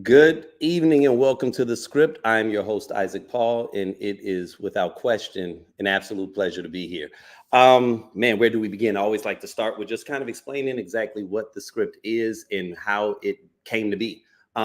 Good evening and welcome to the script. I'm your host, Isaac Paul, and it is without question an absolute pleasure to be here. Man, where do we begin? I always like to start with just kind of explaining exactly what the script is and how it came to be.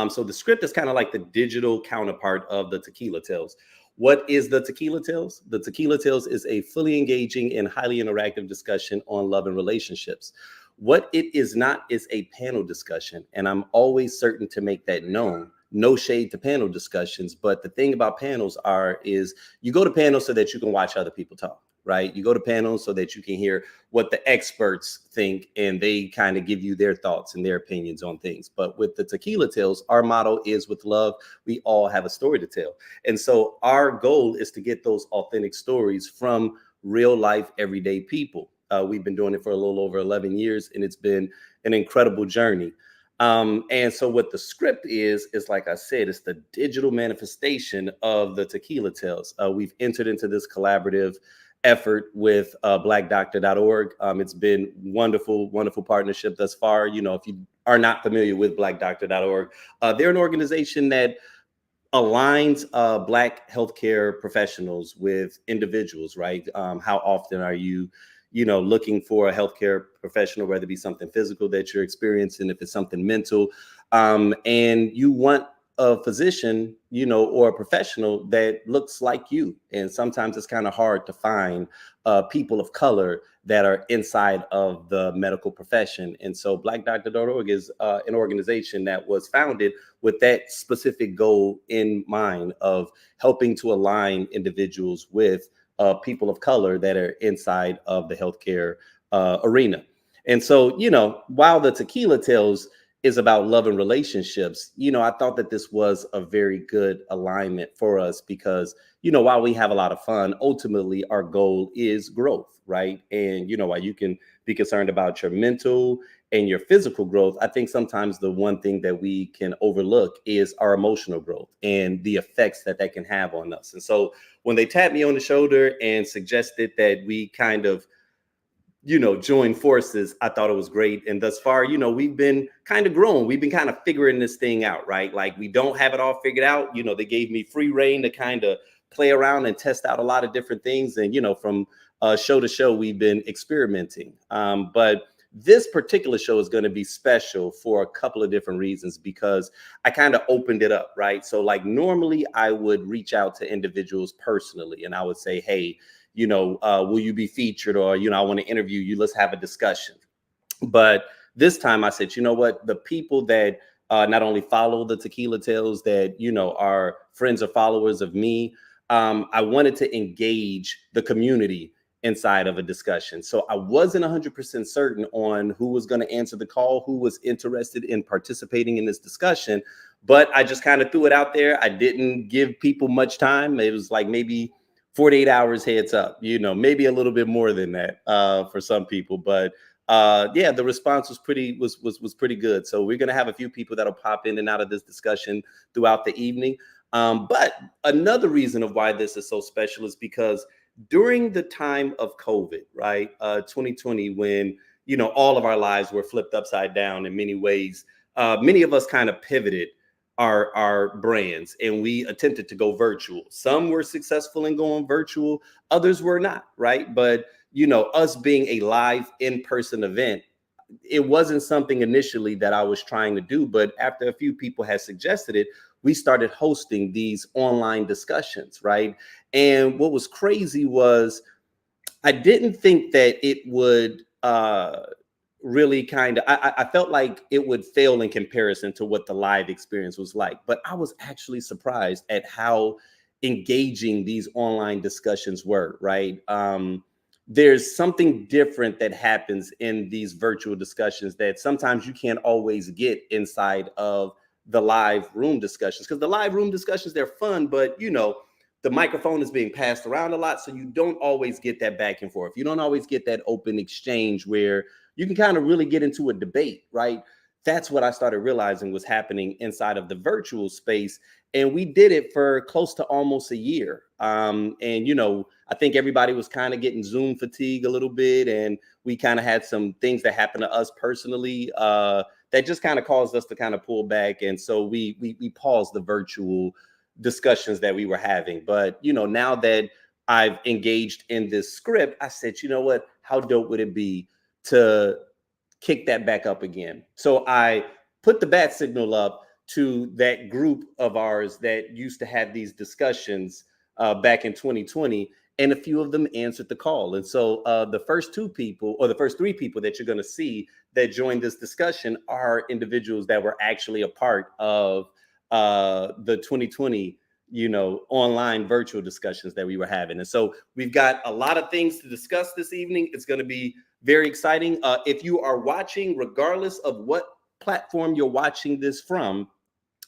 So the script is kind of like the digital counterpart of the Tequila Tales. What is the Tequila Tales? The Tequila Tales is a fully engaging and highly interactive discussion on love and relationships. What it is not is a panel discussion, and I'm always certain to make that known. No shade to panel discussions, but the thing about panels is you go to panels so that you can watch other people talk, right? You go to panels so that you can hear what the experts think and they kind of give you their thoughts and their opinions on things. But with the Tequila Tales, our motto is with love, we all have a story to tell. And so our goal is to get those authentic stories from real life, everyday people. We've been doing it for a little over 11 years, and it's been an incredible journey. And so what the script is like I said, it's the digital manifestation of the Tequila Tales. We've entered into this collaborative effort with blackdoctor.org. It's been wonderful, wonderful partnership thus far. You know, if you are not familiar with blackdoctor.org, they're an organization that aligns Black healthcare professionals with individuals, right? How often are you looking for a healthcare professional, whether it be something physical that you're experiencing, if it's something mental, and you want a physician, or a professional that looks like you. And sometimes it's kind of hard to find people of color that are inside of the medical profession. And so blackdoctor.org is an organization that was founded with that specific goal in mind of helping to align individuals with people of color that are inside of the healthcare arena. And so, while the Tequila Tales is about love and relationships, I thought that this was a very good alignment for us because, while we have a lot of fun, ultimately our goal is growth, right? And, while you can be concerned about your mental and your physical growth, I think sometimes the one thing that we can overlook is our emotional growth and the effects that that can have on us. And so when they tapped me on the shoulder and suggested that we kind of join forces, I thought it was great. And thus far, we've been kind of growing. We've been kind of figuring this thing out, right? Like we don't have it all figured out. They gave me free reign to kind of play around and test out a lot of different things. And, from show to show, we've been experimenting. But this particular show is going to be special for a couple of different reasons because I kind of opened it up, right? So like normally I would reach out to individuals personally and I would say, hey, will you be featured? Or, I want to interview you. Let's have a discussion. But this time I said, you know what? The people that not only follow the Tequila Tales that, are friends or followers of me, I wanted to engage the community inside of a discussion. So I wasn't 100% certain on who was going to answer the call, who was interested in participating in this discussion. But I just kind of threw it out there. I didn't give people much time. It was like maybe 48 hours heads up, maybe a little bit more than that for some people. But yeah, the response was pretty good. So we're going to have a few people that'll pop in and out of this discussion throughout the evening. But another reason of why this is so special is because during the time of COVID, right, 2020, when, all of our lives were flipped upside down in many ways, many of us kind of pivoted our brands and we attempted to go virtual. Some were successful in going virtual, others were not, right? But us being a live in-person event, it wasn't something initially that I was trying to do, but after a few people had suggested it, we started hosting these online discussions, right? And what was crazy was I didn't think that it would really kind of, I felt like it would fail in comparison to what the live experience was like. But I was actually surprised at how engaging these online discussions were, right? There's something different that happens in these virtual discussions that sometimes you can't always get inside of the live room discussions, because the live room discussions, they're fun, but the microphone is being passed around a lot. So you don't always get that back and forth. You don't always get that open exchange where you can kind of really get into a debate, right? That's what I started realizing was happening inside of the virtual space. And we did it for close to almost a year. And, I think everybody was kind of getting Zoom fatigue a little bit. And we kind of had some things that happened to us personally that just kind of caused us to kind of pull back. And so we paused the virtual discussions that we were having. But, now that I've engaged in this script, I said, you know what, how dope would it be to kick that back up again? So I put the bat signal up to that group of ours that used to have these discussions back in 2020, and a few of them answered the call. And so the first two people, or the first three people that you're going to see that joined this discussion, are individuals that were actually a part of the 2020 online virtual discussions that we were having. And so we've got a lot of things to discuss this evening. It's going to be very exciting. If you are watching, regardless of what platform you're watching this from,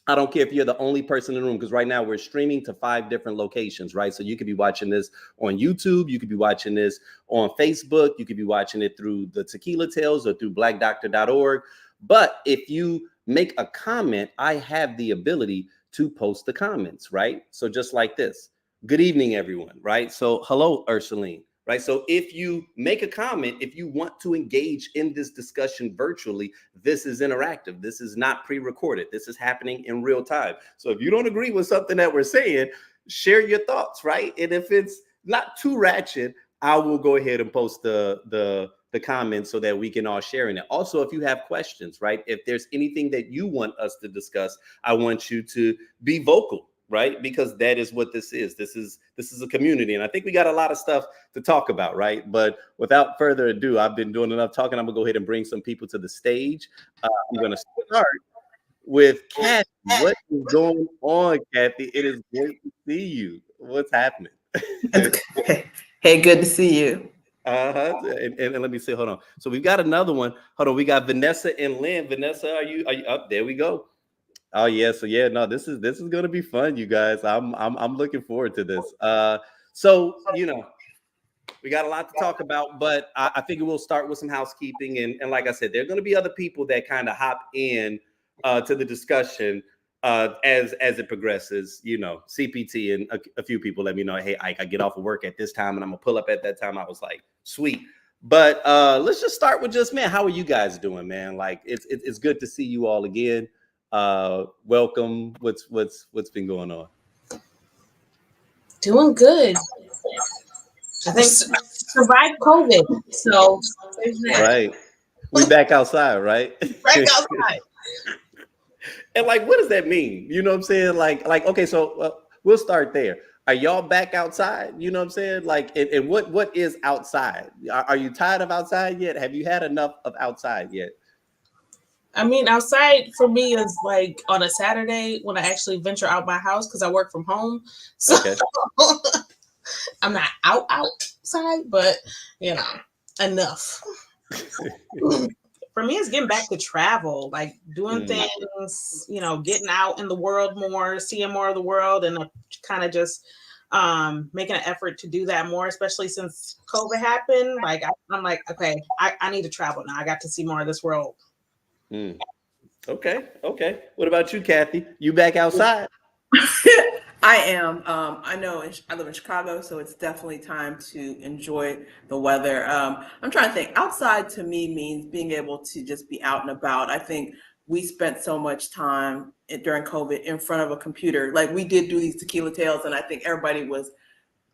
I don't care if you're the only person in the room, because right now we're streaming to 5 different locations, right? So you could be watching this on YouTube, you could be watching this on Facebook, you could be watching it through the Tequila Tales or through blackdoctor.org. But if you make a comment, I have the ability to post the comments, right? So just like this, good evening, everyone, right? So hello, Ursuline. Right. So if you make a comment, if you want to engage in this discussion virtually, this is interactive. This is not pre-recorded. This is happening in real time. So if you don't agree with something that we're saying, share your thoughts. Right. And if it's not too ratchet, I will go ahead and post the comments so that we can all share in it. Also, if you have questions, right, if there's anything that you want us to discuss, I want you to be vocal. Right, because that is what this is. This is a community, and I think we got a lot of stuff to talk about, right? But without further ado, I've been doing enough talking. I'm gonna go ahead and bring some people to the stage. I'm gonna start with Kathy. What is going on, Kathy? It is great to see you. What's happening? Hey, good to see you. And let me see. Hold on. So we've got another one. Hold on. We got Vanessa and Lynn. Vanessa, are you up? There we go. Oh yeah, so yeah, no, this is gonna be fun, you guys. I'm looking forward to this. So we got a lot to talk about, but I figure we'll start with some housekeeping, and like I said, there are gonna be other people that kind of hop in to the discussion as it progresses. CPT and a few people let me know, hey, Ike, I get off of work at this time, and I'm gonna pull up at that time. I was like, sweet. But let's just start with just, man, how are you guys doing, man? Like it's good to see you all again. Welcome. What's been going on? Doing good. I think survived COVID. So right. We back outside, right? Back outside. And like, what does that mean? You know what I'm saying? Like, okay, so we'll start there. Are y'all back outside? You know what I'm saying? Like, and what is outside? Are you tired of outside yet? Have you had enough of outside yet? I mean, outside for me is like on a Saturday when I actually venture out my house because I work from home. So okay. I'm not outside, but enough. For me, it's getting back to travel, like doing things, getting out in the world more, seeing more of the world, and kind of just making an effort to do that more, especially since COVID happened. Like I'm like, okay, I need to travel now. I got to see more of this world. Okay. What about you, Kathy? You back outside? I am. I know I live in Chicago, so it's definitely time to enjoy the weather. I'm trying to think. Outside to me means being able to just be out and about. I think we spent so much time during COVID in front of a computer. Like we did do these Tequila Tales, and I think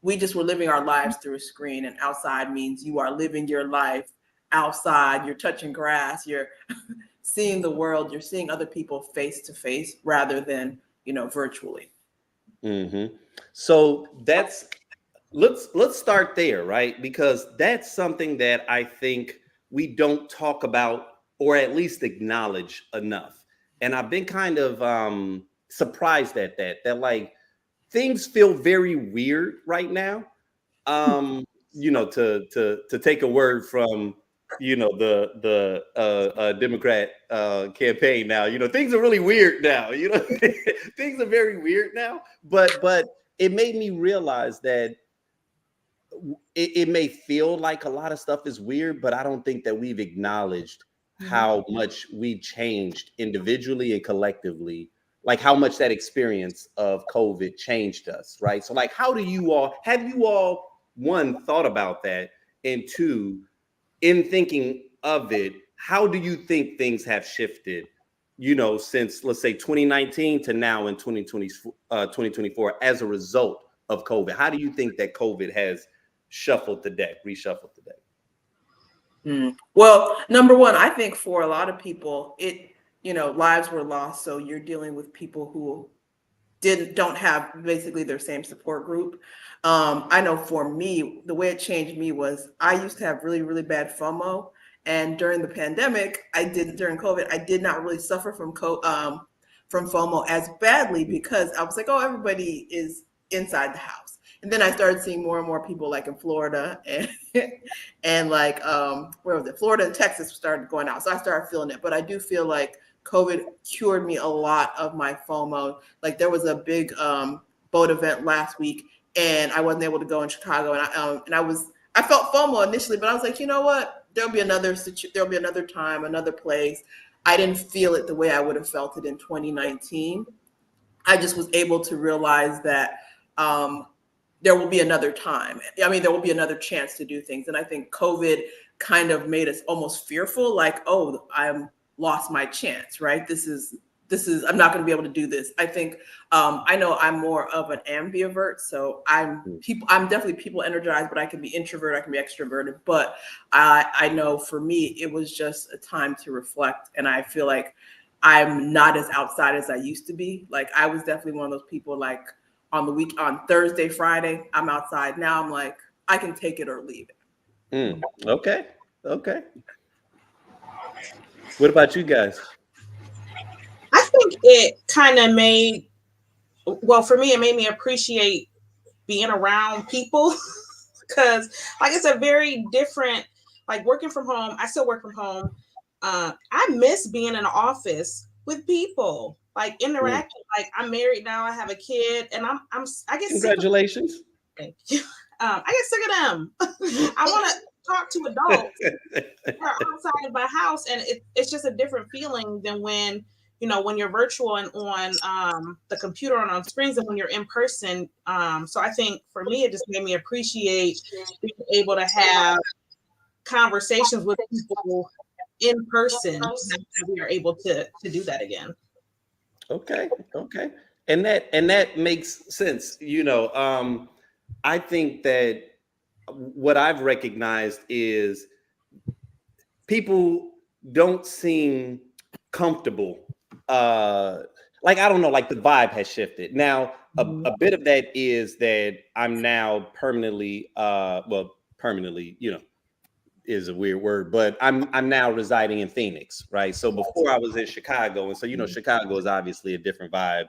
we just were living our lives through a screen. And outside means you are living your life outside. You're touching grass. You're seeing the world, you're seeing other people face to face rather than, virtually. So let's start there, right? Because that's something that I think we don't talk about or at least acknowledge enough. And I've been kind of surprised at that like things feel very weird right now. To take a word from the Democrat campaign now, things are really weird now, things are very weird now, but it made me realize that it may feel like a lot of stuff is weird, but I don't think that we've acknowledged how much we've changed individually and collectively, like how much that experience of COVID changed us, right? So like, have you all, one, thought about that, and two, in thinking of it, how do you think things have shifted, since, let's say, 2019 to now in 2024 as a result of COVID? How do you think that COVID has reshuffled the deck? Well, number one, I think for a lot of people, lives were lost. So you're dealing with people who don't have basically their same support group. I know for me, the way it changed me was I used to have really, really bad FOMO. And during the pandemic, during COVID, I did not really suffer from FOMO as badly because I was like, oh, everybody is inside the house. And then I started seeing more and more people like in Florida and like, where was it? Florida and Texas started going out. So I started feeling it. But I do feel like COVID cured me a lot of my FOMO. Like there was a big boat event last week and I wasn't able to go in Chicago. And I felt FOMO initially, but I was like, you know what? There'll be another time, another place. I didn't feel it the way I would have felt it in 2019. I just was able to realize that there will be another time. I mean, there will be another chance to do things. And I think COVID kind of made us almost fearful, like, oh, I'm lost my chance, right? This is, I'm not going to be able to do this. I think, I know I'm more of an ambivert. So I'm definitely people energized, but I can be introverted, I can be extroverted. But I know for me, it was just a time to reflect. And I feel like I'm not as outside as I used to be. Like I was definitely one of those people like on Thursday, Friday, I'm outside. Now I'm like, I can take it or leave it. Okay. What about you guys? I think it kind of for me, it made me appreciate being around people because like it's a very different, like working from home. I still work from home. I miss being in an office with people, like interacting. Like I'm married now, I have a kid, and I get congratulations. Thank you. I get sick of them. I want to talk to adults that are outside of my house, and it's just a different feeling than when you're virtual and on the computer and on screens and when you're in person. So I think for me, it just made me appreciate being able to have conversations with people in person, and we are able to do that again. Okay. And that makes sense. I think that what I've recognized is people don't seem comfortable. Like, I don't know, like the vibe has shifted. Now, a bit of that is that I'm now permanently, is a weird word, but I'm now residing in Phoenix, right? So before I was in Chicago, and so Chicago is obviously a different vibe,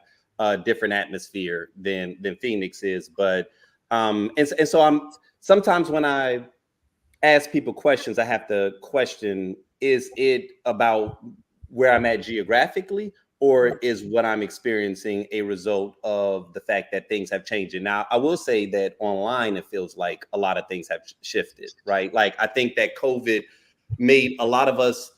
different atmosphere than Phoenix is. But and so I'm sometimes when I ask people questions, I have to question: is it about where I'm at geographically, or is what I'm experiencing a result of the fact that things have changed? And now I will say that online, it feels like a lot of things have shifted, right? Like I think that COVID made a lot of us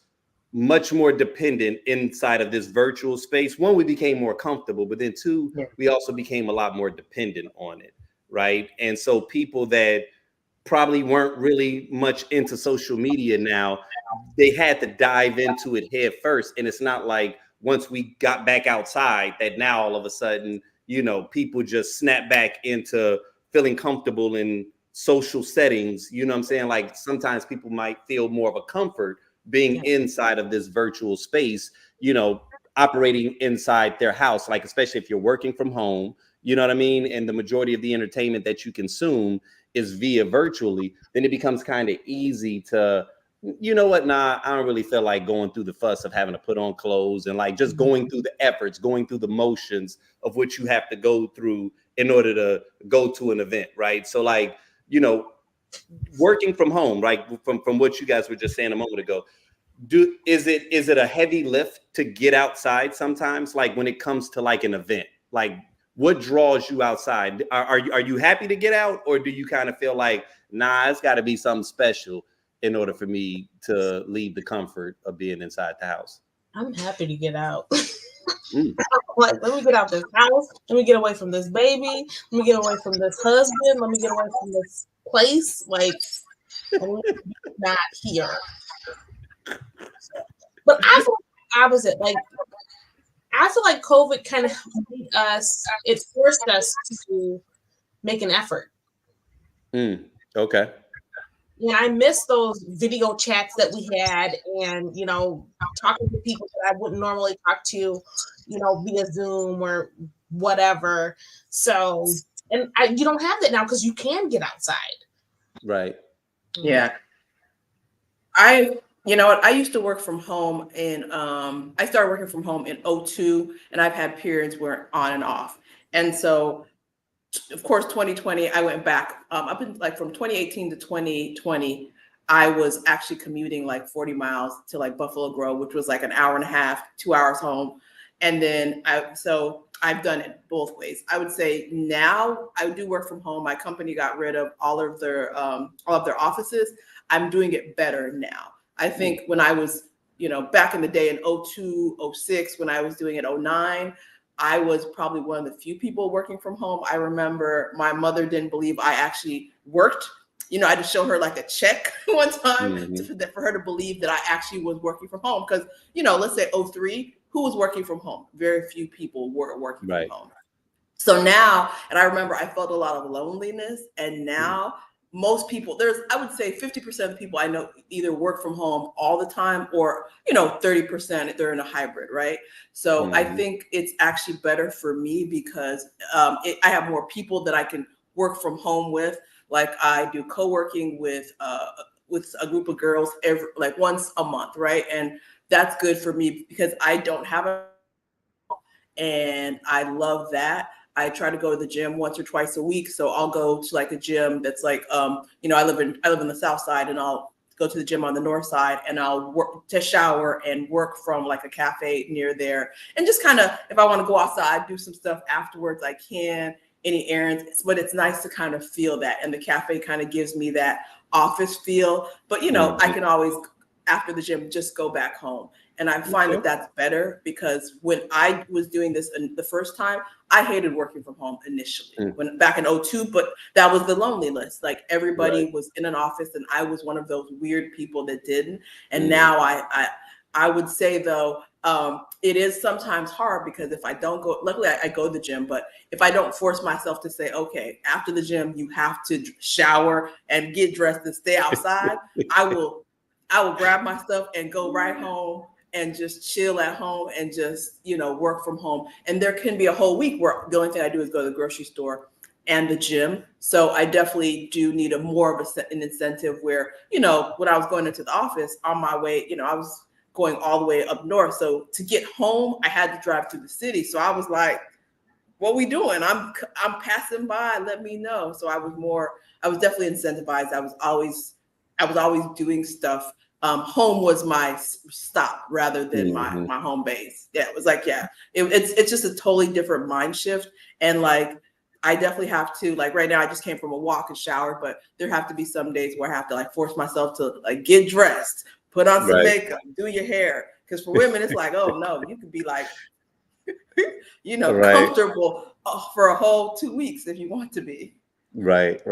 much more dependent inside of this virtual space. One, we became more comfortable, but then two, we also became a lot more dependent on it, right? And so people that probably weren't really much into social media now, they had to dive into it head first. And it's not like once we got back outside that now all of a sudden, people just snap back into feeling comfortable in social settings. You know what I'm saying? Like sometimes people might feel more of a comfort being inside of this virtual space, operating inside their house, like especially if you're working from home, you know what I mean? And the majority of the entertainment that you consume is via virtually, then it becomes kind of easy to, you know what, nah, I don't really feel like going through the fuss of having to put on clothes and like just going through the efforts, going through the motions of which you have to go through in order to go to an event, right? So like, working from home, right? From what you guys were just saying a moment ago, is it a heavy lift to get outside sometimes? Like when it comes to like an event, like what draws you outside? Are you happy to get out, or do you kind of feel like, nah, it's got to be something special in order for me to leave the comfort of being inside the house? I'm happy to get out. Like, let me get out this house. Let me get away from this baby. Let me get away from this husband. Let me get away from this place. Like, I'm not here. But I feel like opposite. Like I feel like COVID kind of made us. It forced us to make an effort. Okay. Yeah, I miss those video chats that we had, and talking to people that I wouldn't normally talk to, via Zoom or whatever. So, and you don't have that now because you can get outside. Right. Yeah. I used to work from home I started working from home in 2002, and I've had periods where on and off. And so, of course, 2020, I went back up in like from 2018 to 2020. I was actually commuting like 40 miles to like Buffalo Grove, which was like an hour and a half, 2 hours home. And then I've done it both ways. I would say now I do work from home. My company got rid of all of their offices. I'm doing it better now. I think when I was, back in the day in 2002, 2006, when I was doing it 2009, I was probably one of the few people working from home. I remember my mother didn't believe I actually worked. I just showed her like a check one time for her to believe that I actually was working from home. Because, let's say 2003, who was working from home? Very few people were working from home. So now, and I remember I felt a lot of loneliness, and now most people, I would say 50% of the people I know either work from home all the time or, 30% they're in a hybrid, right? So I think it's actually better for me because I have more people that I can work from home with. Like I do co-working with a group of girls once a month, right? And that's good for me because I don't have and I love that. I try to go to the gym once or twice a week. So I'll go to like a gym that's like, I live in the South Side, and I'll go to the gym on the North Side, and I'll work to shower and work from like a cafe near there. And just kind of, if I want to go outside, do some stuff afterwards, I can, any errands, but it's nice to kind of feel that. And the cafe kind of gives me that office feel, but I can always, after the gym, just go back home. And I find that that's better because when I was doing this the first time, I hated working from home initially when back in 2002, but that was the loneliness. Like everybody was in an office and I was one of those weird people that didn't. And now I would say though, it is sometimes hard because if I don't go, luckily I go to the gym, but if I don't force myself to say, okay, after the gym, you have to shower and get dressed and stay outside, I will grab my stuff and go right home and just chill at home and just, work from home. And there can be a whole week where the only thing I do is go to the grocery store and the gym. So I definitely do need more of an incentive where, when I was going into the office on my way, I was going all the way up north. So to get home, I had to drive through the city. So I was like, what we doing? I'm passing by, let me know. So I was definitely incentivized. I was always doing stuff. Home was my stop rather than my home base. Yeah, it was like, it's just a totally different mind shift. And like, I definitely have to, like right now, I just came from a walk and shower, but there have to be some days where I have to like force myself to like get dressed, put on some makeup, do your hair. Because for women, it's like, oh no, you could be like, comfortable for a whole 2 weeks if you want to be. Right.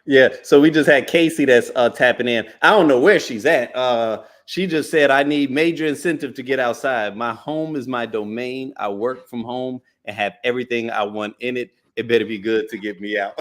Yeah. So we just had Casey that's tapping in. I don't know where she's at. She just said, I need major incentive to get outside. My home is my domain. I work from home and have everything I want in it. It better be good to get me out.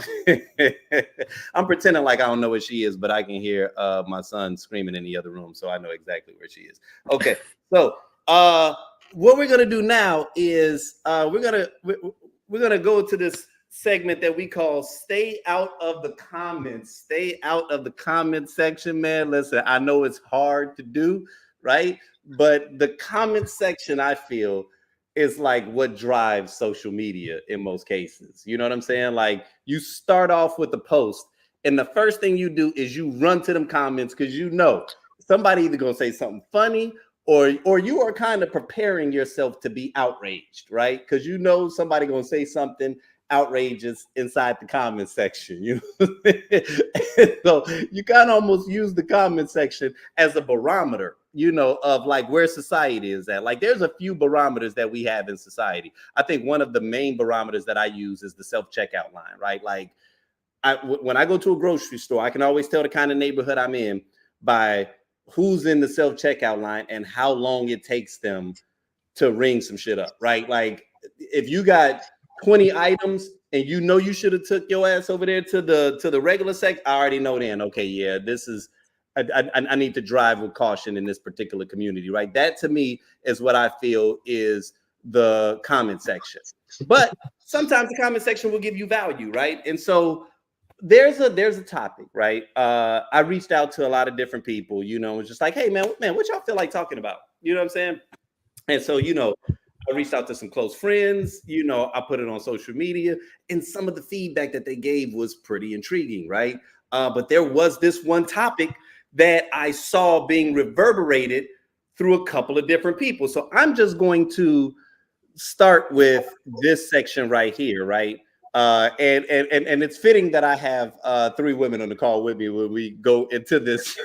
I'm pretending like I don't know where she is, but I can hear my son screaming in the other room. So I know exactly where she is. Okay. So what we're going to do now is we're going to go to this segment that we call stay out of the comments. Stay out of the comment section, man. Listen, I know it's hard to do, right? But the comment section, I feel, is like what drives social media in most cases. You know what I'm saying? Like you start off with a post and the first thing you do is you run to them comments because somebody either gonna say something funny or you are kind of preparing yourself to be outraged, right? Because somebody gonna say something outrageous inside the comment section, so you kind of almost use the comment section as a barometer, of like where society is at. Like there's a few barometers that we have in society. I think one of the main barometers that I use is the self-checkout line, right? Like when I go to a grocery store, I can always tell the kind of neighborhood I'm in by who's in the self-checkout line and how long it takes them to ring some shit up, right? Like if you got 20 items and you know you should have took your ass over there to the regular section, I already know then, okay, yeah, this is, I need to drive with caution in this particular community, right? That to me is what I feel is the comment section. But sometimes the comment section will give you value, right? And so there's a topic, right? I reached out to a lot of different people, you know, it's just like, hey man, what y'all feel like talking about? You know what I'm saying? And so, you know, I reached out to some close friends, you know, I put it on social media, and some of the feedback that they gave was pretty intriguing, right? But there was this one topic that I saw being reverberated through a couple of different people. So I'm just going to start with this section right here, right? And it's fitting that I have 3 women on the call with me when we go into this.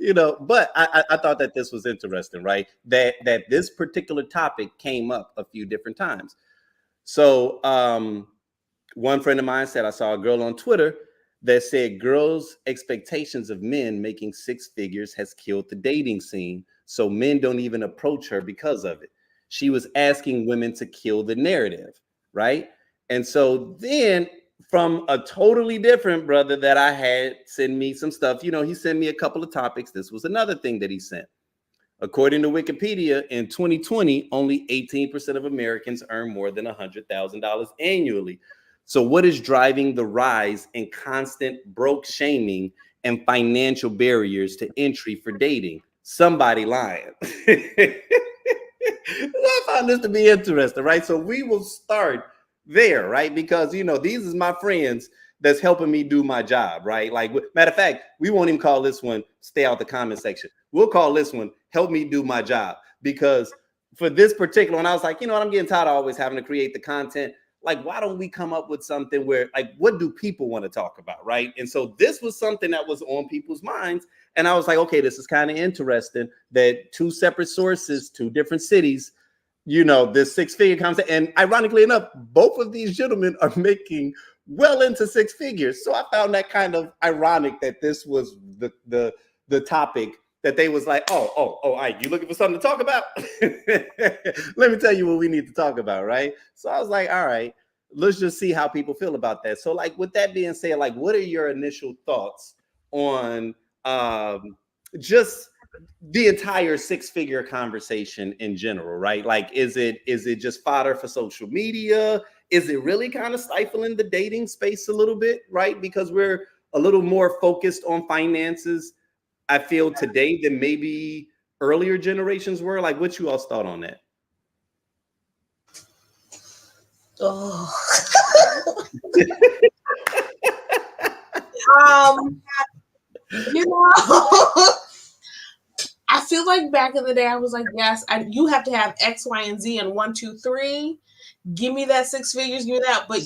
You know, but I thought that this was interesting, right? That this particular topic came up a few different times. So one friend of mine said, I saw a girl on Twitter that said girls' expectations of men making 6 figures has killed the dating scene. So men don't even approach her because of it. She was asking women to kill the narrative, right? And so then from a totally different brother that I had send me some stuff, you know, he sent me a couple of topics. This was another thing that he sent. According to Wikipedia, in 2020, only 18% of Americans earn more than $100,000 annually. So what is driving the rise in constant broke shaming and financial barriers to entry for dating? Somebody lying. I found this to be interesting, right? So we will start there, right? Because, you know, these is my friends that's helping me do my job, right? Like, matter of fact, we won't even call this one stay out the comment section. We'll call this one help me do my job, because for this particular one, I was like, you know what, I'm getting tired of always having to create the content. Like, why don't we come up with something where, like, what do people want to talk about, right? And so this was something that was on people's minds. And I was like, okay, this is kind of interesting that 2 separate sources, 2 different cities, you know, this 6-figure concept. And ironically enough, both of these gentlemen are making well into 6 figures. So I found that kind of ironic that this was the topic that they was like, oh, all right, you looking for something to talk about? Let me tell you what we need to talk about, right? So I was like, all right, let's just see how people feel about that. So, like, with that being said, like, what are your initial thoughts on just the entire 6-figure conversation in general, right? Like, is it just fodder for social media? Is it really kind of stifling the dating space a little bit, right? Because we're a little more focused on finances, I feel, today than maybe earlier generations were. Like, what you all thought on that? Oh. You know, I feel like back in the day, I was like, yes, you have to have X, Y, and Z and 1, 2, 3. Give me that 6 figures, give me that. But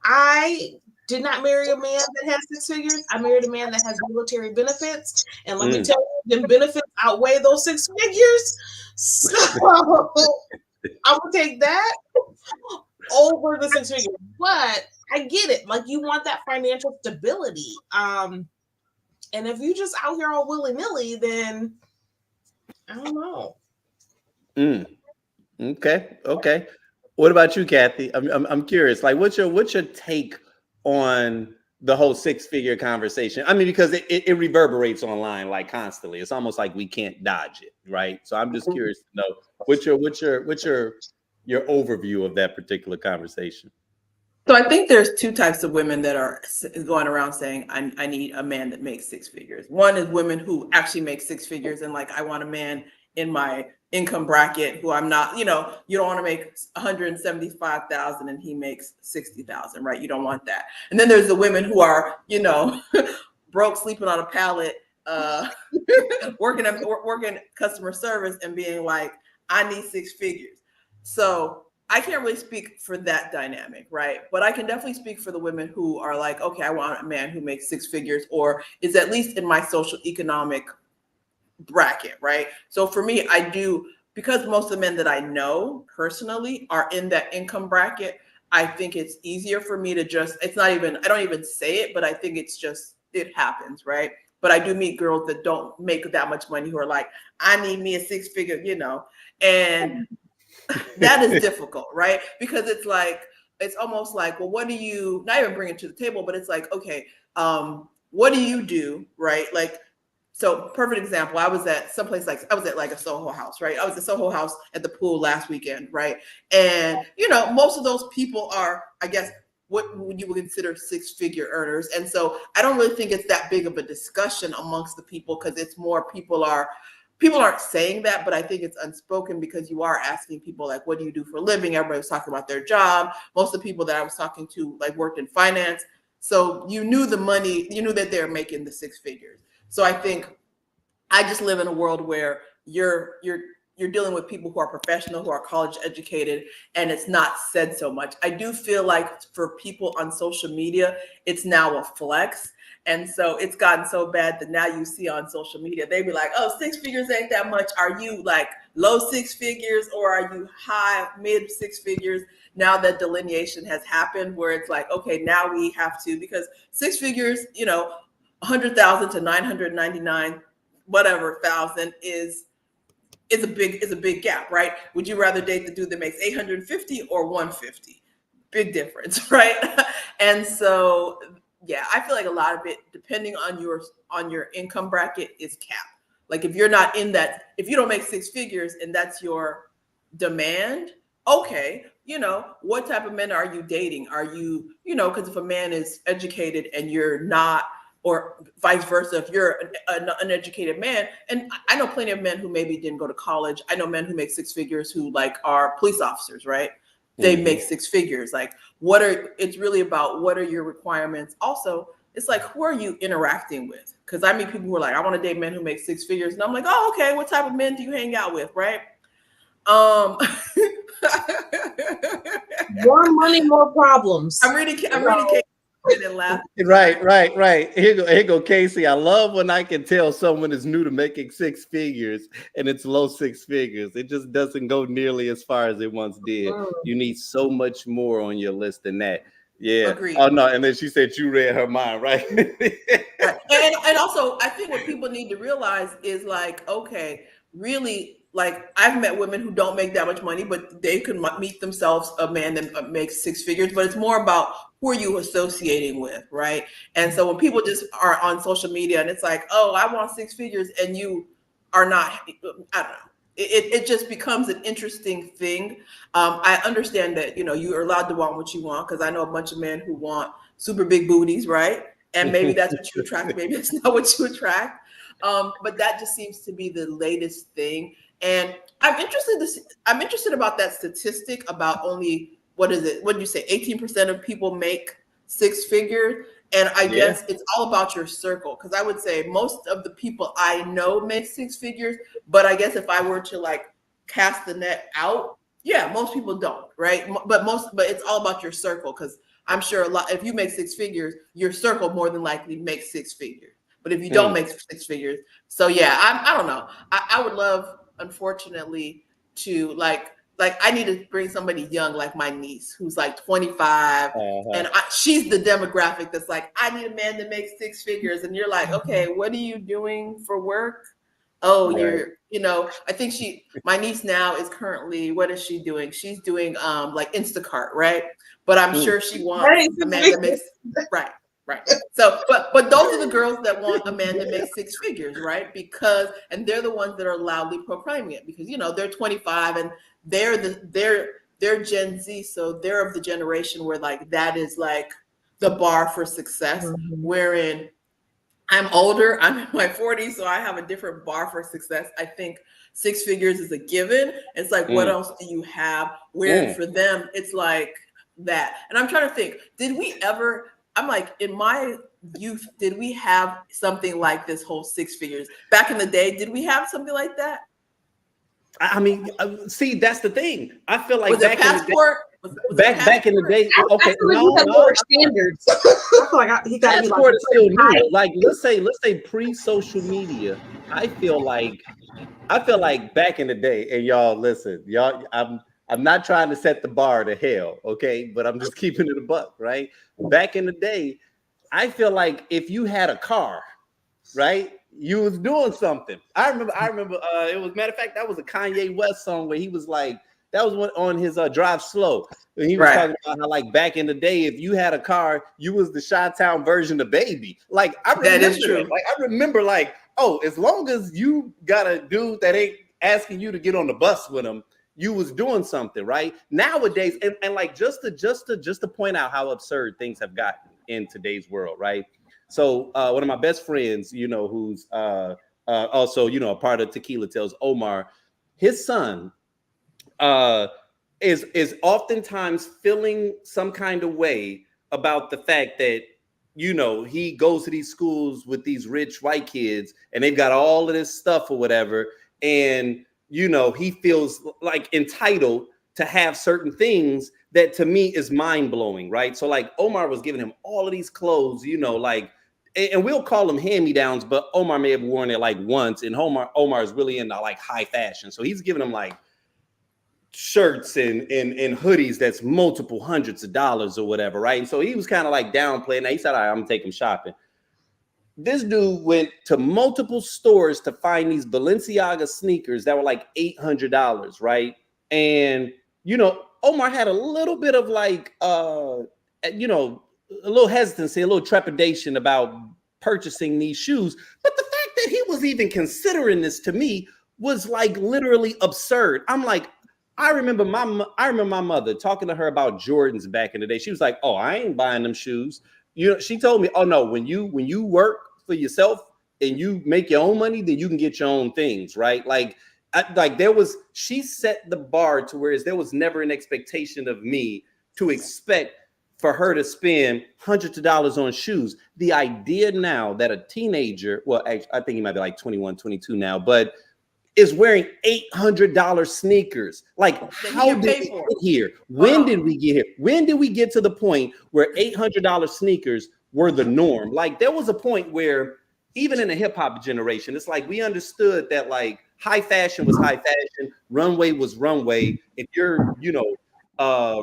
I did not marry a man that has 6 figures. I married a man that has military benefits. And let me tell you, the benefits outweigh those 6 figures. So I would take that over the 6 figures. But I get it. Like, you want that financial stability. And if you just out here all willy-nilly, then I don't know. Okay. What about you, Kathy? I'm curious. Like, what's your take on the whole 6-figure conversation? I mean, because it reverberates online like constantly. It's almost like we can't dodge it, right? So I'm just curious to know what's your overview of that particular conversation. So I think there's 2 types of women that are going around saying, I need a man that makes 6 figures. One is women who actually make 6 figures and like, I want a man in my income bracket who I'm not, you know, you don't want to make 175,000 and he makes 60,000, right? You don't want that. And then there's the women who are, you know, broke, sleeping on a pallet, working customer service and being like, I need 6 figures. So I can't really speak for that dynamic, right? But I can definitely speak for the women who are like, okay, I want a man who makes 6 figures or is at least in my social economic bracket, right? So for me, I do, because most of the men that I know personally are in that income bracket, I think it's easier for me to just, it's not even, I don't even say it, but I think it's just, it happens, right? but I do meet girls that don't make that much money who are like, I need me a 6-figure, and that is difficult, right? Because it's almost like, well, what do you not even bring it to the table, but it's like, okay, what do you do, right? Like, so perfect example, I was at like a Soho house, right? I was at Soho house at the pool last weekend, right? And most of those people are, I guess, what you would consider 6-figure earners. And so I don't really think it's that big of a discussion amongst the people, because it's more people aren't saying that, but I think it's unspoken, because you are asking people like, what do you do for a living? Everybody was talking about their job. Most of the people that I was talking to like worked in finance. So you knew the money, you knew that they're making the 6 figures. So I think I just live in a world where you're dealing with people who are professional, who are college educated, and it's not said so much. I do feel like for people on social media, it's now a flex. And so it's gotten so bad that now you see on social media, they be like, oh, 6 figures ain't that much. Are you like low 6 figures, or are you high, mid 6 figures? Now that delineation has happened, where it's like, okay, now we have to, because 6 figures, 100,000 to 999 whatever thousand is a big gap, right? Would you rather date the dude that makes 850 or 150? Big difference, right? And so yeah, I feel like a lot of it, depending on your income bracket, is capped. Like if you're not in that, if you don't make 6 figures and that's your demand, okay, what type of men are you dating? Are you, because if a man is educated and you're not, or vice versa, if you're an uneducated man, and I know plenty of men who maybe didn't go to college. I know men who make 6 figures who like are police officers, right? They make 6 figures. Like it's really about what are your requirements. Also, it's like, who are you interacting with? Because I meet people who are like, I want to date men who make 6 figures. And I'm like, oh, okay, what type of men do you hang out with, right? More money, more problems. I'm reading and laugh. Right. Here go Casey. I love when I can tell someone is new to making 6 figures and it's low 6 figures. It just doesn't go nearly as far as it once did. You need so much more on your list than that. Yeah. Agreed. Oh no. And then she said you read her mind, right? Right. And also, I think what people need to realize is like, okay, really, like I've met women who don't make that much money, but they can meet themselves a man that makes 6 figures. But it's more about who are you associating with, right? And so when people just are on social media and it's like, oh, I want 6 figures, and you are not, I don't know. It just becomes an interesting thing. I understand that, you are allowed to want what you want, because I know a bunch of men who want super big booties, right? And maybe that's what you attract. Maybe it's not what you attract. But that just seems to be the latest thing. And I'm interested about that statistic about only, what is it? What did you say? 18% of people make 6 figures. And I guess it's all about your circle. Because I would say most of the people I know make 6 figures. But I guess if I were to like cast the net out, yeah, most people don't, right? But it's all about your circle. Because I'm sure if you make 6 figures, your circle more than likely makes 6 figures. But if you don't make 6 figures, so yeah, I don't know. I would love, unfortunately, to like I need to bring somebody young like my niece who's like 25, and she's the demographic that's like, I need a man that makes 6 figures, and you're like, okay, what are you doing for work? Oh, I think my niece now is currently, what is she doing? She's doing like Instacart, right? But I'm sure she wants a man that makes right. So, but those are the girls that want a man that makes 6 figures, right? And they're the ones that are loudly proclaiming it, because they're 25 and they're Gen Z, so they're of the generation where like that is like the bar for success. Wherein I'm older, I'm in my 40s, so I have a different bar for success. I think 6 figures is a given. It's like, what else do you have? Where for them, it's like that. And I'm trying to think, I'm like, in my youth, did we have something like this whole 6 figures? Back in the day, did we have something like that? I mean, see, that's the thing. I feel like was it passport? Back in the day, okay, no, standards. I feel like he got to be like, still new. Like let's say pre-social media. I feel like back in the day, and y'all listen, I'm not trying to set the bar to hell, okay, but I'm just keeping it a buck, right? Back in the day, I feel like if you had a car, right? You was doing something. I remember. It was, matter of fact, that was a Kanye West song where he was like, that was one on his Drive Slow. And he was talking about how, like, back in the day, if you had a car, you was the Chi-Town version of Baby. Like, I remember that is true. Like, I remember, like, oh, as long as you got a dude that ain't asking you to get on the bus with him, you was doing something, right? Nowadays, and like just to point out how absurd things have gotten in today's world, right? So one of my best friends, you know, who's also, you know, a part of Tequila Tales, Omar, his son is oftentimes feeling some kind of way about the fact that, you know, he goes to these schools with these rich white kids and they've got all of this stuff or whatever. And, you know, he feels like entitled to have certain things that to me is mind blowing. Right. So like Omar was giving him all of these clothes, you know, like, and we'll call them hand-me-downs, but Omar may have worn it like once. And Omar is really into like high fashion. So he's giving him like shirts and hoodies that's multiple hundreds of dollars or whatever, right? And so he was kind of like downplaying that. He said, all right, I'm gonna take him shopping. This dude went to multiple stores to find these Balenciaga sneakers that were like $800, right? And, you know, Omar had a little bit of like, you know, a little hesitancy, a little trepidation about purchasing these shoes. But the fact that he was even considering this to me was like literally absurd. I'm like, I remember my mother talking to her about Jordans back in the day. She was like, "Oh, I ain't buying them shoes." You know, she told me, "Oh no, when you work for yourself and you make your own money, then you can get your own things, right?" Like she set the bar to whereas there was never an expectation of me to expect for her to spend hundreds of dollars on shoes. The idea now that a teenager, well, actually, I think he might be like 21, 22 now, but is wearing $800 sneakers. Like, how did we get here? When did we get here? When did we get to the point where $800 sneakers were the norm? Like, there was a point where even in the hip hop generation, it's like we understood that like high fashion was high fashion, runway was runway. If you're, you know,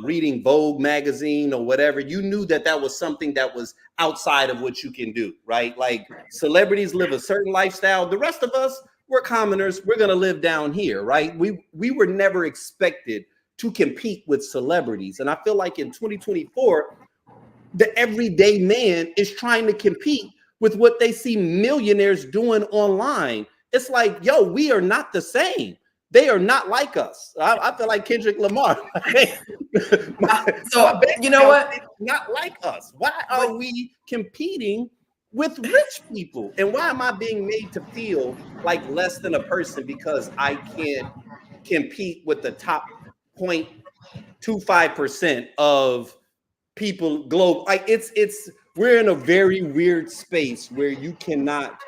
reading Vogue magazine or whatever, you knew that that was something that was outside of what you can do, right? Like celebrities live a certain lifestyle. The rest of us, we're commoners. We're going to live down here, right? We were never expected to compete with celebrities. And I feel like in 2024, the everyday man is trying to compete with what they see millionaires doing online. It's like, yo, we are not the same. They are not like us. I feel like Kendrick Lamar. So you know what? Not like us. Why are we competing with rich people? And why am I being made to feel like less than a person because I can't compete with the top 0.25% of people global? Like we're in a very weird space where you cannot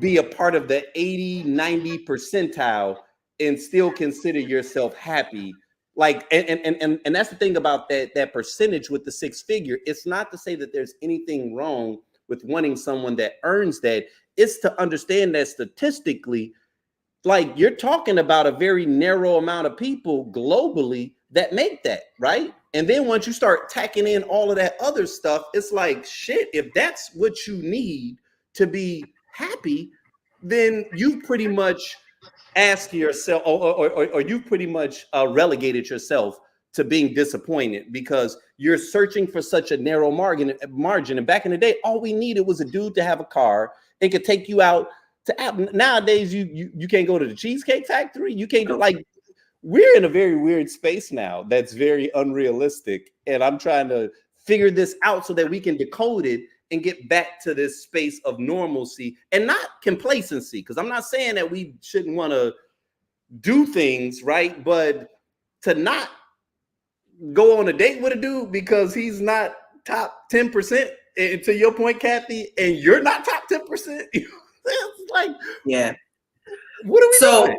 be a part of the 80-90 percentile and still consider yourself happy. Like, and that's the thing about that percentage with the six figure. It's not to say that there's anything wrong with wanting someone that earns that. It's to understand that statistically, like you're talking about a very narrow amount of people globally that make that, right? And then once you start tacking in all of that other stuff, it's like, shit, if that's what you need to be happy, then you've pretty much asked yourself, or you've pretty much relegated yourself to being disappointed because you're searching for such a narrow margin. And back in the day, all we needed was a dude to have a car and could take you out to. Nowadays, you can't go to the Cheesecake Factory. You can't do like. We're in a very weird space now that's very unrealistic. And I'm trying to figure this out so that we can decode it and get back to this space of normalcy and not complacency. Because I'm not saying that we shouldn't want to do things, right? But to not go on a date with a dude because he's not top 10%, and to your point, Kathy, and you're not top 10%. It's like, yeah. What are we doing?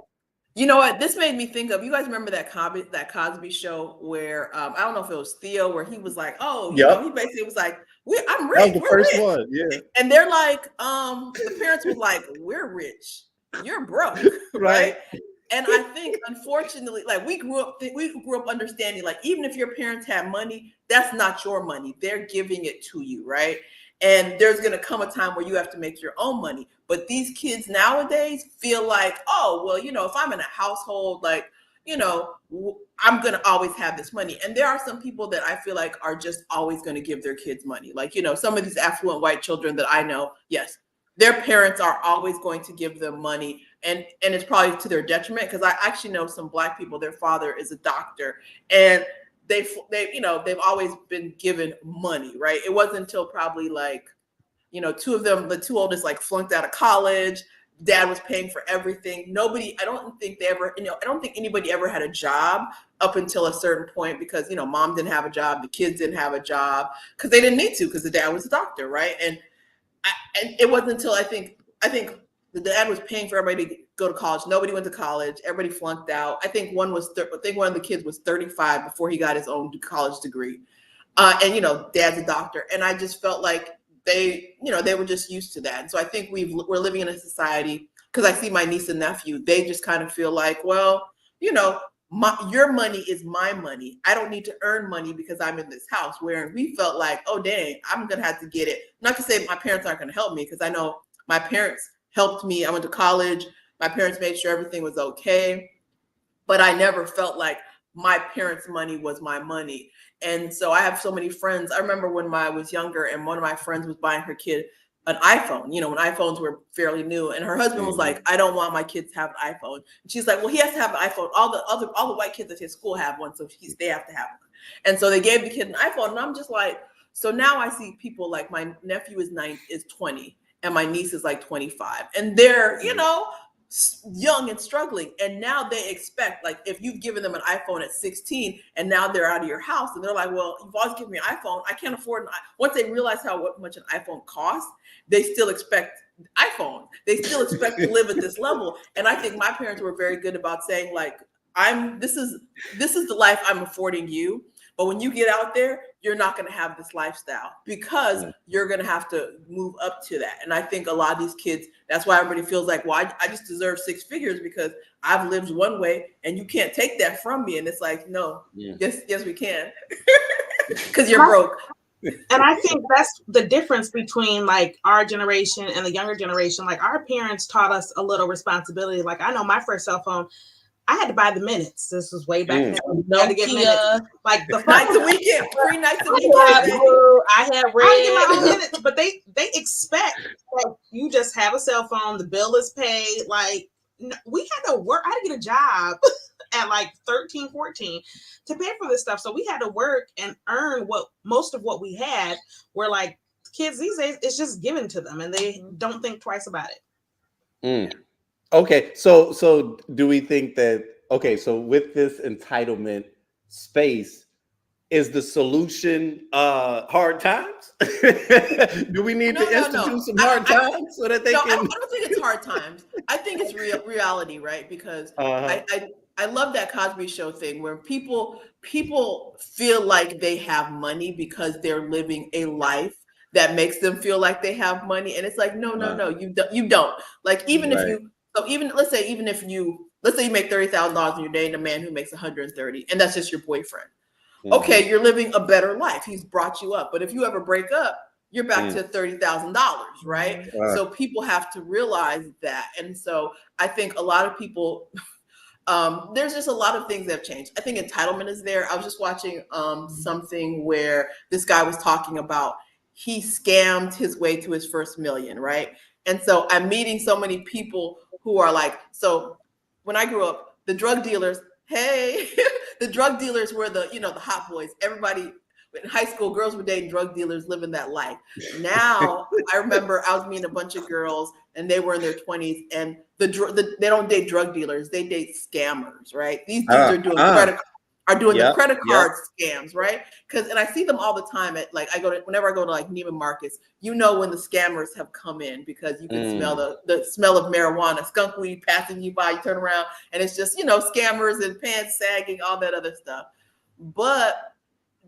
You know what? This made me think of, you guys remember that Cosby show where, I don't know if it was Theo, where he was like, oh, you know, he basically was like, I'm rich. That was the first one, yeah. And they're like, the parents were like, we're rich. You're broke, right? And I think, unfortunately, like we grew up understanding, like, even if your parents have money, that's not your money. They're giving it to you, right? And there's going to come a time where you have to make your own money. But these kids nowadays feel like, oh, well, if I'm in a household, like, I'm going to always have this money. And there are some people that I feel like are just always going to give their kids money. Like, some of these affluent white children that I know, yes, their parents are always going to give them money. And it's probably to their detriment, because I actually know some Black people, their father is a doctor, and they've always been given money, right? It wasn't until probably like, two of them, the two oldest, like flunked out of college. Dad was paying for everything. I don't think anybody ever had a job up until a certain point, because, mom didn't have a job, the kids didn't have a job, because they didn't need to, because the dad was a doctor, right? And it wasn't until I think the dad was paying for everybody to go to college. Nobody went to college. Everybody flunked out. I think one of the kids was 35 before he got his own college degree. And dad's a doctor. And I just felt like they were just used to that. And so I think we're living in a society, because I see my niece and nephew, they just kind of feel like, well, your money is my money. I don't need to earn money because I'm in this house. Where we felt like, oh, dang, I'm going to have to get it. Not to say my parents aren't going to help me, because I know my parents helped me. I went to college. My parents made sure everything was okay. But I never felt like my parents' money was my money. And so I have so many friends. I remember when I was younger, and one of my friends was buying her kid an iPhone, when iPhones were fairly new. And her husband was like, I don't want my kids to have an iPhone. And she's like, well, he has to have an iPhone. All the white kids at his school have one, so they have to have one. And so they gave the kid an iPhone. And I'm just like, so now I see people like my nephew is 20, and my niece is like 25. And they're, young and struggling. And now they expect, like, if you've given them an iPhone at 16 and now they're out of your house, and they're like, well, you've always given me an iPhone. I can't afford Once they realize how much an iPhone costs, they still expect iPhone. They still expect to live at this level. And I think my parents were very good about saying, like, this is the life I'm affording you. But when you get out there, you're not going to have this lifestyle, because you're going to have to move up to that. And I think a lot of these kids, that's why everybody feels like, well, I just deserve 6 figures because I've lived one way, and you can't take that from me. And it's like, no, yes, we can, because you're broke. And I think that's the difference between like our generation and the younger generation. Like, our parents taught us a little responsibility. Like, I know my first cell phone, I had to buy the minutes. This was way back then. You had to get minutes. Like the nights a weekend, 3 nights a weekend. I had red. I get my minutes, but they expect like you just have a cell phone. The bill is paid. Like, we had to work. I had to get a job at like 13, 14 to pay for this stuff. So we had to work and earn most of what we had. Where like kids these days, it's just given to them, and they don't think twice about it. Okay, so do we think that, so with this entitlement space, is the solution hard times? Do we need to institute some hard times so that they can? I don't think it's hard times. I think it's reality, right? Because I love that Cosby Show thing where people feel like they have money because they're living a life that makes them feel like they have money, and it's like, no, you don't. Like, even if you. So let's say you make $30,000 and you're dating a man who makes 130, and that's just your boyfriend. Okay, you're living a better life. He's brought you up. But if you ever break up, you're back to $30,000, right? So people have to realize that. And so I think a lot of people, there's just a lot of things that have changed. I think entitlement is there. I was just watching something where this guy was talking about he scammed his way to his first million, right? And so I'm meeting so many people who are like, so when I grew up, the drug dealers, the drug dealers were the hot boys. Everybody in high school, girls were dating drug dealers, living that life. Now, I remember I was meeting a bunch of girls, and they were in their 20s, and they don't date drug dealers, they date scammers, right? These dudes are doing the credit card scams, right? And I see them all the time at like whenever I go to like Neiman Marcus, when the scammers have come in, because you can smell the smell of marijuana, skunk weed passing you by. You turn around and it's just scammers and pants sagging, all that other stuff. But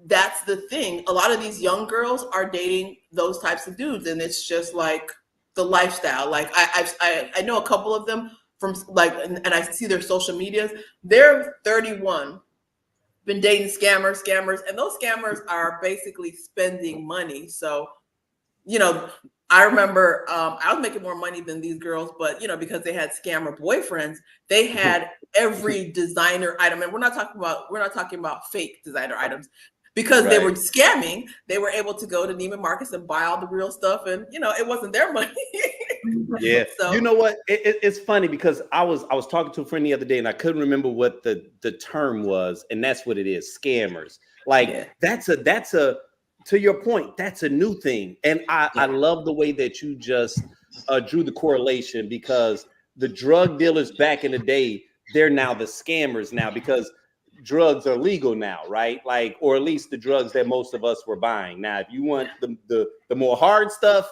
that's the thing. A lot of these young girls are dating those types of dudes, and it's just like the lifestyle. Like I know a couple of them from like, and I see their social medias. They're 31. Been dating scammers, and those scammers are basically spending money. So you know, I remember I was making more money than these girls, but you know, because they had scammer boyfriends, they had every designer item, and we're not talking about fake designer items. Because they were scamming, they were able to go to Neiman Marcus and buy all the real stuff, and you know, it wasn't their money. Yeah. So, you know what? It's funny because I was talking to a friend the other day and I couldn't remember what the term was, and that's what it is, scammers. Like that's a to your point, that's a new thing. And I love the way that you just drew the correlation, because the drug dealers back in the day, they're now the scammers now, because drugs are legal now, right? Like, or at least the drugs that most of us were buying. Now, if you want the more hard stuff,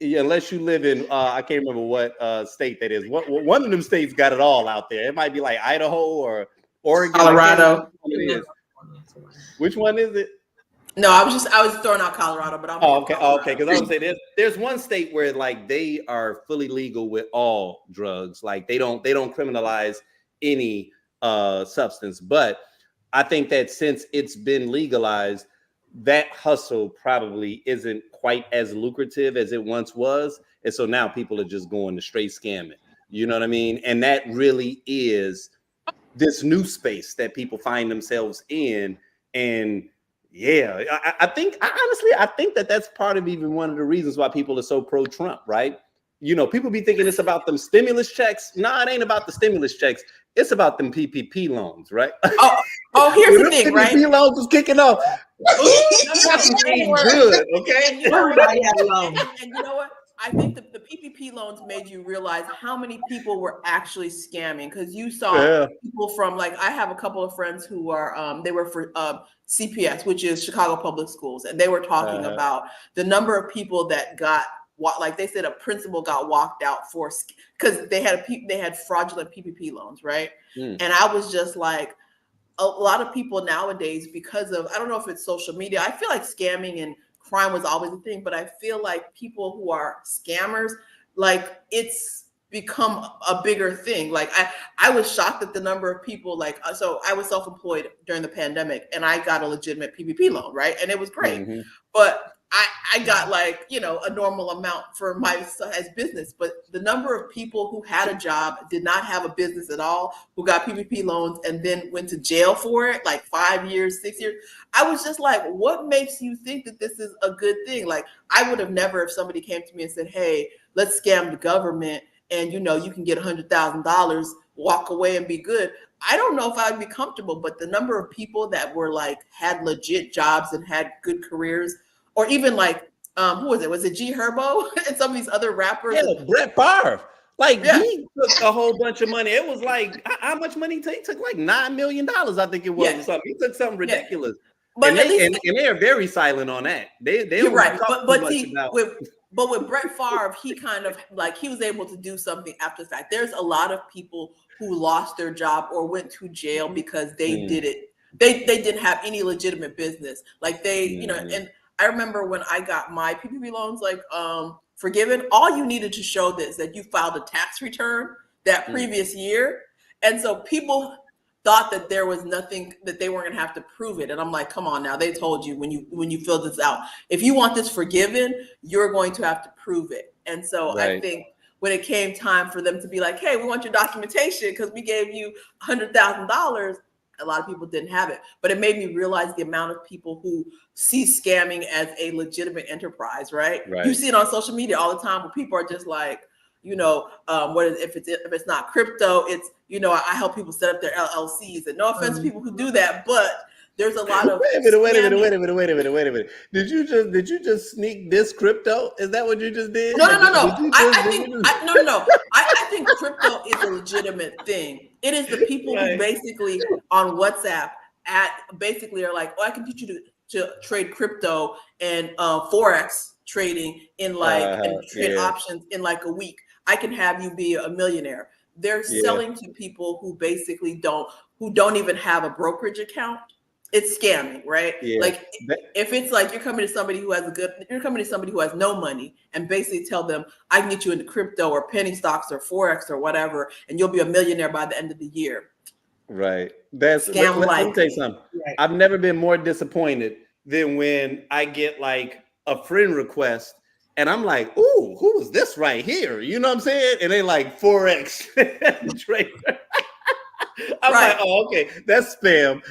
unless you live in I can't remember what state that is. One of them states got it all out there. It might be like Idaho or Oregon, Colorado. Which one is it? No, I was throwing out Colorado, but I'm okay. Because I would say there's one state where like they are fully legal with all drugs. Like they don't criminalize any substance. But I think that since it's been legalized, that hustle probably isn't quite as lucrative as it once was. And so now people are just going to straight scamming. You know what I mean? And that really is this new space that people find themselves in. And yeah, I think that's part of even one of the reasons why people are so pro-Trump, right? You know, people be thinking it's about them stimulus checks. No, it ain't about the stimulus checks. It's about them PPP loans, right? Oh, here's the thing, right? PPP loans was kicking off. Good, okay? And you know what? I think the PPP loans made you realize how many people were actually scamming, because you saw people from, like, I have a couple of friends who are they were for CPS, which is Chicago Public Schools, and they were talking about the number of people that got, like they said, a principal got walked out for, because they had fraudulent PPP loans, right? And I was just like, a lot of people nowadays, because of, I don't know if it's social media, I feel like scamming and crime was always a thing, but I feel like people who are scammers, like it's become a bigger thing. Like I was shocked at the number of people, like, so I was self-employed during the pandemic and I got a legitimate PPP loan, right? And it was great. But I got, like, you know, a normal amount for my as business, but the number of people who had a job, did not have a business at all, who got PPP loans and then went to jail for it, like 5 years, 6 years. I was just like, what makes you think that this is a good thing? Like, I would have never, if somebody came to me and said, hey, let's scam the government and, you know, you can get $100,000, walk away and be good. I don't know if I'd be comfortable, but the number of people that were like, had legit jobs and had good careers, or even like, who was it? Was it G Herbo and some of these other rappers? Yeah, Brett Favre. Like, he took a whole bunch of money. It was like, how much money he took? He took like $9 million, I think it was, or something. He took something ridiculous. But and they are very silent on that. They don't right. But with Brett Favre, he kind of, like, he was able to do something after the fact. There's a lot of people who lost their job or went to jail because they did it. They didn't have any legitimate business. Like they, you know, and I remember when I got my PPP loans, like, forgiven, all you needed to show this, that you filed a tax return that previous year. And so people thought that there was nothing, that they weren't gonna have to prove it. And I'm like, come on now, they told you when you fill this out, if you want this forgiven, you're going to have to prove it. And so I think when it came time for them to be like, hey, we want your documentation because we gave you $100,000, a lot of people didn't have it. But it made me realize the amount of people who see scamming as a legitimate enterprise, right? You see it on social media all the time where people are just like, you know, if it's not crypto, it's, you know, I help people set up their LLCs. And no offense to people who do that, but there's a lot of wait a minute. Did you just sneak this crypto? Is that what you just did? No. I think crypto is a legitimate thing. It is the people who basically on WhatsApp basically are like, oh, I can teach you to trade crypto and Forex trading in like and trade options in like a week. I can have you be a millionaire. They're selling to people who basically don't even have a brokerage account. It's scamming, right? Like if it's like you're coming to somebody who has no money and basically tell them, I can get you into crypto or penny stocks or Forex or whatever, and you'll be a millionaire by the end of the year. Right. Let me tell you something. I've never been more disappointed than when I get like a friend request And I'm like, ooh, who is this right here? You know what I'm saying? And they like Forex trader. I'm like, oh, okay, that's spam.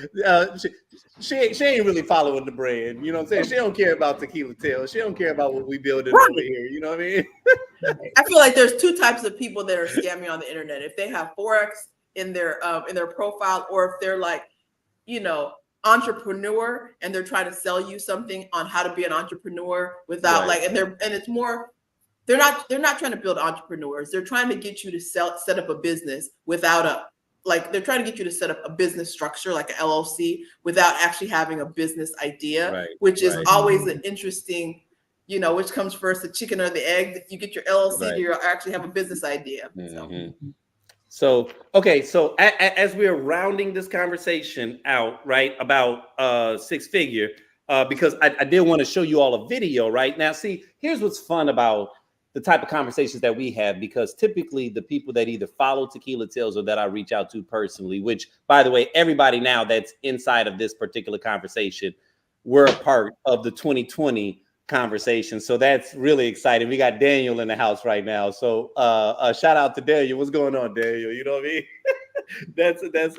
She ain't really following the brand. You know what I'm saying? She don't care about Tequila Tales. She don't care about what we building over here. You know what I mean? I feel like there's two types of people that are scamming on the internet. If they have Forex in their profile, or if they're like, entrepreneur and they're trying to sell you something on how to be an entrepreneur without it's more, they're not trying to build entrepreneurs. They're trying to get you to set up a business without they're trying to get you to set up a business structure like an LLC without actually having a business idea, which is always an interesting, which comes first, the chicken or the egg. If you get your LLC, do you actually have a business idea? So, okay. So as we're rounding this conversation out, right, about six figure, because I did want to show you all a video right now. See, here's what's fun about the type of conversations that we have, because typically the people that either follow Tequila Tales or that I reach out to personally, which, by the way, everybody now that's inside of this particular conversation, we're a part of the 2020 conversation. So that's really exciting. We got Daniel in the house right now. So shout out to Daniel. What's going on, Daniel? You know what I mean?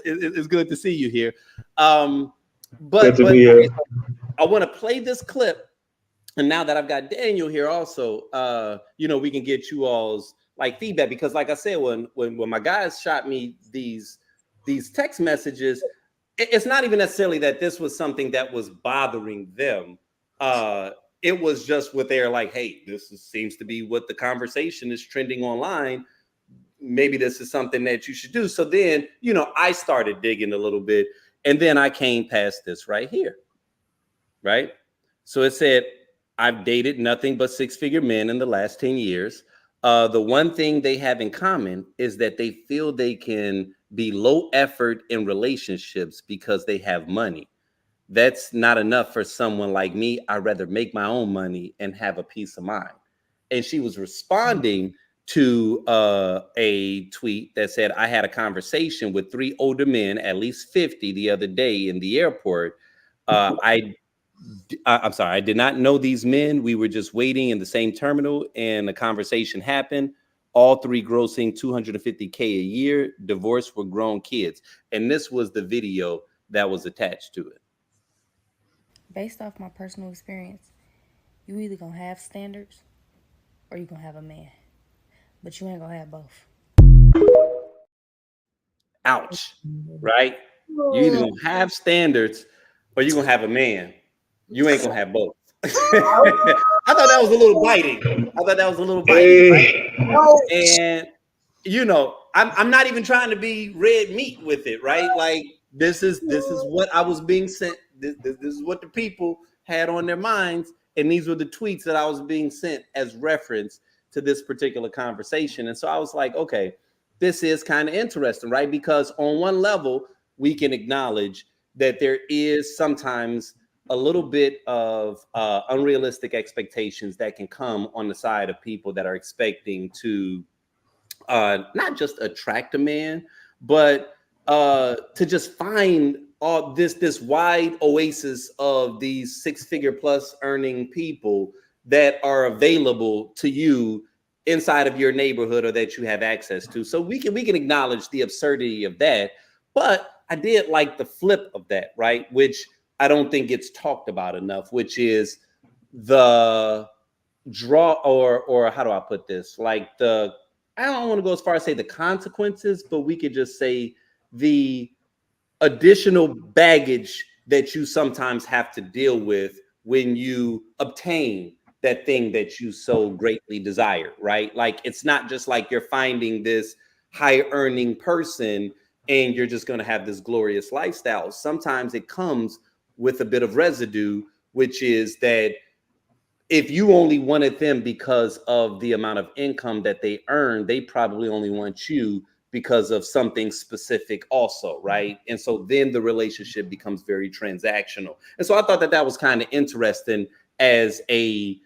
It's good to see you here. But I want to play this clip. And now that I've got Daniel here also, we can get you all's like feedback, because like I said, when my guys shot me these text messages, it's not even necessarily that this was something that was bothering them. It was just what they're like, hey, seems to be what the conversation is trending online. Maybe this is something that you should do. So then, I started digging a little bit, and then I came past this right here, right? So it said, I've dated nothing but six-figure men in the last 10 years. The one thing they have in common is that they feel they can be low effort in relationships because they have money. That's not enough for someone like me. I'd rather make my own money and have a peace of mind. And she was responding to a tweet that said, I had a conversation with 3 older men, at least 50, the other day in the airport. I'm sorry, I did not know these men. We were just waiting in the same terminal and the conversation happened. All 3 grossing $250K a year, divorced with grown kids. And this was the video that was attached to it. Based off my personal experience, you either gonna have standards or you gonna have a man. But you ain't gonna have both. Ouch, right? You either gonna have standards or you gonna have a man. You ain't gonna have both. I thought that was a little biting. Right? And I'm not even trying to be red meat with it, right? Like this is what I was being sent. This is what the people had on their minds, and these were the tweets that I was being sent as reference to this particular conversation. And so I was like, okay, this is kind of interesting, right? Because on one level, we can acknowledge that there is sometimes a little bit of unrealistic expectations that can come on the side of people that are expecting to not just attract a man, but to just find all this wide oasis of these six-figure plus earning people that are available to you inside of your neighborhood or that you have access to. So we can acknowledge the absurdity of that. But I did like the flip of that, right? Which I don't think gets talked about enough, which is the draw or how do I put this? Like I don't want to go as far as say the consequences, but we could just say the additional baggage that you sometimes have to deal with when you obtain that thing that you so greatly desire, right? Like it's not just like you're finding this high earning person and you're just going to have this glorious lifestyle. Sometimes it comes with a bit of residue, which is that if you only wanted them because of the amount of income that they earn, they probably only want you because of something specific also, right? And so then the relationship becomes very transactional. And so I thought that was kind of interesting as a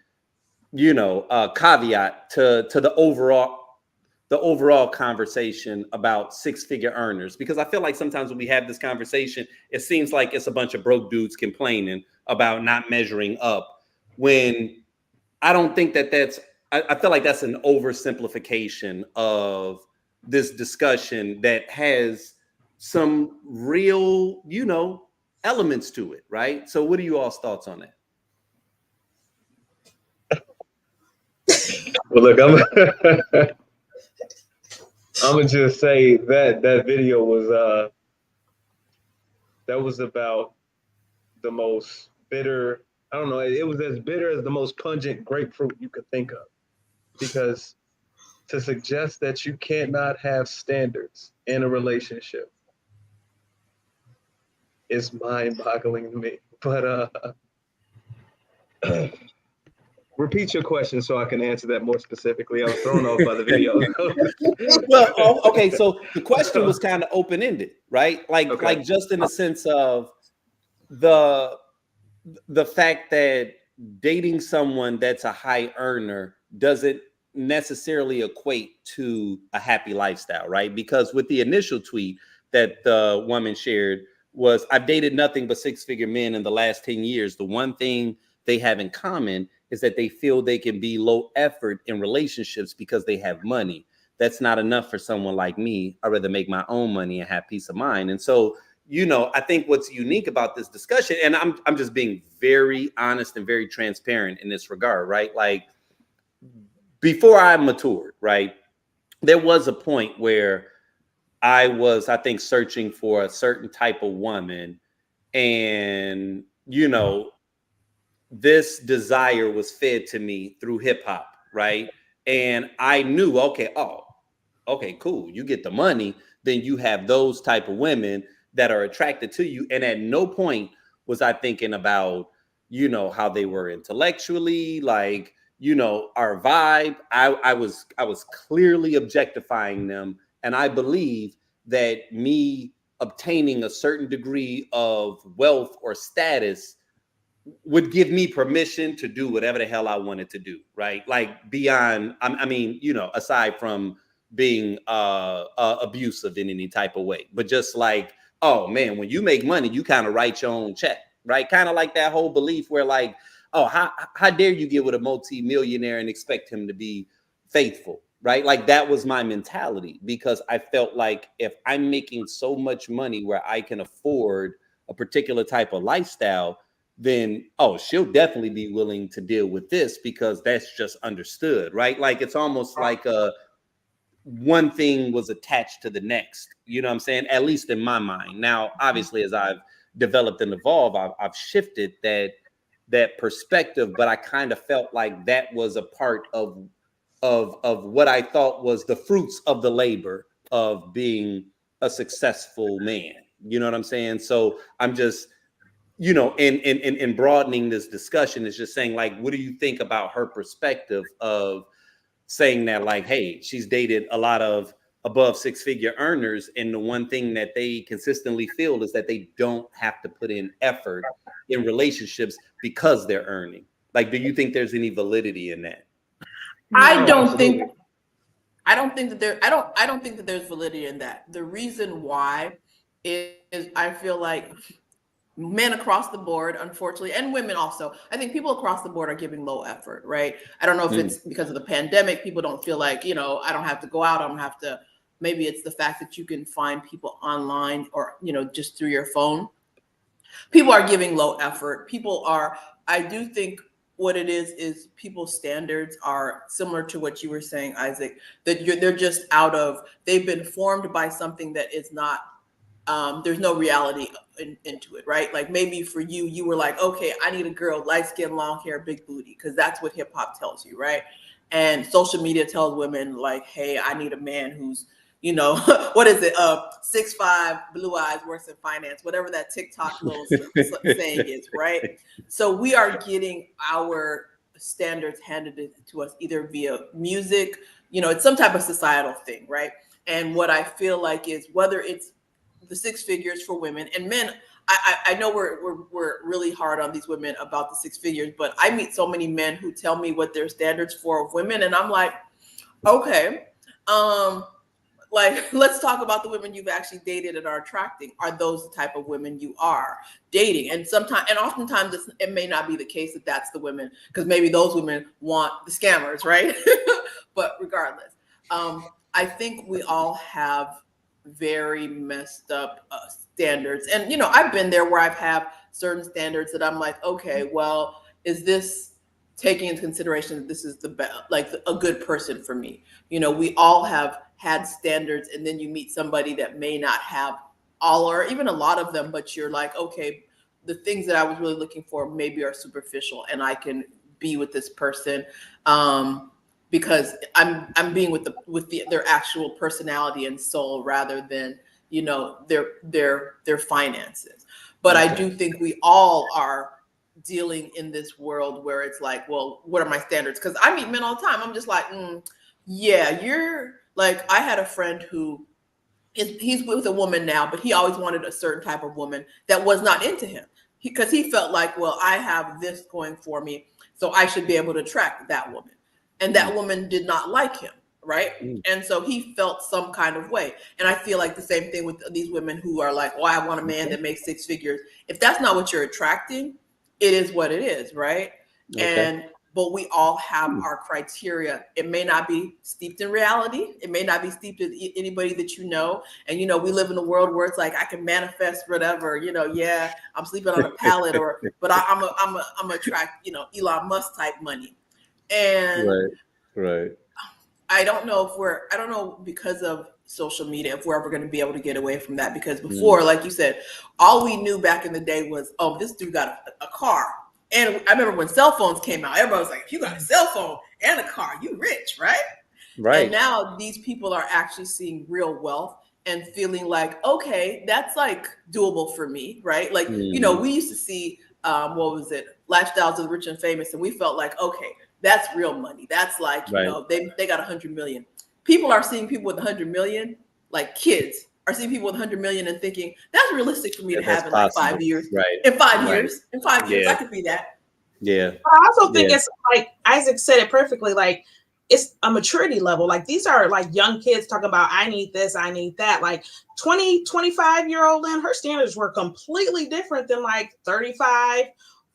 caveat to the overall conversation about six-figure earners, because I feel like sometimes when we have this conversation, it seems like it's a bunch of broke dudes complaining about not measuring up when I don't think that I feel like that's an oversimplification of this discussion that has some real, elements to it, right? So what are you all's thoughts on that? Well, look, I'm gonna just say that video was that was about the most bitter. I don't know. It was as bitter as the most pungent grapefruit you could think of, because to suggest that you cannot have standards in a relationship is mind-boggling to me. But repeat your question so I can answer that more specifically. I was thrown off by the video. Well, okay, so the question was kind of open-ended, right? Like, Okay. like just in the sense of the fact that dating someone that's a high earner doesn't necessarily equate to a happy lifestyle, right? Because with the initial tweet that the woman shared was, I've dated nothing but six-figure men in the last 10 years. The one thing they have in common is that they feel they can be low effort in relationships because they have money. That's not enough for someone like me. I'd rather make my own money and have peace of mind. And so, I think what's unique about this discussion, and I'm just being very honest and very transparent in this regard, right? Like, before I matured, right, there was a point where I was, I think, searching for a certain type of woman, and this desire was fed to me through hip hop, right? And I knew, okay, cool. You get the money, then you have those type of women that are attracted to you. And at no point was I thinking about, how they were intellectually, like, our vibe. I was clearly objectifying them. And I believe that me obtaining a certain degree of wealth or status would give me permission to do whatever the hell I wanted to do, right? Like beyond, aside from being abusive in any type of way, but just like, oh man, when you make money, you kind of write your own check, right? Kind of like that whole belief where like, oh, how dare you get with a multi-millionaire and expect him to be faithful, right? Like that was my mentality, because I felt like if I'm making so much money where I can afford a particular type of lifestyle, then she'll definitely be willing to deal with this, because that's just understood, right? Like it's almost like one thing was attached to the next, you know what I'm saying? At least in my mind. Now, obviously, as I've developed and evolved, I've shifted that perspective, but I kind of felt like that was a part of what I thought was the fruits of the labor of being a successful man. You know what I'm saying? So I'm just, in broadening this discussion, is just saying, like, what do you think about her perspective of saying that, like, hey, she's dated a lot of above six-figure earners, and the one thing that they consistently feel is that they don't have to put in effort in relationships because they're earning. Like, do you think there's any validity in that? I don't think that there's validity in that. The reason why is I feel like men across the board, unfortunately, and women also, I think people across the board are giving low effort, right? I don't know if it's because of the pandemic, people don't feel like, I don't have to go out, I don't have to, maybe it's the fact that you can find people online or, just through your phone. People are giving low effort. I do think what it is people's standards are similar to what you were saying, Isaac, that they're just they've been formed by something that is not, there's no reality into it, right? Like maybe for you were like, okay, I need a girl, light skin, long hair, big booty, because that's what hip hop tells you, right? And social media tells women like, hey, I need a man who's, what is it? 6'5", blue eyes, works in finance, whatever that TikTok little saying is, right? So we are getting our standards handed to us either via music, it's some type of societal thing, right? And what I feel like is whether it's the six figures for women and men, I know we're really hard on these women about the six figures, but I meet so many men who tell me what their standards for of women, and I'm like, okay, like, let's talk about the women you've actually dated and are attracting. Are those the type of women you are dating? And sometimes, and oftentimes, it may not be the case that that's the women, because maybe those women want the scammers, right? But regardless, I think we all have very messed up standards, and I've been there where I've had certain standards that I'm like, okay, well, is this taking into consideration that this is the best, like a good person for me? We all have had standards, and then you meet somebody that may not have all or even a lot of them, but you're like, okay, the things that I was really looking for maybe are superficial, and I can be with this person because I'm being with their actual personality and soul rather than their finances. But okay. I do think we all are dealing in this world where it's like, well, what are my standards? Because I meet men all the time. I'm just like, yeah, you're like, I had a friend who he's with a woman now, but he always wanted a certain type of woman that was not into him, because he felt like, well, I have this going for me, so I should be able to attract that woman. And that woman did not like him, right? And so he felt some kind of way. And I feel like the same thing with these women who are like, oh, I want a man that makes 6 figures. If that's not what you're attracting, it is what it is, right? Okay. But we all have our criteria. It may not be steeped in reality. It may not be steeped in anybody that you know. And, we live in a world where it's like, I can manifest whatever, yeah, I'm sleeping on a pallet, but I'm attract, Elon Musk type money. And right. I don't know because of social media, if we're ever going to be able to get away from that. Because before, like you said, all we knew back in the day was, oh, this dude got a car. And I remember when cell phones came out, everybody was like, if you got a cell phone and a car, you rich, right? Right. And now these people are actually seeing real wealth and feeling like, okay, that's like doable for me, right? Like, we used to see, what was it? Lifestyles of the Rich and Famous. And we felt like, okay, that's real money. That's like, they got 100 million. People are seeing people with 100 million, like kids are seeing people with 100 million and thinking that's realistic for me to have in like 5 years. Right. In 5 years, I could be that. Yeah. I also think it's like Isaac said it perfectly. Like, it's a maturity level. Like, these are like young kids talking about, I need this, I need that. Like 25-year-old Lynn, her standards were completely different than like 35,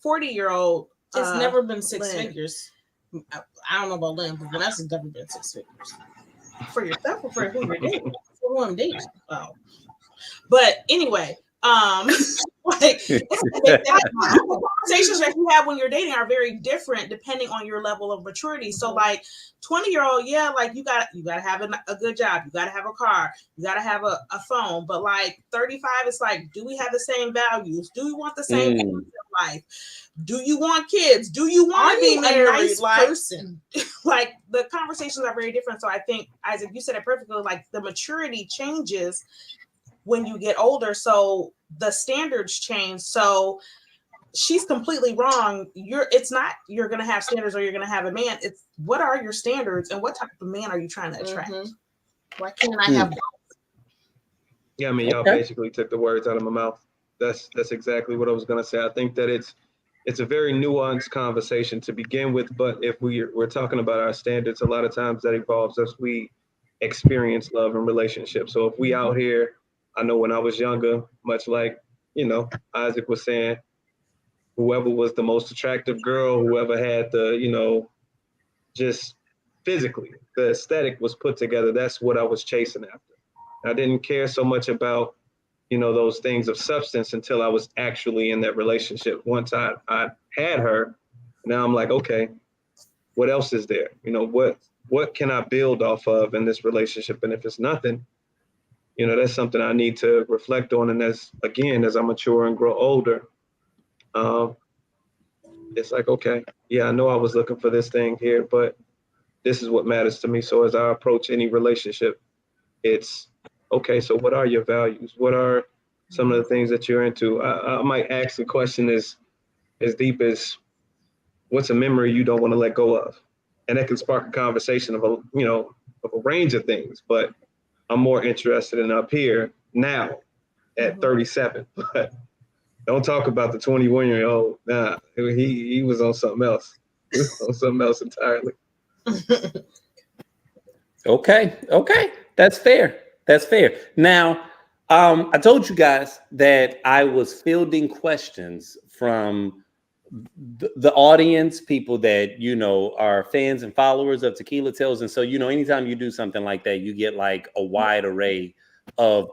40-year-old. It's never been 6 figures. I don't know about Lynn, but Vanessa's never been 6 figures. For yourself or for who you're dating? For who I'm dating. Oh. But anyway, like, the conversations that you have when you're dating are very different depending on your level of maturity. So like 20-year-old, yeah, like you gotta have a good job, you gotta have a car, you gotta have a phone. But like 35, it's like, do we have the same values? Do we want the same things in life? Do you want kids? Do you want to be a nice person? Like, the conversations are very different. So I think, Isaac, you said it perfectly. Like, the maturity changes when you get older. So the standards change. So she's completely wrong. It's not you're going to have standards or you're going to have a man. It's what are your standards and what type of man are you trying to attract? Why can't I have both? Yeah, I mean, y'all basically took the words out of my mouth. That's exactly what I was going to say. I think that it's a very nuanced conversation to begin with, but if we're talking about our standards, a lot of times that involves us, we experience love and relationships. So if we out here, I know when I was younger, much like, Isaac was saying, whoever was the most attractive girl, whoever had the, just physically, the aesthetic was put together, that's what I was chasing after. I didn't care so much about, those things of substance until I was actually in that relationship. Once I had her, now I'm like, okay, what else is there? What can I build off of in this relationship? And if it's nothing, that's something I need to reflect on. And as I mature and grow older, it's like, okay, yeah, I know I was looking for this thing here, but this is what matters to me. So as I approach any relationship, it's, okay, so what are your values? What are some of the things that you're into? I might ask the question as deep as, what's a memory you don't want to let go of? And that can spark a conversation of a range of things, but I'm more interested in up here now at 37. But don't talk about the 21-year-old. Nah, he was on something else. He was on something else entirely. Okay. That's fair. That's fair. Now, I told you guys that I was fielding questions from the audience, people that, you know, are fans and followers of Tequila Tales. And so, you know, anytime you do something like that, you get like a wide array of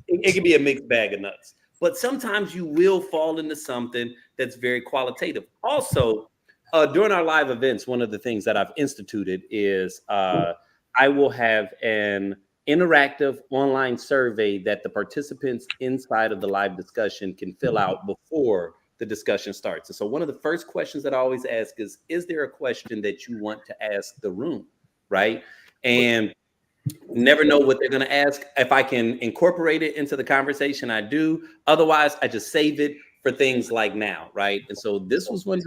it can be a mixed bag of nuts. But sometimes you will fall into something that's very qualitative. Also, during our live events, one of the things that I've instituted is I will have an interactive online survey that the participants inside of the live discussion can fill out before the discussion starts. And so one of the first questions that I always ask is there a question that you want to ask the room, right? And never know what they're going to ask. If I can incorporate it into the conversation, I do. Otherwise, I just save it for things like now, right? And so this was one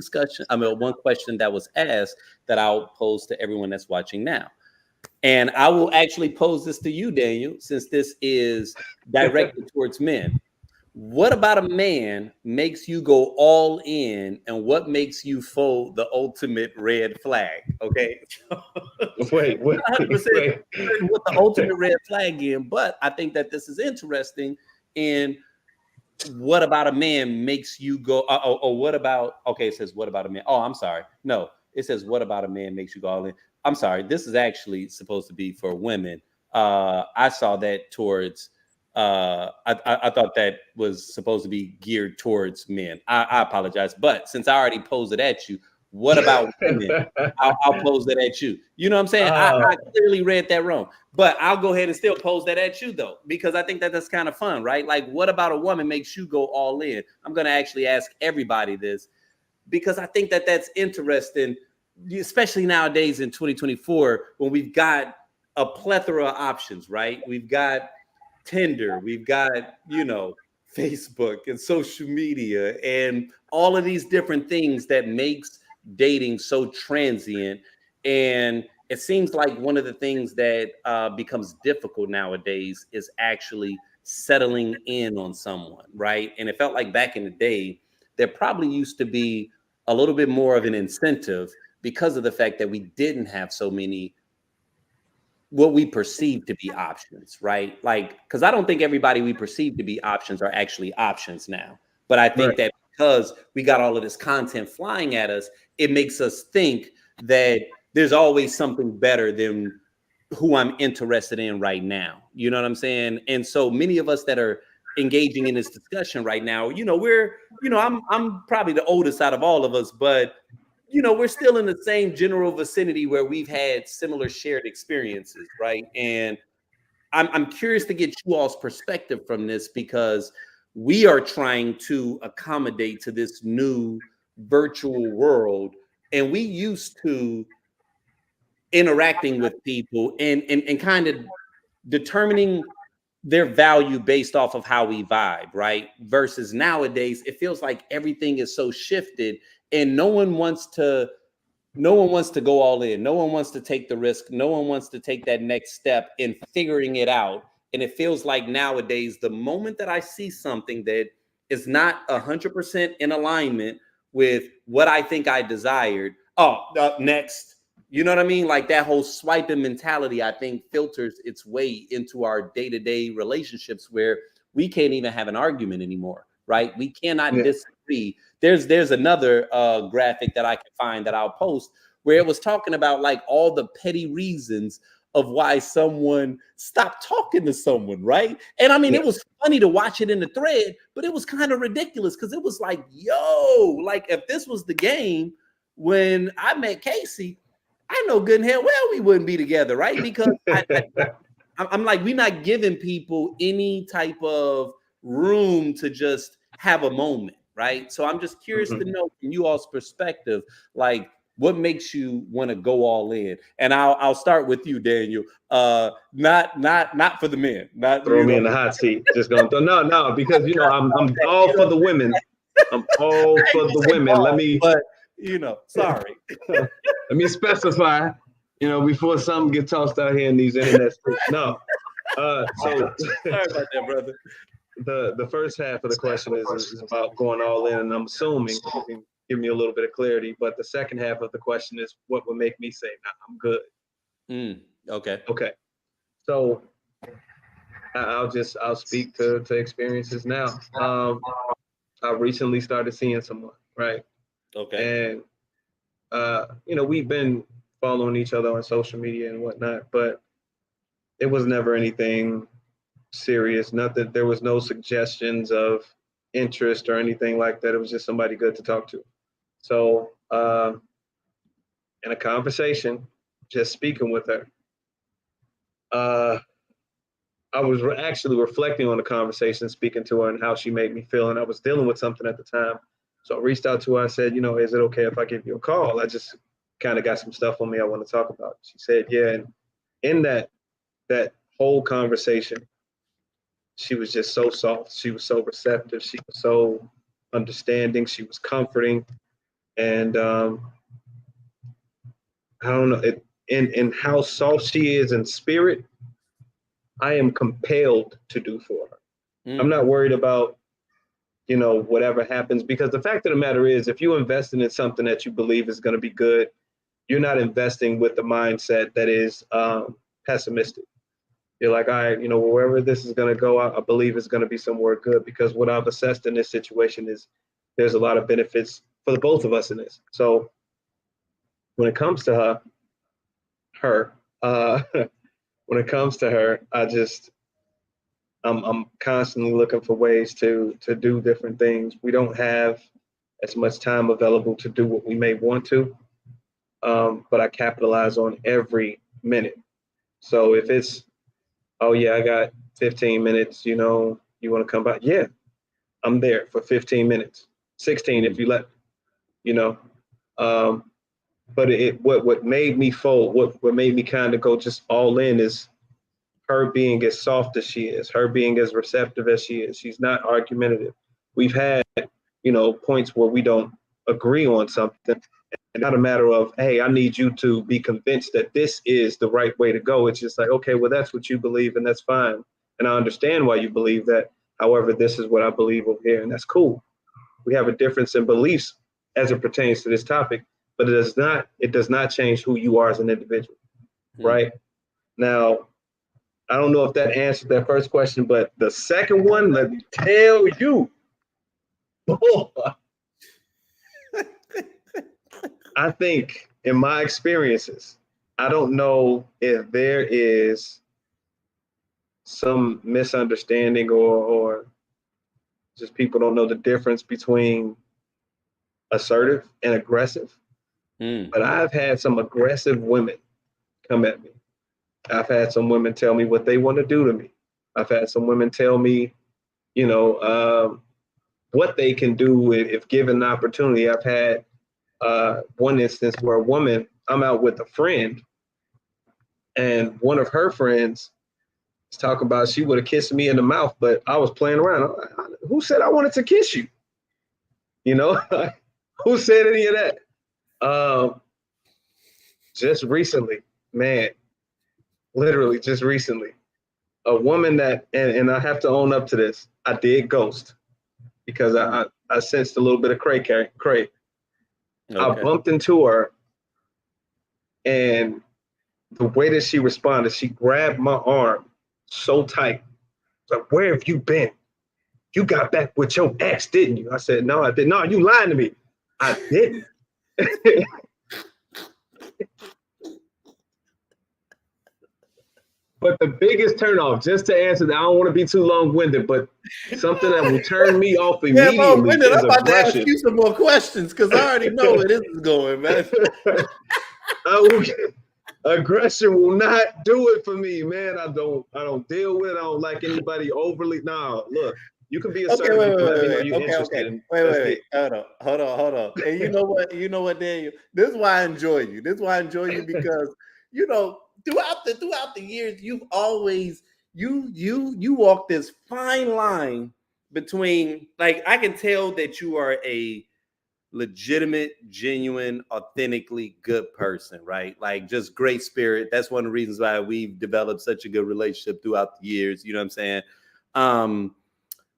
question that was asked that I'll pose to everyone that's watching now. And I will actually pose this to you, Daniel, since this is directed towards men. What about a man makes you go all in, and what makes you fold the ultimate red flag? Okay. Wait. What the ultimate red flag is, but I think that this is interesting. And what about a man makes you go, what about, okay, it says, what about a man? Oh, I'm sorry. No, it says, what about a man makes you go all in? I'm sorry. This is actually supposed to be for women. I saw that towards, I thought that was supposed to be geared towards men. I apologize. But since I already posed it at you, what about women? I'll pose that at you. You know what I'm saying? I clearly read that wrong. But I'll go ahead and still pose that at you, though, because I think that that's kind of fun, right? Like, what about a woman makes you go all in? I'm going to actually ask everybody this because I think that that's interesting, especially nowadays in 2024 when we've got a plethora of options, right? We've got Tinder, we've got, you know, Facebook and social media and all of these different things that makes dating so transient. And it seems like one of the things that becomes difficult nowadays is actually settling in on someone, right? And it felt like back in the day, there probably used to be a little bit more of an incentive because of the fact that we didn't have so many what we perceive to be options, right? Like, because I don't think everybody we perceive to be options are actually options now. But I think that because we got all of this content flying at us, it makes us think that there's always something better than who I'm interested in right now. You know what I'm saying? And so many of us that are engaging in this discussion right now, you know, I'm probably the oldest out of all of us, but you know, we're still in the same general vicinity where we've had similar shared experiences, right? And I'm curious to get you all's perspective from this because we are trying to accommodate to this new virtual world, and we used to interacting with people and kind of determining their value based off of how we vibe, right? Versus nowadays, it feels like everything is so shifted and no one wants to go all in. No one wants to take the risk. No one wants to take that next step in figuring it out. And it feels like nowadays, the moment that I see something that is not 100% in alignment with what I think I desired, next. You know what I mean? Like that whole swiping mentality, I think filters its way into our day-to-day relationships where we can't even have an argument anymore, right? We cannot disagree. There's another graphic that I can find that I'll post where it was talking about like all the petty reasons of why someone stopped talking to someone, right? And I mean, it was funny to watch it in the thread, but it was kind of ridiculous because it was like, yo, like if this was the game when I met Casey, I know good and hell well we wouldn't be together, right? Because I'm like, we're not giving people any type of room to just have a moment, right? So I'm just curious to know from you all's perspective, like what makes you want to go all in? And I'll start with you, Daniel. Not for the men. Not throw me in the hot seat. Just gonna no, because you know I'm all for the women. I'm all for the women. Let me. But you know, sorry. Let me specify, you know, before something gets tossed out here in these internet streets. No. So sorry about that, brother. The first half of the question is about going all in, and I'm assuming you can give me a little bit of clarity. But the second half of the question is what would make me say, "Nah, I'm good." Okay. Okay. So I'll speak to experiences now. I recently started seeing someone, right? Okay. And we've been following each other on social media and whatnot, but it was never anything serious. Not that there was no suggestions of interest or anything like that. It was just somebody good to talk to. So in a conversation, just speaking with her, I was actually reflecting on the conversation, speaking to her and how she made me feel. And I was dealing with something at the time. So I reached out to her. I said, is it okay if I give you a call? I just kind of got some stuff on me I want to talk about. She said, yeah. And in that whole conversation, she was just so soft. She was so receptive. She was so understanding. She was comforting. And I don't know, in how soft she is in spirit, I am compelled to do for her. I'm not worried about, whatever happens, because the fact of the matter is, if you invest in something that you believe is going to be good, you're not investing with the mindset that is pessimistic. You're like, all right, wherever this is going to go, I believe it's going to be somewhere good, because what I've assessed in this situation is there's a lot of benefits for the both of us in this. So when it comes to her, when it comes to her, I'm constantly looking for ways to do different things. We don't have as much time available to do what we may want to, but I capitalize on every minute. So if it's, oh yeah, I got 15 minutes, you want to come by? Yeah, I'm there for 15 minutes, 16 if you let me, but what made me fold, what made me kind of go just all in is her being as soft as she is, her being as receptive as she is. She's not argumentative. We've had, points where we don't agree on something. And not a matter of, hey, I need you to be convinced that this is the right way to go. It's just like, okay, well, that's what you believe, and that's fine. And I understand why you believe that. However, this is what I believe over here, and that's cool. We have a difference in beliefs as it pertains to this topic, but it does not change who you are as an individual, right? Now, I don't know if that answered that first question, but the second one, let me tell you, I think in my experiences, I don't know if there is some misunderstanding or just people don't know the difference between assertive and aggressive. But I've had some aggressive women come at me. I've had some women tell me what they want to do to me. I've had some women tell me, what they can do if given the opportunity. I've had one instance where a woman, I'm out with a friend, and one of her friends is talking about she would have kissed me in the mouth, but I was playing around. Who said I wanted to kiss you? Who said any of that? Just recently, man, literally just recently, a woman that, and I have to own up to this, I did ghost because I sensed a little bit of cray. Okay. I bumped into her, and the way that she responded, she grabbed my arm so tight. Like, where have you been? You got back with your ex, didn't you? I said, no, I didn't. No, you lying to me. I didn't. But the biggest turnoff, just to answer that, I don't want to be too long-winded, but something that will turn me off immediately is I'm about aggression. to ask you some more questions because I already know where this is going, man. Aggression will not do it for me, man. I don't deal with it. I don't like anybody overly. No, look, you can be assertive. Okay, Let me know you're interested. Wait. Hold on. And you know what, Daniel? This is why I enjoy you. This is why I enjoy you because throughout the years, you've always you walk this fine line between, like, I can tell that you are a legitimate, genuine, authentically good person, right? Like, just great spirit. That's one of the reasons why we've developed such a good relationship throughout the years. You know what I'm saying?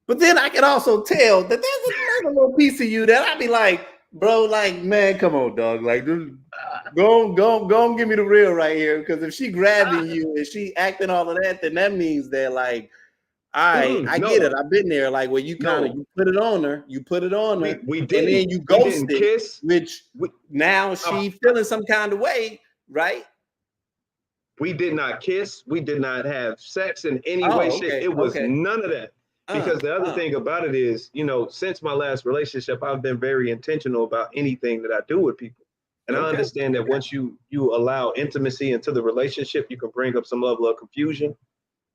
But then I can also tell that there's another little piece of you that I'd be like, bro, like, man, come on, dog. Like, Go on, give me the real right here. Because if she grabbing you and she acting all of that, then that means that like, all right, I get it. I've been there. Like where you kind of you put it on her, we and didn't, then you we didn't ghosted, kiss. which now she feeling some kind of way, right? We did not kiss. We did not have sex in any way, shape. It was none of that. Because the other thing about it is, you know, since my last relationship, I've been very intentional about anything that I do with people. And I understand that once you allow intimacy into the relationship, you can bring up some level of confusion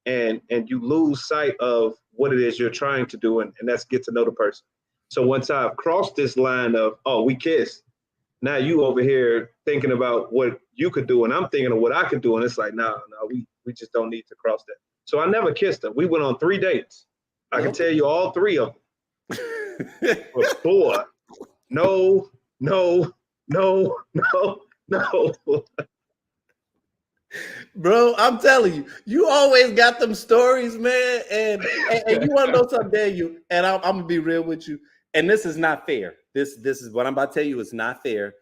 and you lose sight of what it is you're trying to do. And that's get to know the person. So once I've crossed this line of, oh, we kissed, now you over here thinking about what you could do, and I'm thinking of what I could do, and it's like, no, we just don't need to cross that. So I never kissed her. We went on 3 dates. I can tell you all 3 of them. But boy, no. Bro, I'm telling you, you always got them stories, man. And you want to know something, Daniel? And I'm gonna be real with you. And this is not fair. This is what I'm about to tell you. It's not fair.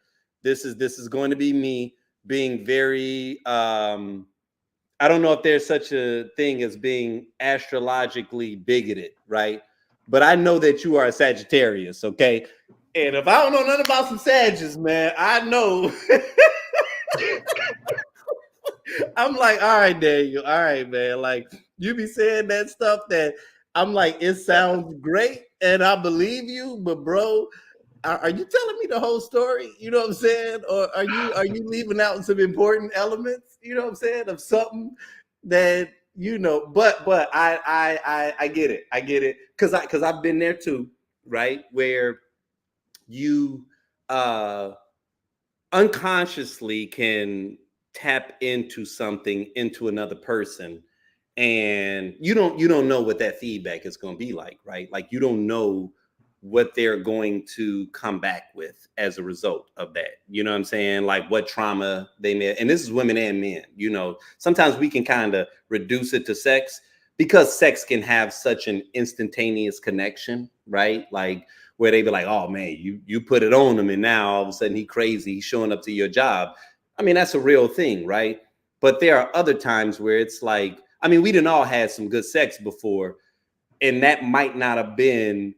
This is going to be me being very. I don't know if there's such a thing as being astrologically bigoted, right? But I know that you are a Sagittarius, okay? And if I don't know nothing about some Sagittarius, man, I know. I'm like, all right, Daniel, all right, man. Like, you be saying that stuff that I'm like, it sounds great, and I believe you, but bro, are you telling me the whole story? You know what I'm saying? Or are you leaving out some important elements? You know what I'm saying? Of something that you know. But I get it. I get it because I've been there too, right? Where you unconsciously can tap into something into another person, and you don't know what that feedback is going to be like, right? Like you don't know what they're going to come back with as a result of that. You know what I'm saying? Like what trauma they may, and this is women and men, you know, sometimes we can kind of reduce it to sex because sex can have such an instantaneous connection, right? Like where they be like, oh man, you put it on him and now all of a sudden he crazy, he's showing up to your job. I mean, that's a real thing, right? But there are other times where it's like, I mean, we done all had some good sex before, and that might not have been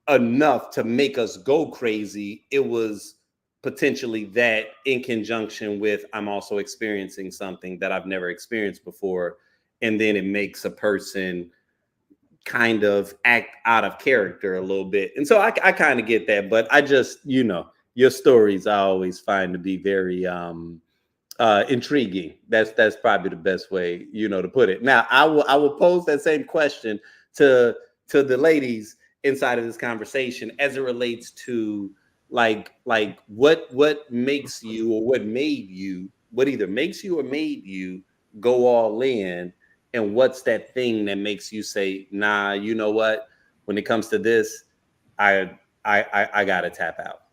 enough to make us go crazy. It was potentially that in conjunction with I'm also experiencing something that I've never experienced before. And then it makes a person kind of act out of character a little bit. And so I kind of get that, but I just, you know, your stories I always find to be very intriguing. That's probably the best way, you know, to put it. Now I will pose that same question to the ladies inside of this conversation as it relates to like what makes you or what made you, what either makes you or made you go all in, and what's that thing that makes you say, nah, you know what, when it comes to this, I gotta tap out.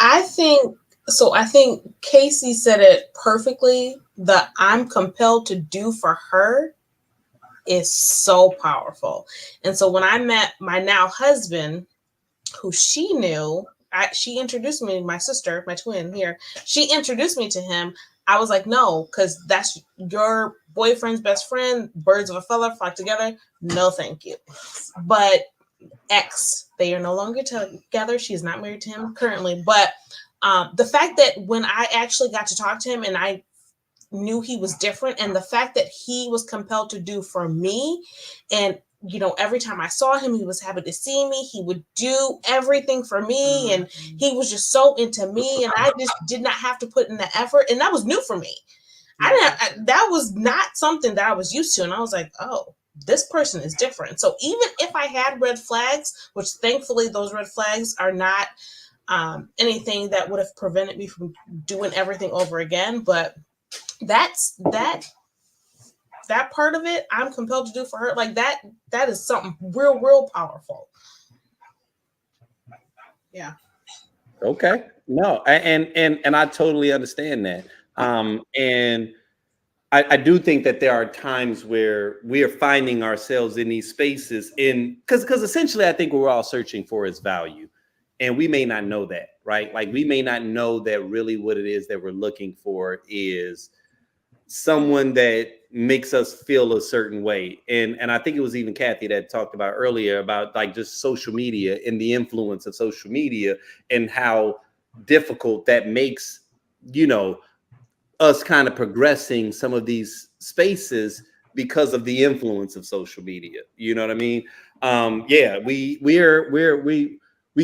I think Casey said it perfectly. The I'm compelled to do for her is so powerful. And so when I met my now husband, who she knew, she introduced me to my sister, my twin here. She introduced me to him. I was like, no, because that's your boyfriend's best friend. Birds of a feather flock together. No, thank you. But they are no longer together. She's not married to him currently. But the fact that when I actually got to talk to him and I knew he was different, and the fact that he was compelled to do for me, and you know, every time I saw him, he was happy to see me. He would do everything for me, and he was just so into me, and I just did not have to put in the effort, and that was new for me. That was not something that I was used to, and I was like, oh, this person is different. So even if I had red flags, which thankfully those red flags are not anything that would have prevented me from doing everything over again, but that part of it, I'm compelled to do for her. Like that is something real powerful. Yeah. Okay. No, and I totally understand that. And I do think that there are times where we are finding ourselves in these spaces because essentially I think what we're all searching for is value. And we may not know that, right? Like we may not know that really what it is that we're looking for is someone that makes us feel a certain way. And I think it was even Kathy that talked about earlier about like just social media and the influence of social media and how difficult that makes, you know, us kind of progressing some of these spaces because of the influence of social media. You know what I mean? Yeah, we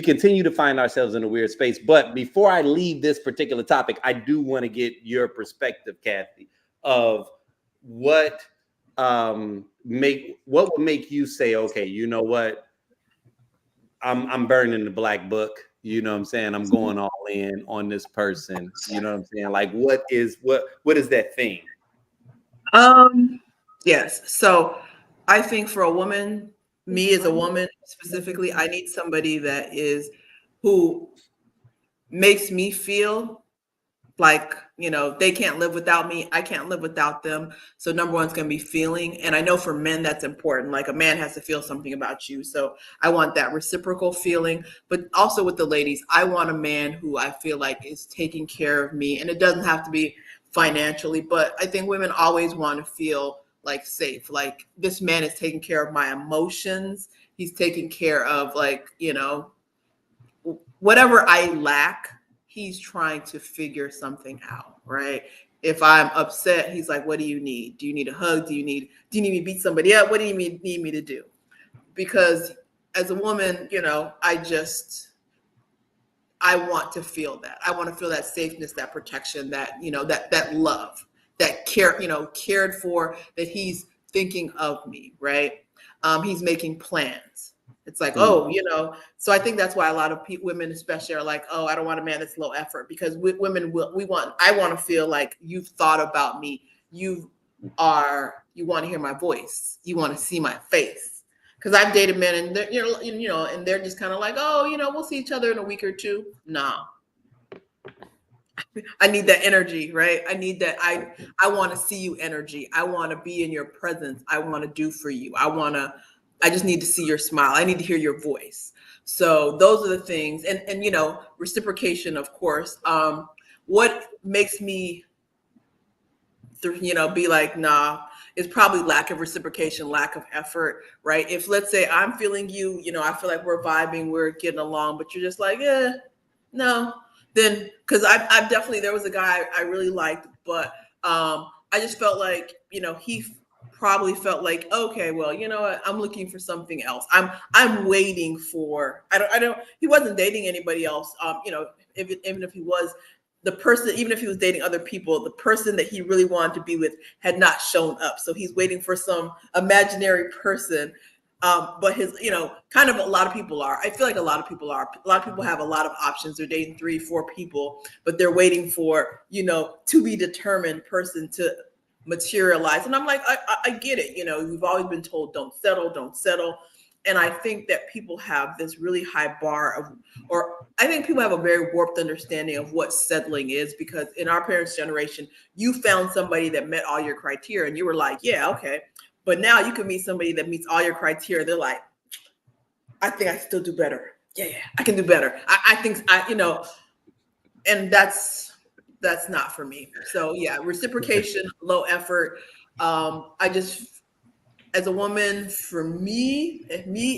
continue to find ourselves in a weird space. But before I leave this particular topic, I do want to get your perspective, Kathy, of what what would make you say, okay, you know what, I'm burning the black book. You know what I'm saying? I'm going all in on this person. You know what I'm saying? Like, what is that thing? Yes. So I think for a woman, me as a woman specifically, I need somebody that is who makes me feel like, you know, they can't live without me. I can't live without them. So number one's going to be feeling. And I know for men, that's important. Like a man has to feel something about you. So I want that reciprocal feeling. But also with the ladies, I want a man who I feel like is taking care of me. And it doesn't have to be financially, but I think women always want to feel like safe. Like this man is taking care of my emotions. He's taking care of, like, you know, whatever I lack, he's trying to figure something out, right? If I'm upset, he's like, what do you need? Do you need a hug? Do you need me to beat somebody up? What do you need me to do? Because as a woman, you know, I want to feel that. I want to feel that safeness, that protection, that, you know, that love, that care, you know, cared for, that he's thinking of me, right? He's making plans. It's like, oh, you know, so I think that's why a lot of women especially are like, oh, I don't want a man that's low effort, because women I want to feel like you've thought about me. You want to hear my voice. You want to see my face. Because I've dated men and they're, you know, and they're just kind of like, oh, you know, we'll see each other in a week or two. Nah. I need that energy, right? I need that. I want to see you energy. I want to be in your presence. I want to do for you. I just need to see your smile. I need to hear your voice. So those are the things. And you know, reciprocation, of course. What makes me, you know, be like, nah, is probably lack of reciprocation, lack of effort, right? If let's say I'm feeling you, you know, I feel like we're vibing, we're getting along, but you're just like, no. Then, because I've definitely, there was a guy I really liked, but I just felt like, you know, he probably felt like, okay, well, you know what, I'm looking for something else. I'm waiting for, he wasn't dating anybody else. You know, even if he was, the person, even if he was dating other people, the person that he really wanted to be with had not shown up. So he's waiting for some imaginary person. But his, you know, kind of a lot of people are. I feel like a lot of people have a lot of options. They're dating 3-4 people, but they're waiting for, you know, to be determined person to materialize. And I'm like, I get it. You know, we've always been told, don't settle. And I think that people have this really high bar of, or I think people have a very warped understanding of what settling is, because in our parents' generation, you found somebody that met all your criteria and you were like, yeah, okay. But now you can meet somebody that meets all your criteria. They're like, I think I can still do better. Yeah, I can do better. I think you know, and that's not for me. So yeah, reciprocation, low effort. I just, as a woman, for me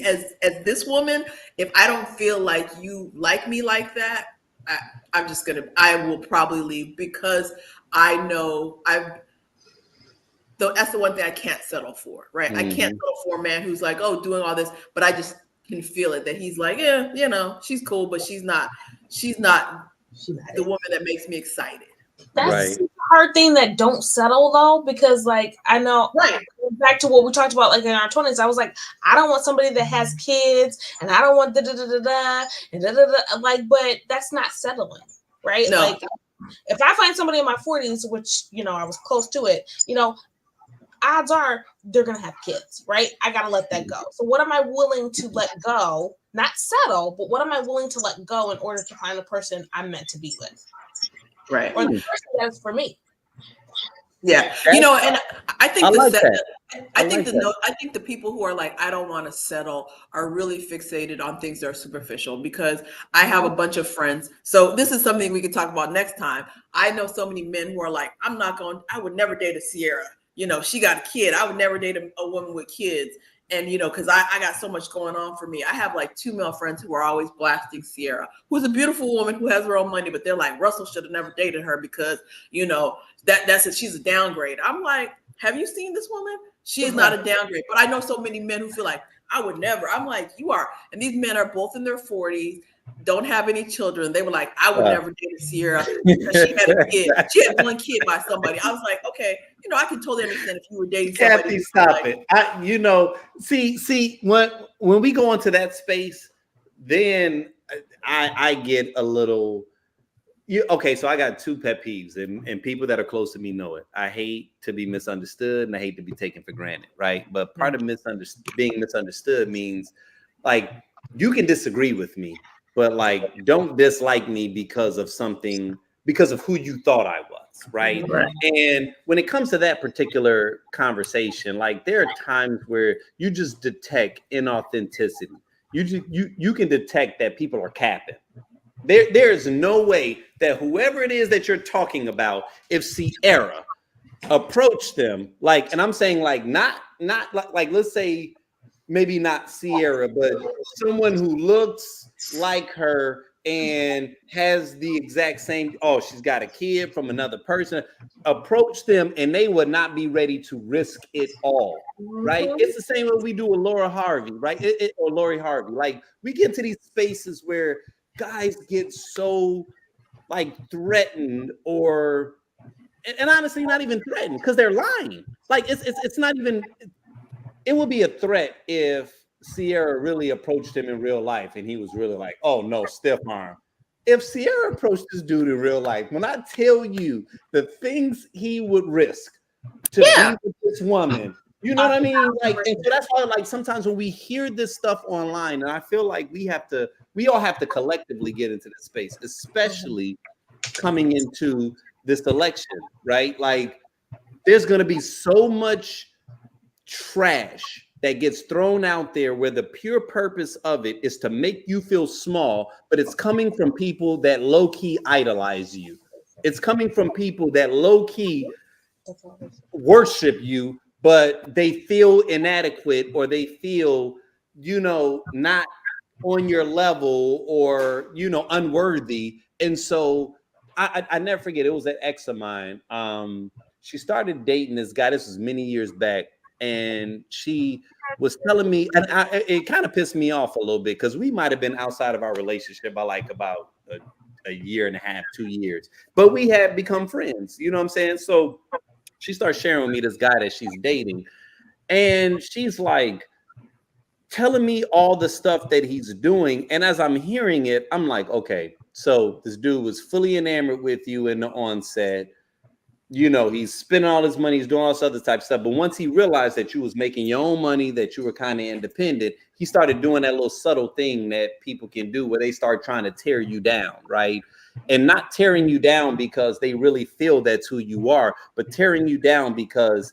as this woman, if I don't feel like you like me like that, I will probably leave, because I know that's the one thing I can't settle for, right? I can't settle for a man who's like, oh, doing all this, but I just can feel it, that he's like, yeah, you know, she's cool, but she's not the woman that makes me excited. That's the hard thing, that don't settle though, because like I know, right, back to what we talked about, like in our 20s, I was like, I don't want somebody that has kids, and I don't want like, but that's not settling, right? No. Like if I find somebody in my 40s, which, you know, I was close to it, you know, odds are they're gonna have kids, right? I gotta let that go. So what am I willing to let go? Not settle, but what am I willing to let go in order to find the person I'm meant to be with? Right. Or the person that's for me. Yeah, you know, and I think I the like set, that. I think I think the people who are like, I don't want to settle, are really fixated on things that are superficial. Because I have a bunch of friends. So this is something we could talk about next time. I know so many men who are like, I would never date a Sierra. You know, she got a kid. I would never date a woman with kids. And, you know, because I got so much going on for me. I have like 2 male friends who are always blasting Sierra, who's a beautiful woman who has her own money, but they're like, Russell should have never dated her because, you know, that's it. She's a downgrade. I'm like, have you seen this woman? She is not a downgrade. But I know so many men who feel like, I would never. I'm like, you are. And these men are both in their 40s, don't have any children. They were like, I would never date a Sierra because she had a kid. She had 1 kid by somebody. I was like, okay, you know, I can totally understand if you were dating somebody. Kathy, stop it. You know, see, when we go into that space, then I get a little. Okay, so I got 2 pet peeves, and people that are close to me know it. I hate to be misunderstood, and I hate to be taken for granted, right? But part of being misunderstood means, like, you can disagree with me, but like, don't dislike me because of who you thought I was, right? And when it comes to that particular conversation, like, there are times where you just detect inauthenticity. You can detect that people are capping. There is no way that whoever it is that you're talking about, if Sierra approached them, like, and I'm saying like not like let's say maybe not Sierra, but someone who looks like her and has the exact same, she's got a kid from another person, approach them and they would not be ready to risk it all. Right? It's the same way we do with Laura Harvey, right? Or Lori Harvey. Like, we get to these spaces where guys get so like threatened, or and honestly not even threatened, because they're lying. Like, it's not even, it would be a threat if Sierra really approached him in real life and he was really like, oh no, stiff arm. If Sierra approached this dude in real life, when I tell you the things he would risk to be with this woman, you know what I mean? Like, and so that's why, like, sometimes when we hear this stuff online, and I feel like we all have to collectively get into this space, especially coming into this election, right? Like, there's going to be so much trash that gets thrown out there where the pure purpose of it is to make you feel small, but it's coming from people that low-key idolize you. It's coming from people that low-key worship you, but they feel inadequate, or they feel, you know, not on your level, or, you know, unworthy. And so I never forget, it was an ex of mine. She started dating this guy. This was many years back. And she was telling me, and it kind of pissed me off a little bit, because we might have been outside of our relationship by like about a year and a half, 2 years, but we had become friends. You know what I'm saying? So she starts sharing with me this guy that she's dating, and she's like telling me all the stuff that he's doing. And as I'm hearing it, I'm like, okay, so this dude was fully enamored with you in the onset. You know, he's spending all his money, he's doing all this other type of stuff. But once he realized that you was making your own money, that you were kind of independent, he started doing that little subtle thing that people can do, where they start trying to tear you down, right? And not tearing you down because they really feel that's who you are, but tearing you down because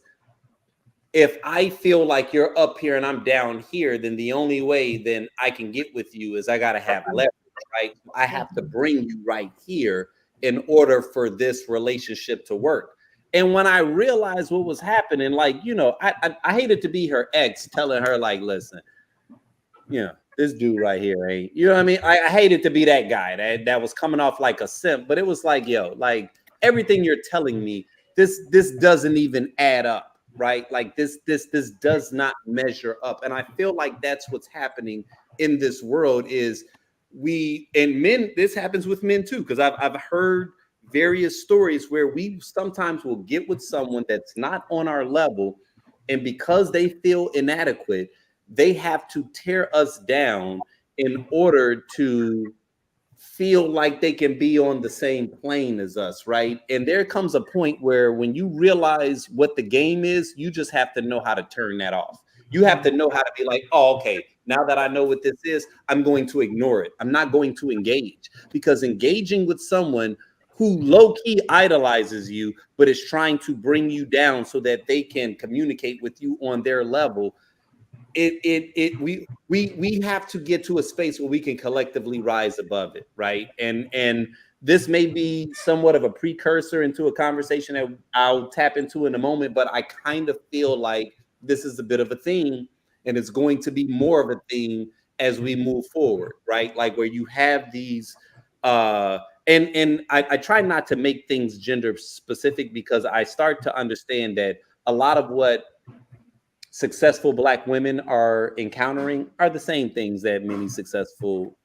if I feel like you're up here and I'm down here, then the only way then I can get with you is I got to have leverage, right? I have to bring you right here in order for this relationship to work. And when I realized what was happening, like, you know, I hated to be her ex telling her, like, listen, you know, this dude right here ain't, you know what I mean? I hated to be that guy that was coming off like a simp, but it was like, yo, like, everything you're telling me, this doesn't even add up. Right? Like, this does not measure up. And I feel like that's what's happening in this world is and men, this happens with men too, because I've heard various stories where we sometimes will get with someone that's not on our level, and because they feel inadequate, they have to tear us down in order to feel like they can be on the same plane as us, right? And there comes a point where when you realize what the game is, you just have to know how to turn that off. You have to know how to be like, oh, okay, now that I know what this is, I'm going to ignore it. I'm not going to engage, because engaging with someone who low-key idolizes you, but is trying to bring you down so that they can communicate with you on their level. We have to get to a space where we can collectively rise above it, right? And this may be somewhat of a precursor into a conversation that I'll tap into in a moment, but I kind of feel like this is a bit of a theme, and it's going to be more of a theme as we move forward, right? Like where you have these and I try not to make things gender specific, because I start to understand that a lot of what successful Black women are encountering are the same things that many successful,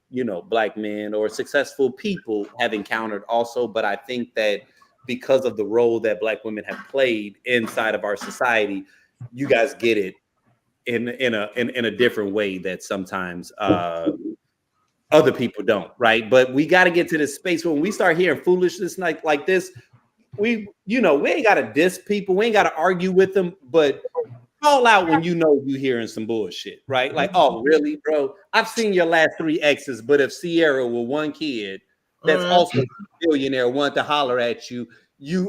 Black men or successful people have encountered also. But I think that because of the role that Black women have played inside of our society, you guys get it in a different way that sometimes other people don't, right? But we got to get to this space when we start hearing foolishness like this. We ain't got to diss people, we ain't got to argue with them, but call out when you're hearing some bullshit, right? Like, oh, really, bro? I've seen your last 3 exes, but if Sierra with one kid that's also a billionaire wanted to holler at you,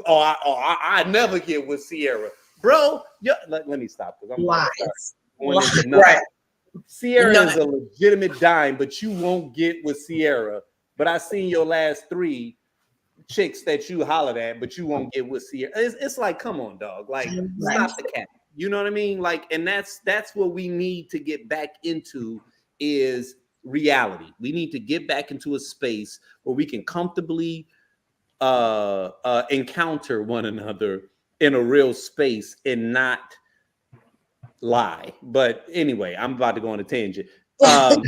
I never get with Sierra, bro. Let me stop, because I'm lies. Right. Sierra is a legitimate dime, but you won't get with Sierra. But I seen your last 3 chicks that you hollered at, but you won't get with Sierra. It's like, come on, dog. Like, stop the cat. You know what I mean? Like, and that's what we need to get back into is reality. We need to get back into a space where we can comfortably encounter one another in a real space and not lie. But anyway, I'm about to go on a tangent. This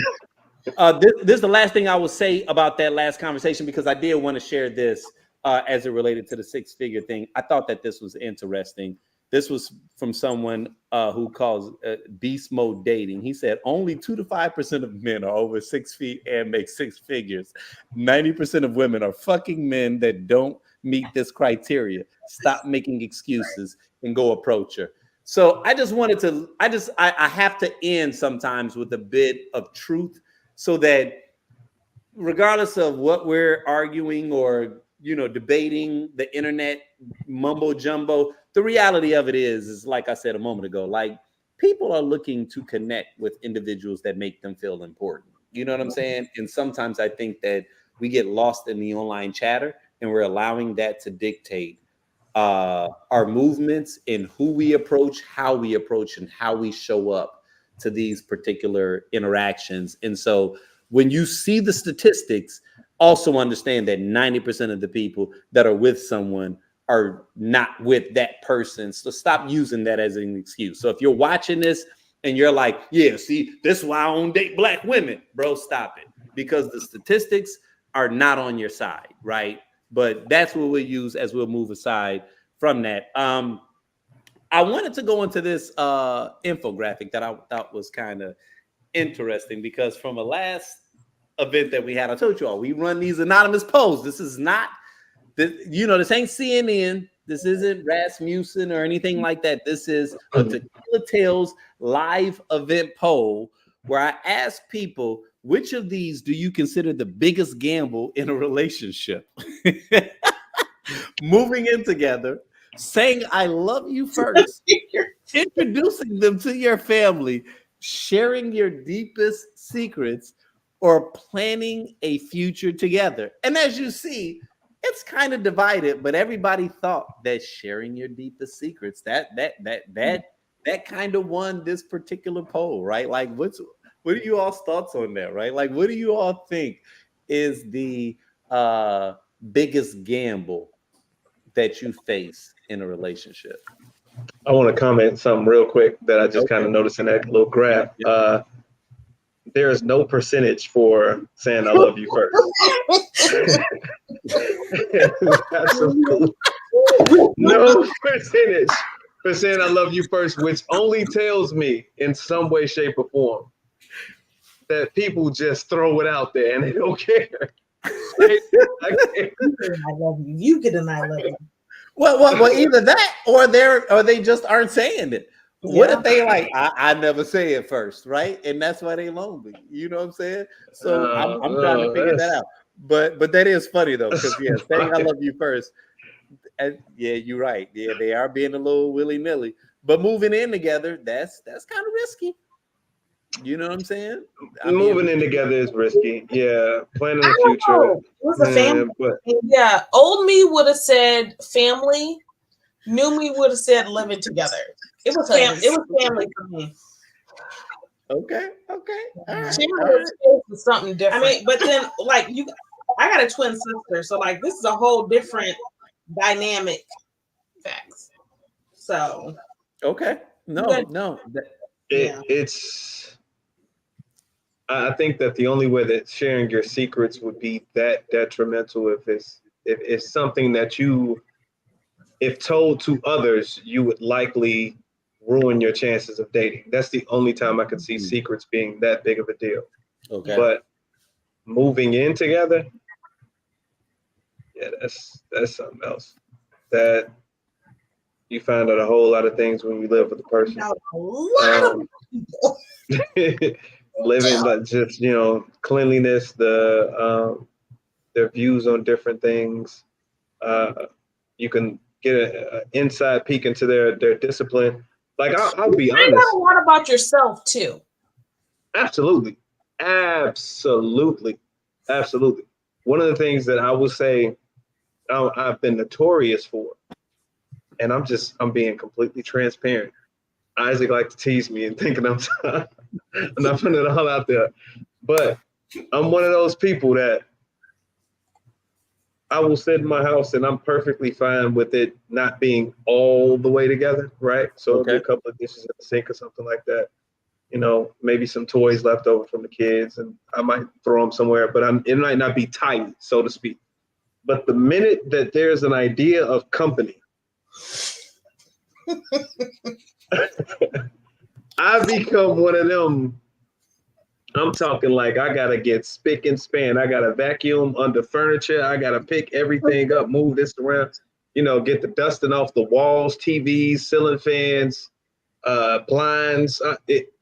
is the last thing I will say about that last conversation, because I did want to share this as it related to the 6-figure thing. I thought that this was interesting. This was from someone who calls beast mode dating. He said only 2 to 5% of men are over 6 feet and make 6 figures. 90% of women are fucking men that don't meet this criteria. Stop making excuses and go approach her. So I just wanted to, I have to end sometimes with a bit of truth, so that regardless of what we're arguing or, debating the internet mumbo jumbo, the reality of it is like I said a moment ago, like, people are looking to connect with individuals that make them feel important. You know what I'm saying? And sometimes I think that we get lost in the online chatter, and we're allowing that to dictate our movements and who we approach, how we approach, and how we show up to these particular interactions. And so when you see the statistics, also understand that 90% of the people that are with someone are not with that person. So stop using that as an excuse. So if you're watching this and you're like, yeah, see, this is why I don't date Black women, bro, stop it. Because the statistics are not on your side, right? But that's what we'll use as we'll move aside from that. I wanted to go into this infographic that I thought was kind of interesting, because from a last event that we had, I told you all, we run these anonymous polls. This is not, this ain't CNN. This isn't Rasmussen or anything like that. This is a Tequila Tales live event poll where I ask people, which of these do you consider the biggest gamble in a relationship? Moving in together, saying I love you first, introducing them to your family, sharing your deepest secrets, or planning a future together. And as you see, it's kind of divided, but everybody thought that sharing your deepest secrets, that kind of won this particular poll, right? Like, what are you all's thoughts on that, right? Like, what do you all think is the biggest gamble that you face in a relationship? I want to comment something real quick that I just kind of noticed in that little graph. There is no percentage for saying I love you first. No percentage for saying I love you first, which only tells me in some way, shape, or form that people just throw it out there and they don't care. I love you. You get an I love you. Well, either that or they just aren't saying it. Yeah. What if they like, I never say it first, right? And that's why they lonely. You know what I'm saying? So I'm trying to figure that out. But that is funny though, because saying I love you first. And yeah, you're right. Yeah, they are being a little willy-nilly. But moving in together, that's kind of risky. You know what I'm saying? Moving in together is risky. Yeah, planning the future. It was a family. Yeah, old me would have said family. New me would have said living together. It was family for me. Okay. All right. Was something different. I mean, but then like I got a twin sister, so like this is a whole different dynamic. Facts. So okay. No. It's. I think that the only way that sharing your secrets would be that detrimental if it's something that you, if told to others, you would likely ruin your chances of dating. That's the only time I could see secrets being that big of a deal. Okay. But moving in together, yeah, that's something else. That you find out a whole lot of things when you live with a person. Living, but just cleanliness, their views on different things. You can get an inside peek into their discipline. Like I'll be honest. You know a lot about yourself too. Absolutely. One of the things that I will say I've been notorious for, and I'm being completely transparent. Isaac likes to tease me and thinking I'm not putting it all out there. But I'm one of those people that I will sit in my house and I'm perfectly fine with it not being all the way together, right? So it'll be a couple of dishes in the sink or something like that. Maybe some toys left over from the kids, and I might throw them somewhere, but it might not be tight, so to speak. But the minute that there's an idea of company, I become one of them. I'm talking like I gotta get spick and span. I gotta vacuum under furniture. I gotta pick everything up, move this around, get the dusting off the walls, TVs, ceiling fans, blinds.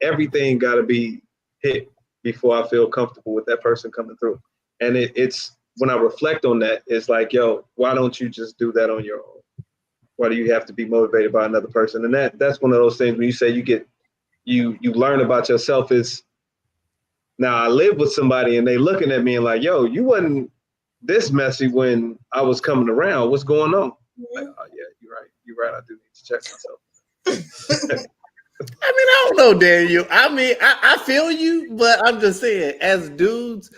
Everything gotta be hit before I feel comfortable with that person coming through. And it's when I reflect on that, it's like, yo, why don't you just do that on your own? Why do you have to be motivated by another person? And that's one of those things when you say you learn about yourself is, now I live with somebody and they looking at me and like, yo, you wasn't this messy when I was coming around. What's going on? Like, oh yeah, you're right. I do need to check myself. I don't know, Daniel. I feel you, but I'm just saying, as dudes,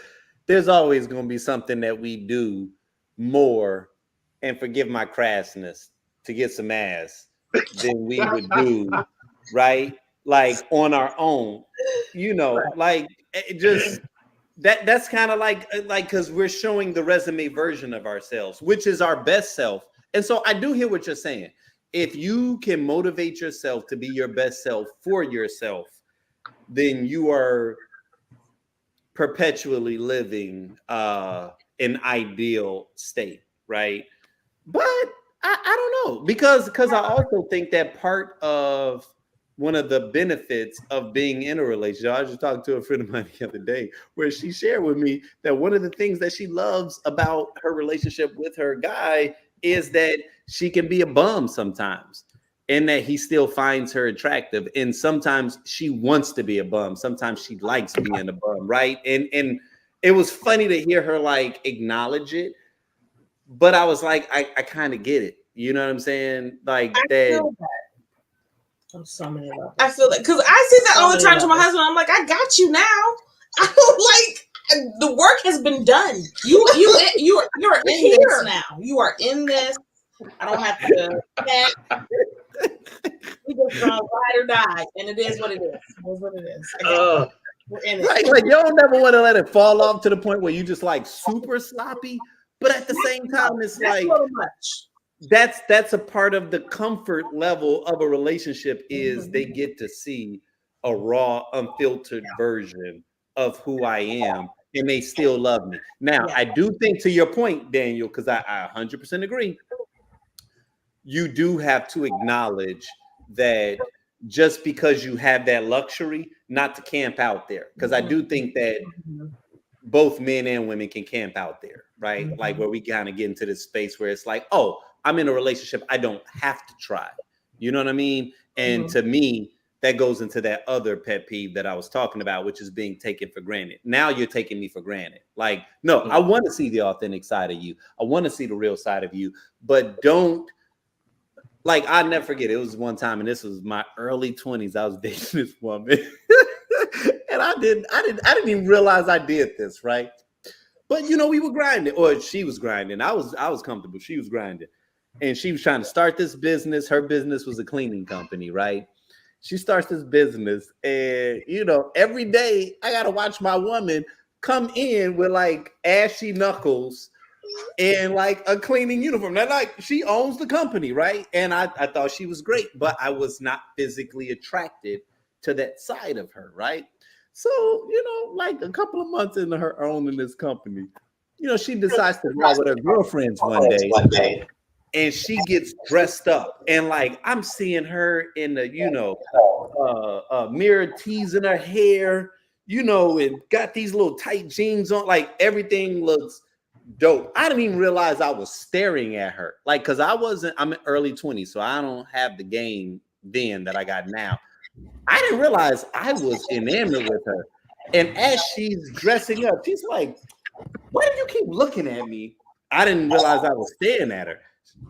there's always going to be something that we do more, and forgive my crassness, to get some ass than we would do, right? Like on our own, like it just that's kind of like because we're showing the resume version of ourselves, which is our best self. And so I do hear what you're saying. If you can motivate yourself to be your best self for yourself, then you are perpetually living an ideal state, right? But I don't know, because I also think that part of one of the benefits of being in a relationship, I was just talking to a friend of mine the other day, where she shared with me that one of the things that she loves about her relationship with her guy is that she can be a bum sometimes, and that he still finds her attractive. And sometimes she wants to be a bum. Sometimes she likes being a bum, right? And it was funny to hear her like acknowledge it. But I was like, I kind of get it. You know what I'm saying? Like that. So many levels. I feel that because I see that all the time to my husband. I'm like, I got you now. I don't like the work has been done. You're in this now. You are in this. I don't have to. We just ride or die, and it is what it is. It is what it is. We're in it. Right, like you don't never want to let it fall off to the point where you just like super sloppy, but at the same time, it's like much. That's a part of the comfort level of a relationship is they get to see a raw, unfiltered version of who I am, and they still love me. Now, I do think, to your point, Daniel, because I 100% agree, you do have to acknowledge that just because you have that luxury, not to camp out there. Because I do think that both men and women can camp out there, right? Like where we kind of get into this space where it's like, oh, I'm in a relationship, I don't have to try. You know what I mean? And to me, that goes into that other pet peeve that I was talking about, which is being taken for granted. Now you're taking me for granted. Like, no, I want to see the authentic side of you. I want to see the real side of you, but don't, like, I'll never forget. It was one time, and this was my early 20s. I was dating this woman. And I didn't even realize I did this, right? But you know, we were grinding, or she was grinding. I was comfortable. She was grinding. And she was trying to start this business. Her business was a cleaning company, right? She starts this business, and you know, every day I gotta watch my woman come in with like ashy knuckles and like a cleaning uniform. Now, like, she owns the company, right? And I thought she was great, but I was not physically attracted to that side of her, right? So, you know, like a couple of months into her owning this company, you know, she decides to go out with her girlfriends one day, and she gets dressed up, and like I'm seeing her in the, you know, mirror tees in her hair, you know, and got these little tight jeans on, like everything looks dope. I didn't even realize I was staring at her, like, because I'm in early 20s, so I don't have the game then that I got now. I didn't realize I was enamored with her. And as she's dressing up, she's like, why do you keep looking at me? I didn't realize I was staring at her.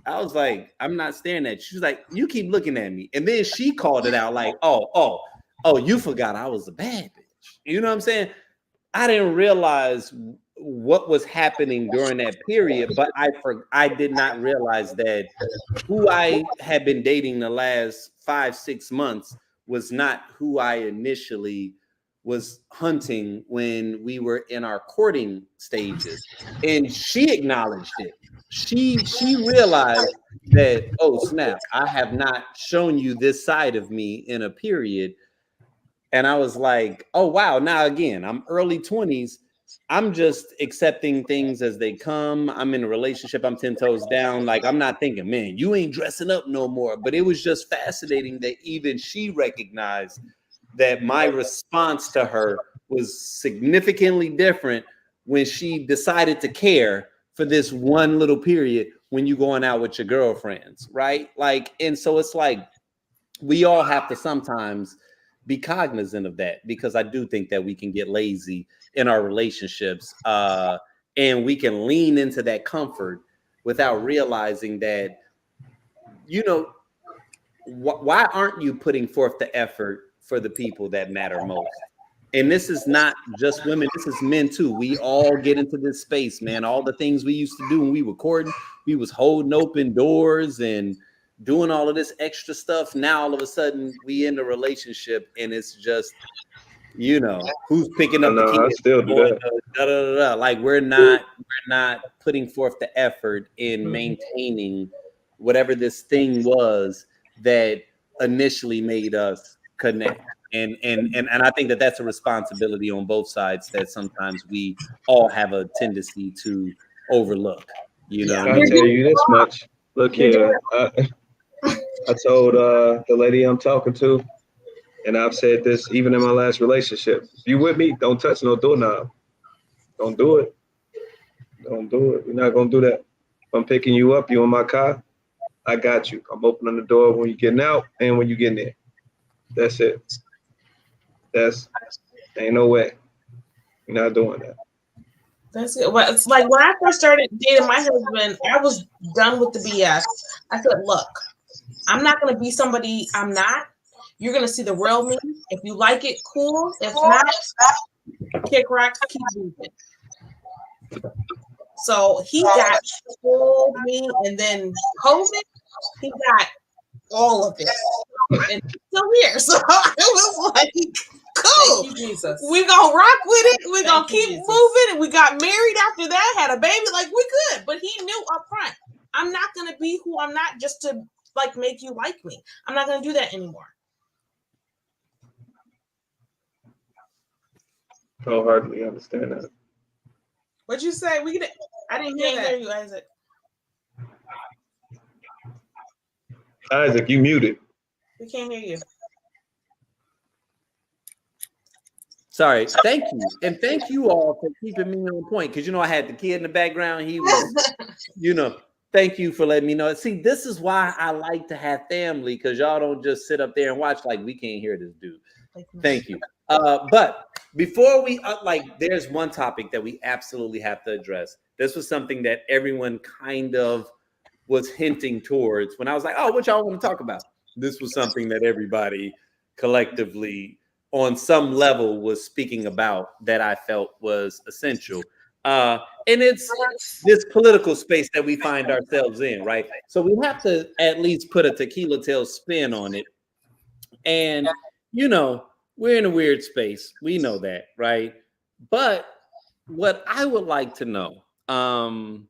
I was like, I'm not staring at you. She's like, you keep looking at me. And then she called it out like, oh, you forgot I was a bad bitch. You know what I'm saying? I didn't realize what was happening during that period, but I did not realize that who I had been dating the last 5-6 months was not who I initially was hunting when we were in our courting stages. And she acknowledged it. She realized that, oh snap, I have not shown you this side of me in a period. And I was like, oh wow, now again, I'm early 20s. I'm just accepting things as they come. I'm in a relationship, I'm 10 toes down. Like, I'm not thinking, man, you ain't dressing up no more. But it was just fascinating that even she recognized that my response to her was significantly different when she decided to care for this one little period when you going out with your girlfriends, right? Like, and so it's like, we all have to sometimes be cognizant of that, because I do think that we can get lazy in our relationships, and we can lean into that comfort without realizing that, you know, why aren't you putting forth the effort for the people that matter most? And this is not just women, this is men too. We all get into this space, man. All the things we used to do when we were courting, we was holding open doors and doing all of this extra stuff. Now all of a sudden we in a relationship, and it's just, you know, who's picking up the kids? I still do that. Like we're not putting forth the effort in maintaining whatever this thing was that initially made us connect. And I think that that's a responsibility on both sides that sometimes we all have a tendency to overlook. You know, I'll tell you this much. Look here, I told the lady I'm talking to, and I've said this even in my last relationship. If you with me, don't touch no doorknob. Don't do it. Don't do it. We're not gonna do that. If I'm picking you up, you in my car, I got you. I'm opening the door when you're getting out and when you're getting in. That's it. Ain't no way. You're not doing that. That's it. Well, it's like when I first started dating my husband, I was done with the BS. I said, look, I'm not going to be somebody I'm not. You're going to see the real me. If you like it, cool. If not, kick rocks, keep moving. So he got told me, and then COVID, he got all of it. And he's still here. So it was like, cool. Thank you, Jesus. We're going to rock with it. We're going to keep moving. And we got married after that, had a baby. Like, we good. But he knew up front, I'm not going to be who I'm not just to like make you like me. I'm not going to do that anymore. I wholeheartedly understand that. What'd you say? I didn't hear you, Isaac. Isaac, you muted. We can't hear you. Sorry. Thank you. And thank you all for keeping me on point. Because, I had the kid in the background. He was, thank you for letting me know. See, this is why I like to have family, because y'all don't just sit up there and watch like we can't hear this dude. Thank you. But before we, there's one topic that we absolutely have to address. This was something that everyone kind of was hinting towards when I was like, oh, what y'all want to talk about? This was something that everybody collectively on some level was speaking about that I felt was essential. And it's this political space that we find ourselves in, right? So we have to at least put a tequila tail spin on it. And, we're in a weird space. We know that, right? But what I would like to know, and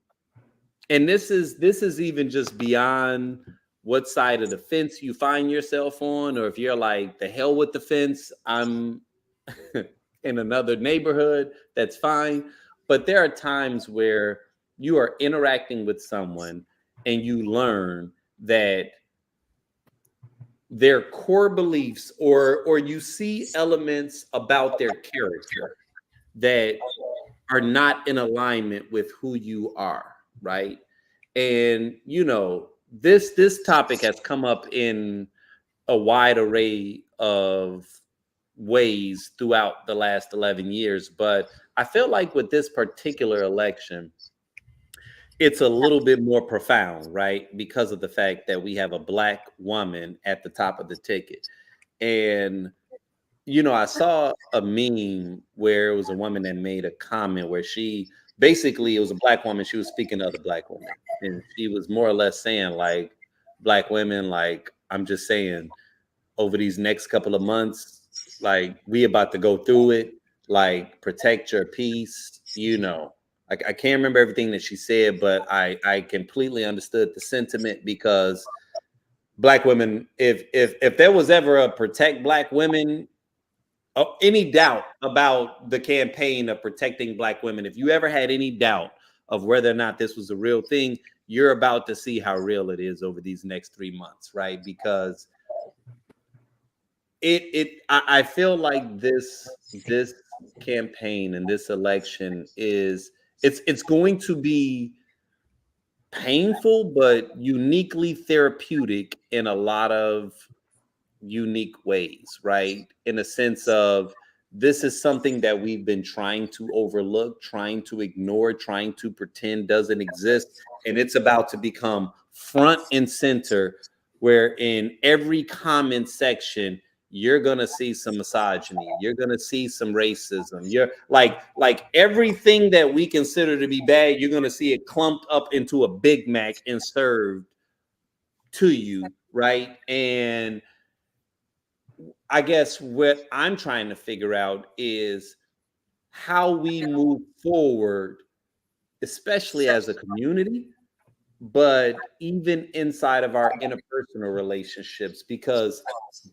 this is even just beyond what side of the fence you find yourself on, or if you're like, the hell with the fence, I'm in another neighborhood, that's fine. But there are times where you are interacting with someone and you learn that their core beliefs or you see elements about their character that are not in alignment with who you are, right? And this topic has come up in a wide array of ways throughout the last 11 years, but I feel like with this particular election, it's a little bit more profound, right? Because of the fact that we have a Black woman at the top of the ticket. And, I saw a meme where it was a woman that made a comment where it was a Black woman. She was speaking to other Black women. And she was more or less saying, like, Black women, like, I'm just saying, over these next couple of months, like, we about to go through it, like, protect your peace, I can't remember everything that she said, but I completely understood the sentiment, because Black women, if there was ever a protect Black women, any doubt about the campaign of protecting Black women, if you ever had any doubt of whether or not this was a real thing, you're about to see how real it is over these next 3 months, right? Because I feel like this campaign and this election it's going to be painful but uniquely therapeutic in a lot of unique ways, right? In a sense of, this is something that we've been trying to overlook, trying to ignore, trying to pretend doesn't exist, and it's about to become front and center, where in every comment section you're gonna see some misogyny, you're gonna see some racism, you're like everything that we consider to be bad, you're gonna see it clumped up into a Big Mac and served to you, right? And I guess what I'm trying to figure out is how we move forward, especially as a community, but even inside of our interpersonal relationships, because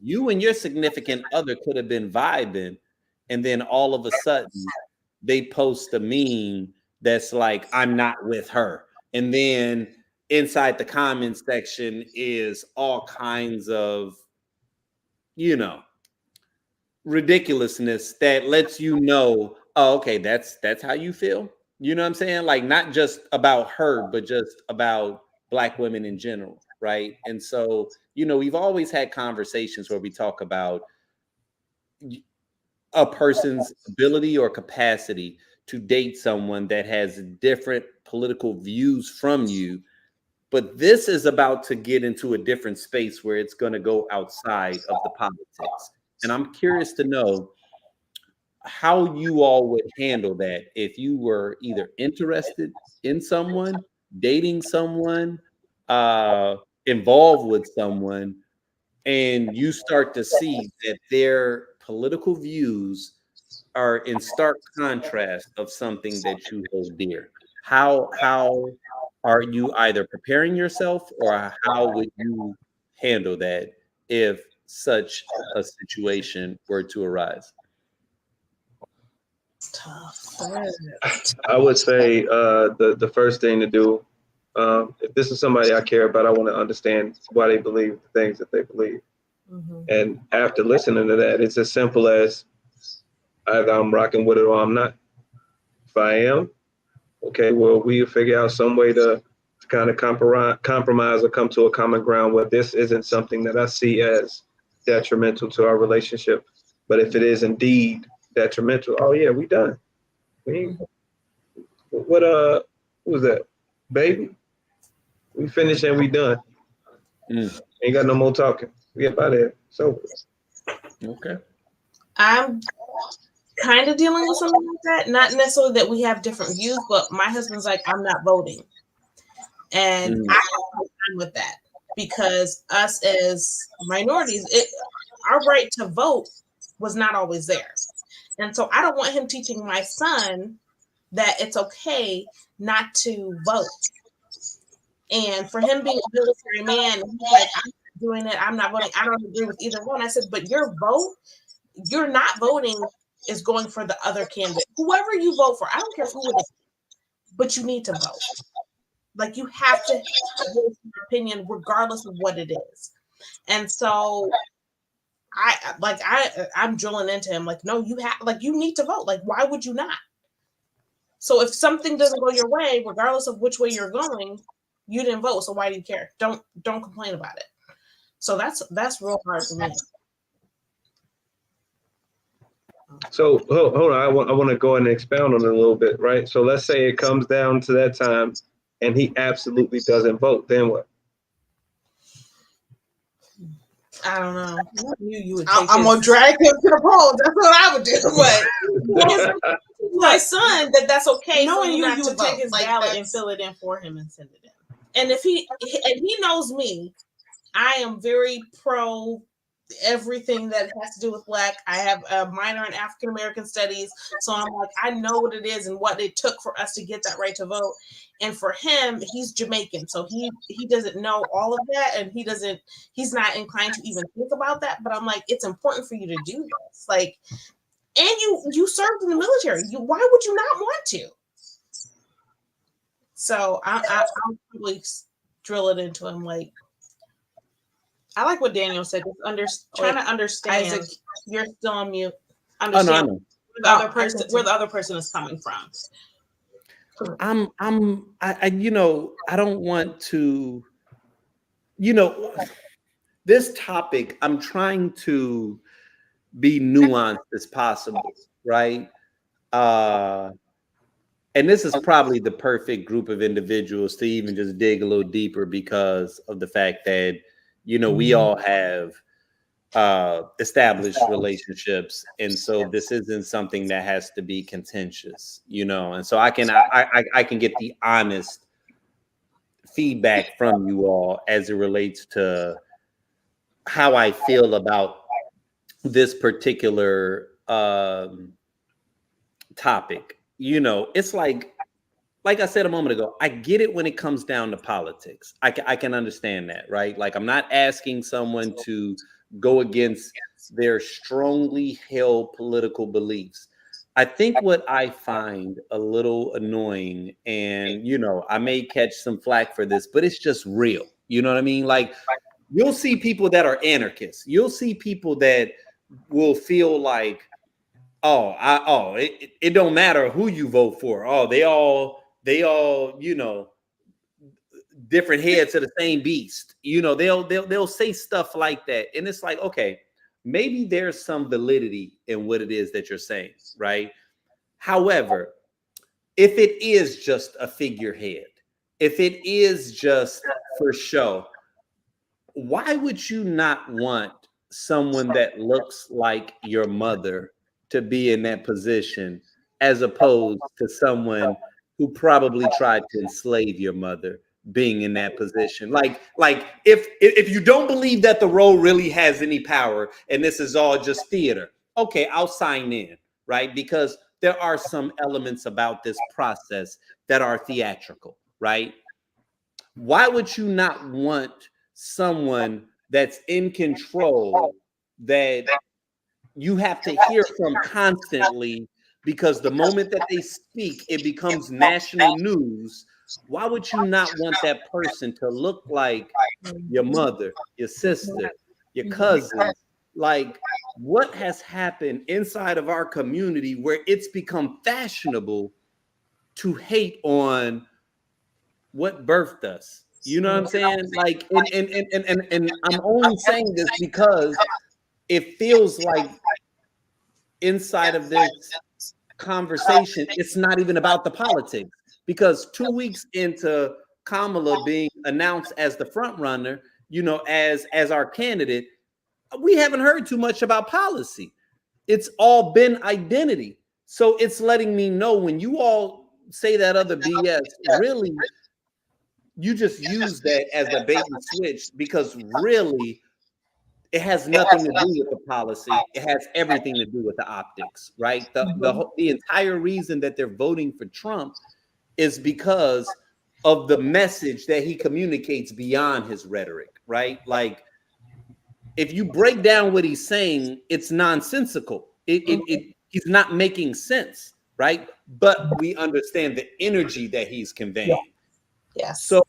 you and your significant other could have been vibing, and then all of a sudden they post a meme that's like, I'm not with her. And then inside the comment section is all kinds of, ridiculousness that lets you know, oh, okay, that's how you feel. You know what I'm saying? Like, not just about her, but just about Black women in general, right? And so, we've always had conversations where we talk about a person's ability or capacity to date someone that has different political views from you. But this is about to get into a different space where it's going to go outside of the politics. And I'm curious to know how you all would handle that if you were either interested in someone, dating someone, involved with someone, and you start to see that their political views are in stark contrast of something that you hold dear. How are you either preparing yourself, or how would you handle that if such a situation were to arise? It's tough. I would say the first thing to do, if this is somebody I care about, I want to understand why they believe the things that they believe. Mm-hmm. And after listening to that, it's as simple as, Either I'm rocking with it or I'm not. If I am, okay, well, we'll figure out some way to kind of compromise or come to a common ground where this isn't something that I see as detrimental to our relationship. But if it is indeed detrimental, oh yeah, we done. What was that? Baby? We finished and we done. Ain't got no more talking. We get out of here. So okay. I'm kind of dealing with something like that. Not necessarily that we have different views, but my husband's like, I'm not voting. And I have no time with that because us as minorities, our right to vote was not always there. And so I don't want him teaching my son that it's okay not to vote. And for him being a military man, he's like, I'm not doing it. I'm not voting. I don't agree with either one. I said, but your vote, you're not voting is going for the other candidate. Whoever you vote for, I don't care who it is, but you need to vote. Like you have to voice your opinion regardless of what it is. And so I'm drilling into him like, no, you need to vote. Like, why would you not? So if something doesn't go your way, regardless of which way you're going, you didn't vote. So why do you care? Don't complain about it. So that's real hard for me. So hold on, I want to go and expound on it a little bit, right? So let's say it comes down to that time and he absolutely doesn't vote, then what? I don't know. You would I'm gonna drag him to the polls. That's what I would do. But my son, that's okay. Knowing you would take his ballot and fill it in for him and send it in. And if he knows me, I am very pro everything that has to do with Black. I have a minor in African American studies, so I'm like, I know what it is and what it took for us to get that right to vote. And for him, he's Jamaican, so he doesn't know all of that, and he's not inclined to even think about that. But I'm like, it's important for you to do this, like, and you served in the military. Why would you not want to? So I'll probably drill it into him, like. I like what Daniel said. Trying to understand. Isaac, you're still on mute. Understand where the other person is coming from. I don't want to, this topic, I'm trying to be nuanced as possible, right? And this is probably the perfect group of individuals to even just dig a little deeper because of the fact that we all have established relationships, and so this isn't something that has to be contentious, and so I can get the honest feedback from you all as it relates to how I feel about this particular topic. It's like I said a moment ago, I get it when it comes down to politics. I can understand that, right? Like, I'm not asking someone to go against their strongly held political beliefs. I think what I find a little annoying, and, I may catch some flack for this, but it's just real. You know what I mean? Like, you'll see people that are anarchists. You'll see people that will feel like, it don't matter who you vote for. Oh, they all, different heads of the same beast. They'll say stuff like that. And it's like, okay, maybe there's some validity in what it is that you're saying, right? However, if it is just a figurehead, if it is just for show, why would you not want someone that looks like your mother to be in that position, as opposed to someone who probably tried to enslave your mother being in that position? Like if you don't believe that the role really has any power and this is all just theater, okay, I'll sign in, right? Because there are some elements about this process that are theatrical, right? Why would you not want someone that's in control, that you have to hear from constantly, because the moment that they speak, it becomes national news? Why would you not want that person to look like your mother, your sister, your cousin? Like, what has happened inside of our community where it's become fashionable to hate on what birthed us. You know what I'm saying? Like, and I'm only saying this because it feels like inside of this conversation, it's not even about the politics. Because 2 weeks into Kamala being announced as the front runner, you know, as our candidate, we haven't heard too much about policy. It's all been identity. So it's letting me know when you all say that other BS, really, you just use that as a bait and switch, because really it has nothing to do with the policy. It has everything to do with the optics, right? The entire reason that they're voting for Trump is because of the message that he communicates beyond his rhetoric, right? Like, if you break down what he's saying, it's nonsensical. He's not making sense, right? But we understand the energy that he's conveying. Yes. So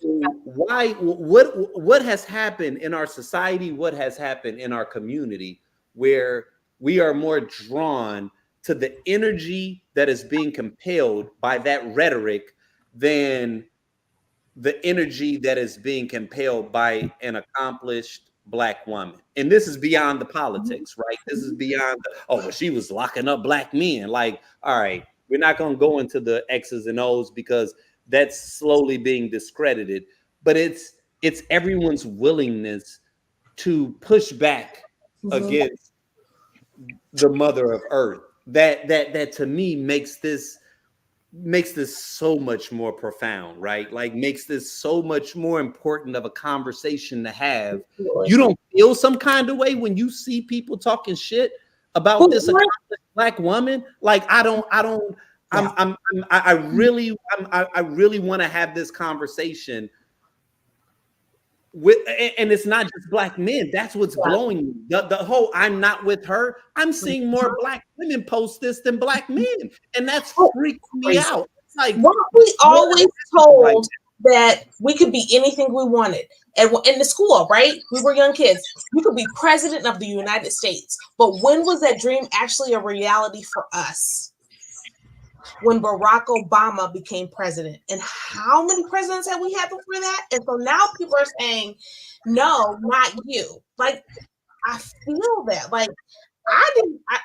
what has happened in our society, what has happened in our community, where we are more drawn to the energy that is being compelled by that rhetoric than the energy that is being compelled by an accomplished Black woman? And this is beyond the politics, right? This is beyond well, she was locking up Black men. Like, all right, we're not going to go into the X's and O's because that's slowly being discredited. But it's everyone's willingness to push back against the Mother of Earth. That to me makes this so much more profound, right? Like, makes this so much more important of a conversation to have. You don't feel some kind of way when you see people talking shit about this accomplished Black woman? Like, I really want to have this conversation with, and it's not just Black men. That's what's blowing me. The whole I'm not with her. I'm seeing more Black women post this than Black men, and that's freaking me out. It's like, weren't we always told that we could be anything we wanted? And in the school, right? We were young kids. We could be president of the United States. But when was that dream actually a reality for us? When Barack Obama became president. And how many presidents have we had before that? And so now people are saying, no, not you. Like, I feel that. Like,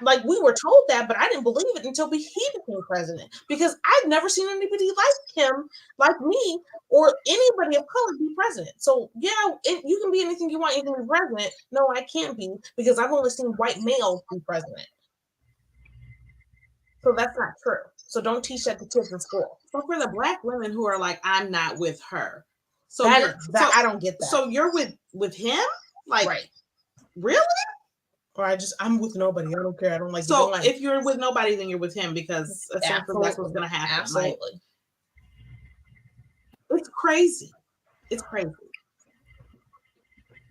like we were told that, but I didn't believe it until he became president, because I've never seen anybody like him, like me, or anybody of color be president. So yeah, you can be anything you want, you can be president. No, I can't be, because I've only seen white males be president. So that's not true. So don't teach that to kids in school. But for the Black women who are like, I'm not with her. So I don't get that. So you're with him? Like, right. Really? Or I'm with nobody. I don't care. I don't like. So if you're with nobody, then you're with him, because essentially that's what's going to happen. Absolutely. Like, it's crazy. It's crazy.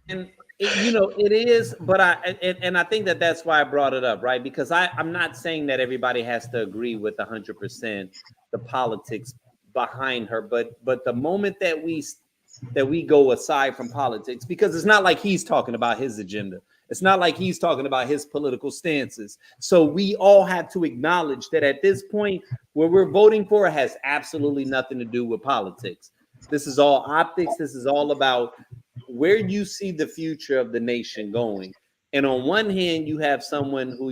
And it is, but I think that's why I brought it up, right? Because I'm not saying that everybody has to agree with 100% the politics behind her, but the moment that we go aside from politics, because it's not like he's talking about his agenda. It's not like he's talking about his political stances. So we all have to acknowledge that at this point, what we're voting for has absolutely nothing to do with politics. This is all optics. This is all about where you see the future of the nation going. And on one hand, you have someone who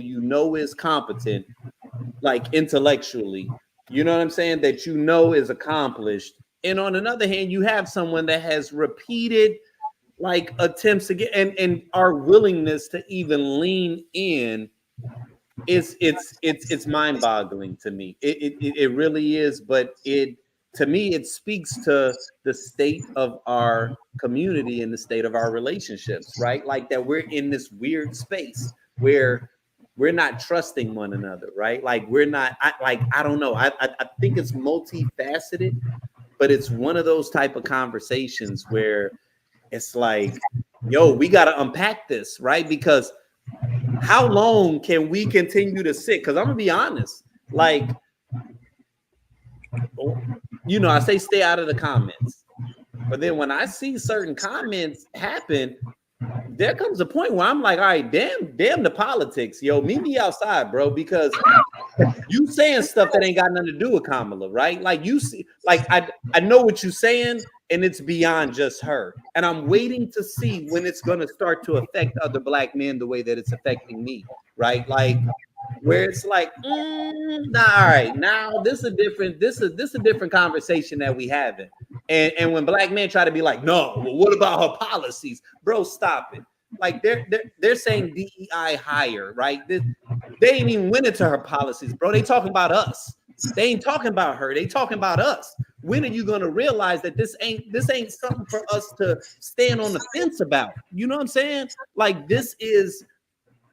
is competent, like intellectually, you know what I'm saying, that is accomplished. And on another hand, you have someone that has repeated like attempts to get, and our willingness to even lean in it's mind-boggling to me. It really is. But to me, it speaks to the state of our community and the state of our relationships, right? Like, that we're in this weird space where we're not trusting one another, right? Like, we're not, I don't know. I think it's multifaceted, but it's one of those type of conversations where it's like, yo, we got to unpack this, right? Because how long can we continue to sit? Because I'm going to be honest, like, I say stay out of the comments. But then when I see certain comments happen, there comes a point where I'm like, all right, damn the politics, yo, meet me outside, bro, because you saying stuff that ain't got nothing to do with Kamala, right? Like you see, like I know what you're saying, and it's beyond just her. And I'm waiting to see when it's gonna start to affect other black men the way that it's affecting me, right? Like where it's like, nah, all right, now this is a different conversation that we having. And when black men try to be like, no, well, what about her policies, bro? Stop it. Like they're saying DEI higher, right? They ain't even went into her policies, bro. They talking about us. They ain't talking about her. They talking about us. When are you gonna realize that this ain't something for us to stand on the fence about? You know what I'm saying? Like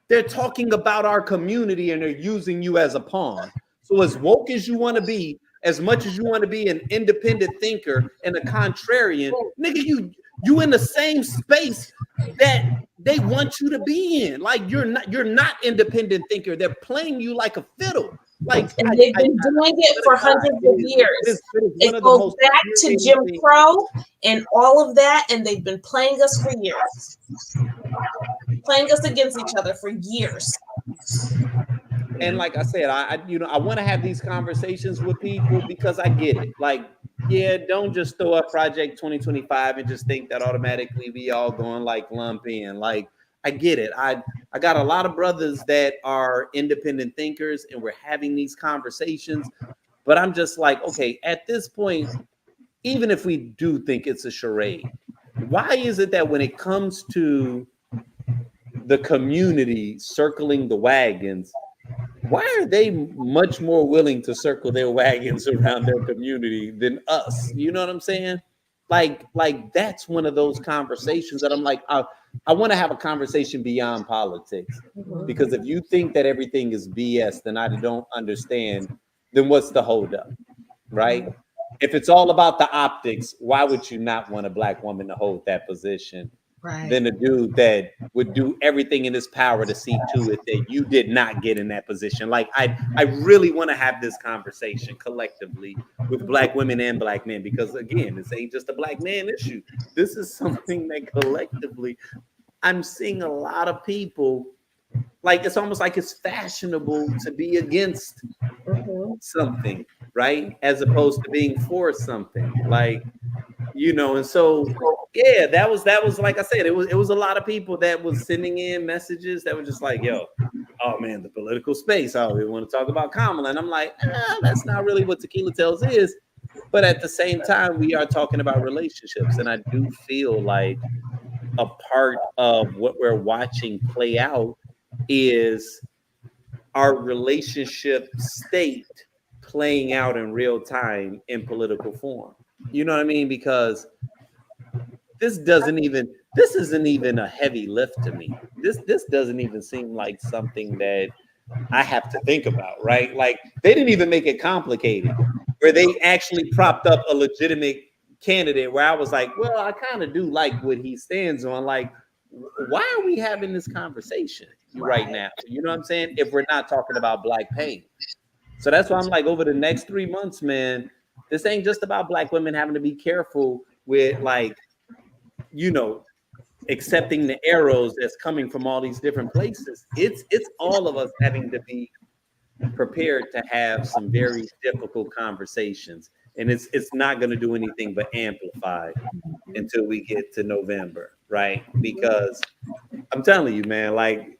they're talking about our community and they're using you as a pawn. So as woke as you want to be, as much as you want to be an independent thinker and a contrarian, nigga, you in the same space that they want you to be in. Like you're not independent thinker. They're playing you like a fiddle. Like and they've been doing it for hundreds of years. It goes back to Jim Crow and all of that, and they've been playing us for years, playing us against each other for years. And like I said, I want to have these conversations with people because I get it. Like, yeah, don't just throw up Project 2025 and just think that automatically we all going like lump in. Like, I get it. I got a lot of brothers that are independent thinkers and we're having these conversations, but I'm just like, okay, at this point, even if we do think it's a charade, why is it that when it comes to the community circling the wagons, why are they much more willing to circle their wagons around their community than us? You know what I'm saying? Like that's one of those conversations that I'm like, I want to have a conversation beyond politics, because if you think that everything is BS, then I don't understand. Then what's the holdup, right? If it's all about the optics, why would you not want a black woman to hold that position? Right. Than a dude that would do everything in his power to see to it that you did not get in that position. Like I really want to have this conversation collectively with black women and black men, because again, this ain't just a black man issue. This is something that collectively I'm seeing a lot of people, like it's almost like it's fashionable to be against something, right? As opposed to being for something. Like, you know, and so yeah, that was like I said, it was a lot of people that was sending in messages that were just like, yo, oh man, the political space. Oh, we want to talk about Kamala. And I'm like, that's not really what Tequila Tales is. But at the same time, we are talking about relationships. And I do feel like a part of what we're watching play out is our relationship state playing out in real time in political form. You know what I mean? Because this isn't even a heavy lift to me. This doesn't even seem like something that I have to think about, right? Like they didn't even make it complicated, where they actually propped up a legitimate candidate where I was like, well, I kind of do like what he stands on. Like, why are we having this conversation right now? You know what I'm saying? If we're not talking about black pain. So that's why I'm like, over the next 3 months, man, this ain't just about black women having to be careful with, like, you know, accepting the arrows that's coming from all these different places. It's all of us having to be prepared to have some very difficult conversations. And it's not going to do anything but amplify until we get to November, right? Because I'm telling you, man, like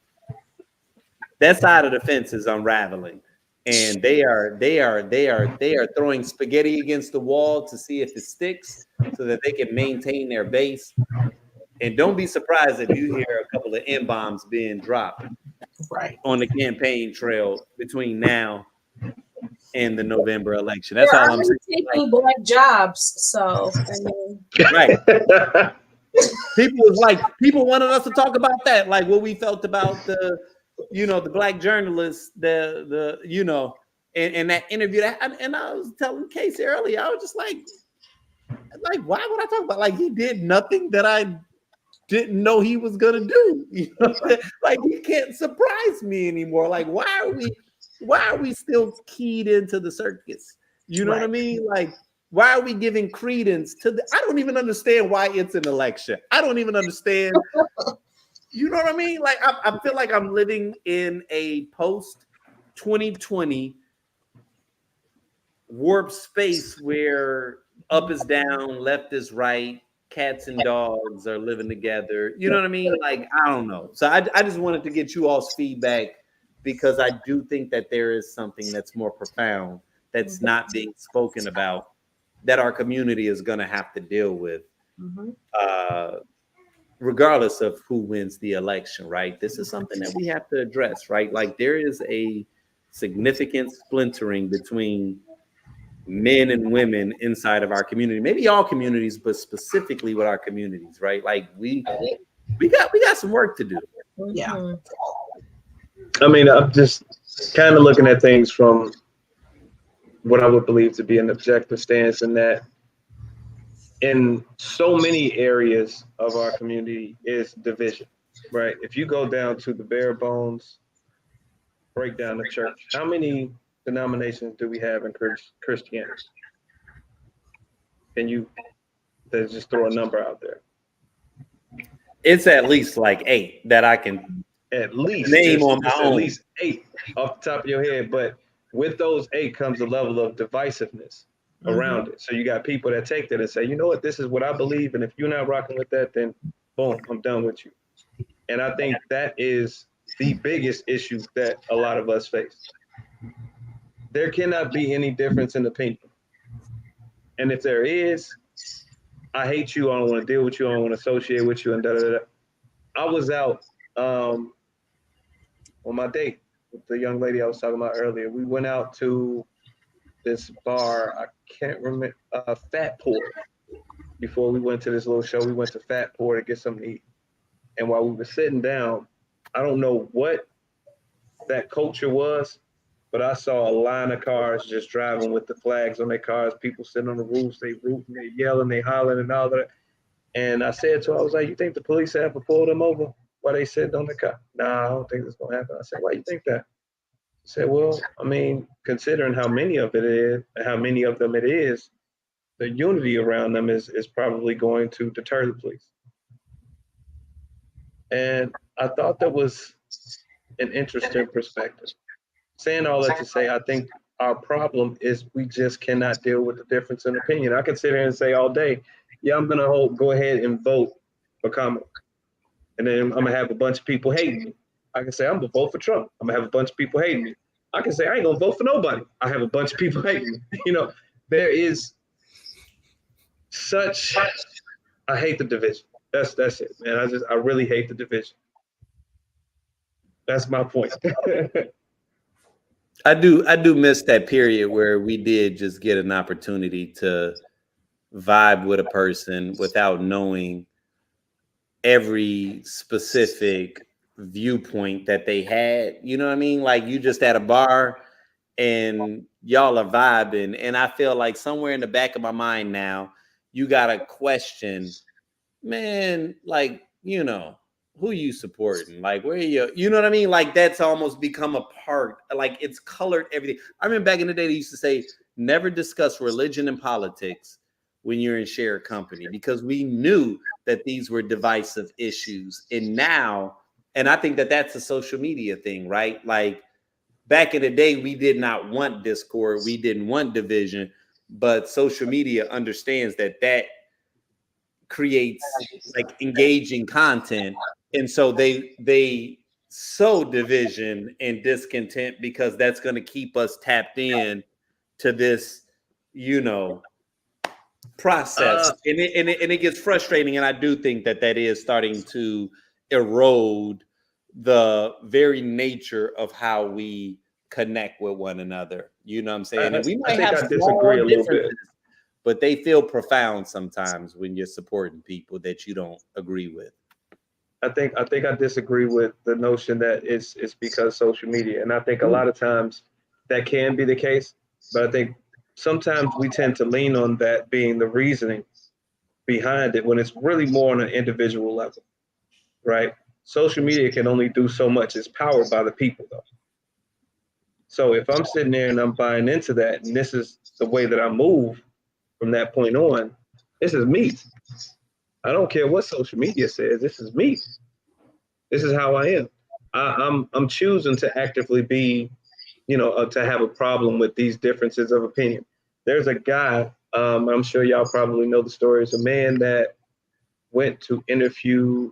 that side of the fence is unraveling. And they are throwing spaghetti against the wall to see if it sticks so that they can maintain their base. And don't be surprised if you hear a couple of M-bombs being dropped on the campaign trail between now and the November election. That's all I'm saying. Taking black jobs, so I mean. Right. People wanted us to talk about that, like what we felt about the black journalists, the and that interview and I was telling Casey earlier, I was just like, why would I talk about, like, he did nothing that I didn't know he was gonna do. You know, like he can't surprise me anymore. Like, why are we still keyed into the circus? You know what I mean? Like, why are we giving credence to I don't even understand why it's an election. I don't even understand You know what I mean? Like I feel like I'm living in a post 2020 warp space where up is down, left is right, cats and dogs are living together. You know what I mean? Like, I don't know. So I just wanted to get you all's feedback because I do think that there is something that's more profound that's not being spoken about that our community is going to have to deal with, regardless of who wins the election, right? This is something that we have to address, right? Like, there is a significant splintering between men and women inside of our community, maybe all communities, but specifically with our communities, right? Like we got some work to do. Yeah. I mean, I'm just kind of looking at things from what I would believe to be an objective stance, in that in so many areas of our community is division, right? If you go down to the bare bones, break down the church, how many denominations do we have in Christianity? Can you just throw a number out there? It's at least like 8 that I can At least name on my own. At least 8 off the top of your head. But with those 8 comes a level of divisiveness around it. So you got people that take that and say, you know what, this is what I believe, and if you're not rocking with that, then boom, I'm done with you. And I think that is the biggest issue that a lot of us face. There cannot be any difference in opinion. And if there is, I hate you, I don't want to deal with you, I don't want to associate with you, and da da da. I was out on my date with the young lady I was talking about earlier. We went out to this bar, I can't remember, Fat Pour. Before we went to this little show, we went to Fat Pour to get something to eat. And while we were sitting down, I don't know what that culture was, but I saw a line of cars just driving with the flags on their cars, people sitting on the roofs, they rooting, they yelling, they hollering and all that. And I said to her, I was like, you think the police have to pull them over while they sitting on the car? Nah, I don't think that's gonna happen. I said, why you think that? I said, well, I mean, considering how many of them it is, the unity around them is probably going to deter the police. And I thought that was an interesting perspective. Saying all that to say, I think our problem is we just cannot deal with the difference in opinion. I can sit here and say all day, yeah, I'm going to go ahead and vote for Kamala. And then I'm going to have a bunch of people hating me. I can say I'm going to vote for Trump. I'm going to have a bunch of people hating me. I can say I ain't going to vote for nobody. I have a bunch of people hating me. You know, there is such, I hate the division. That's it, man. I really hate the division. That's my point. I do miss that period where we did just get an opportunity to vibe with a person without knowing every specific viewpoint that they had. You know what I mean? Like, you just at a bar and y'all are vibing. And I feel like somewhere in the back of my mind now, you got to question, man, like, you know, who you supporting? Like, where you know what I mean? Like, that's almost become a part, like, it's colored everything. I remember back in the day, they used to say, never discuss religion and politics when you're in shared company, because we knew that these were divisive issues. And now, and I think that that's a social media thing, right? Like, back in the day, we did not want discord. We didn't want division, but social media understands that creates like engaging content. And so they sow division and discontent because that's going to keep us tapped in to this, you know, process. And it gets frustrating. And I do think that is starting to erode the very nature of how we connect with one another. You know what I'm saying? And we might have I disagree a little bit, but they feel profound sometimes when you're supporting people that you don't agree with. I think I disagree with the notion that it's because social media. And I think a lot of times that can be the case, but I think sometimes we tend to lean on that being the reasoning behind it when it's really more on an individual level, right? Social media can only do so much. It's powered by the people, though. So if I'm sitting there and I'm buying into that, and this is the way that I move from that point on, this is me. I don't care what social media says. This is me. This is how I am. I'm choosing to actively be, to have a problem with these differences of opinion. There's a guy, I'm sure y'all probably know the story. It's a man that went to interview.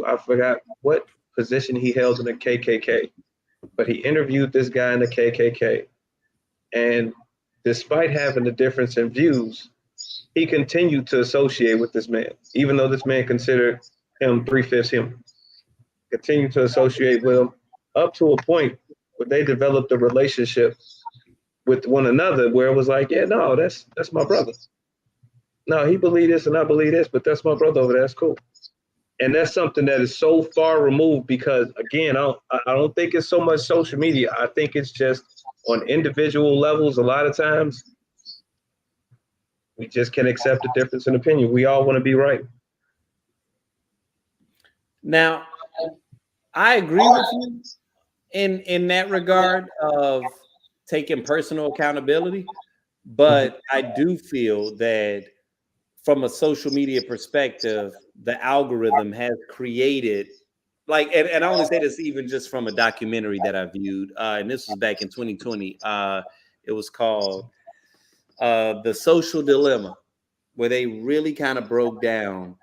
I forgot what position he held in the KKK, but he interviewed this guy in the KKK, and despite having a difference in views, he continued to associate with this man, even though this man considered him 3/5 him. Continued to associate with him up to a point where they developed a relationship with one another where it was like, yeah, no, that's my brother. No, he believed this and I believe this, but that's my brother over there. That's cool. And that's something that is so far removed because, again, I don't think it's so much social media. I think it's just on individual levels. A lot of times, we just can't accept a difference in opinion. We all want to be right. Now, I agree with you in that regard of taking personal accountability, but I do feel that from a social media perspective, the algorithm has created and I only say this even just from a documentary that I viewed, and this was back in 2020. It was called The Social Dilemma, where they really kind of broke down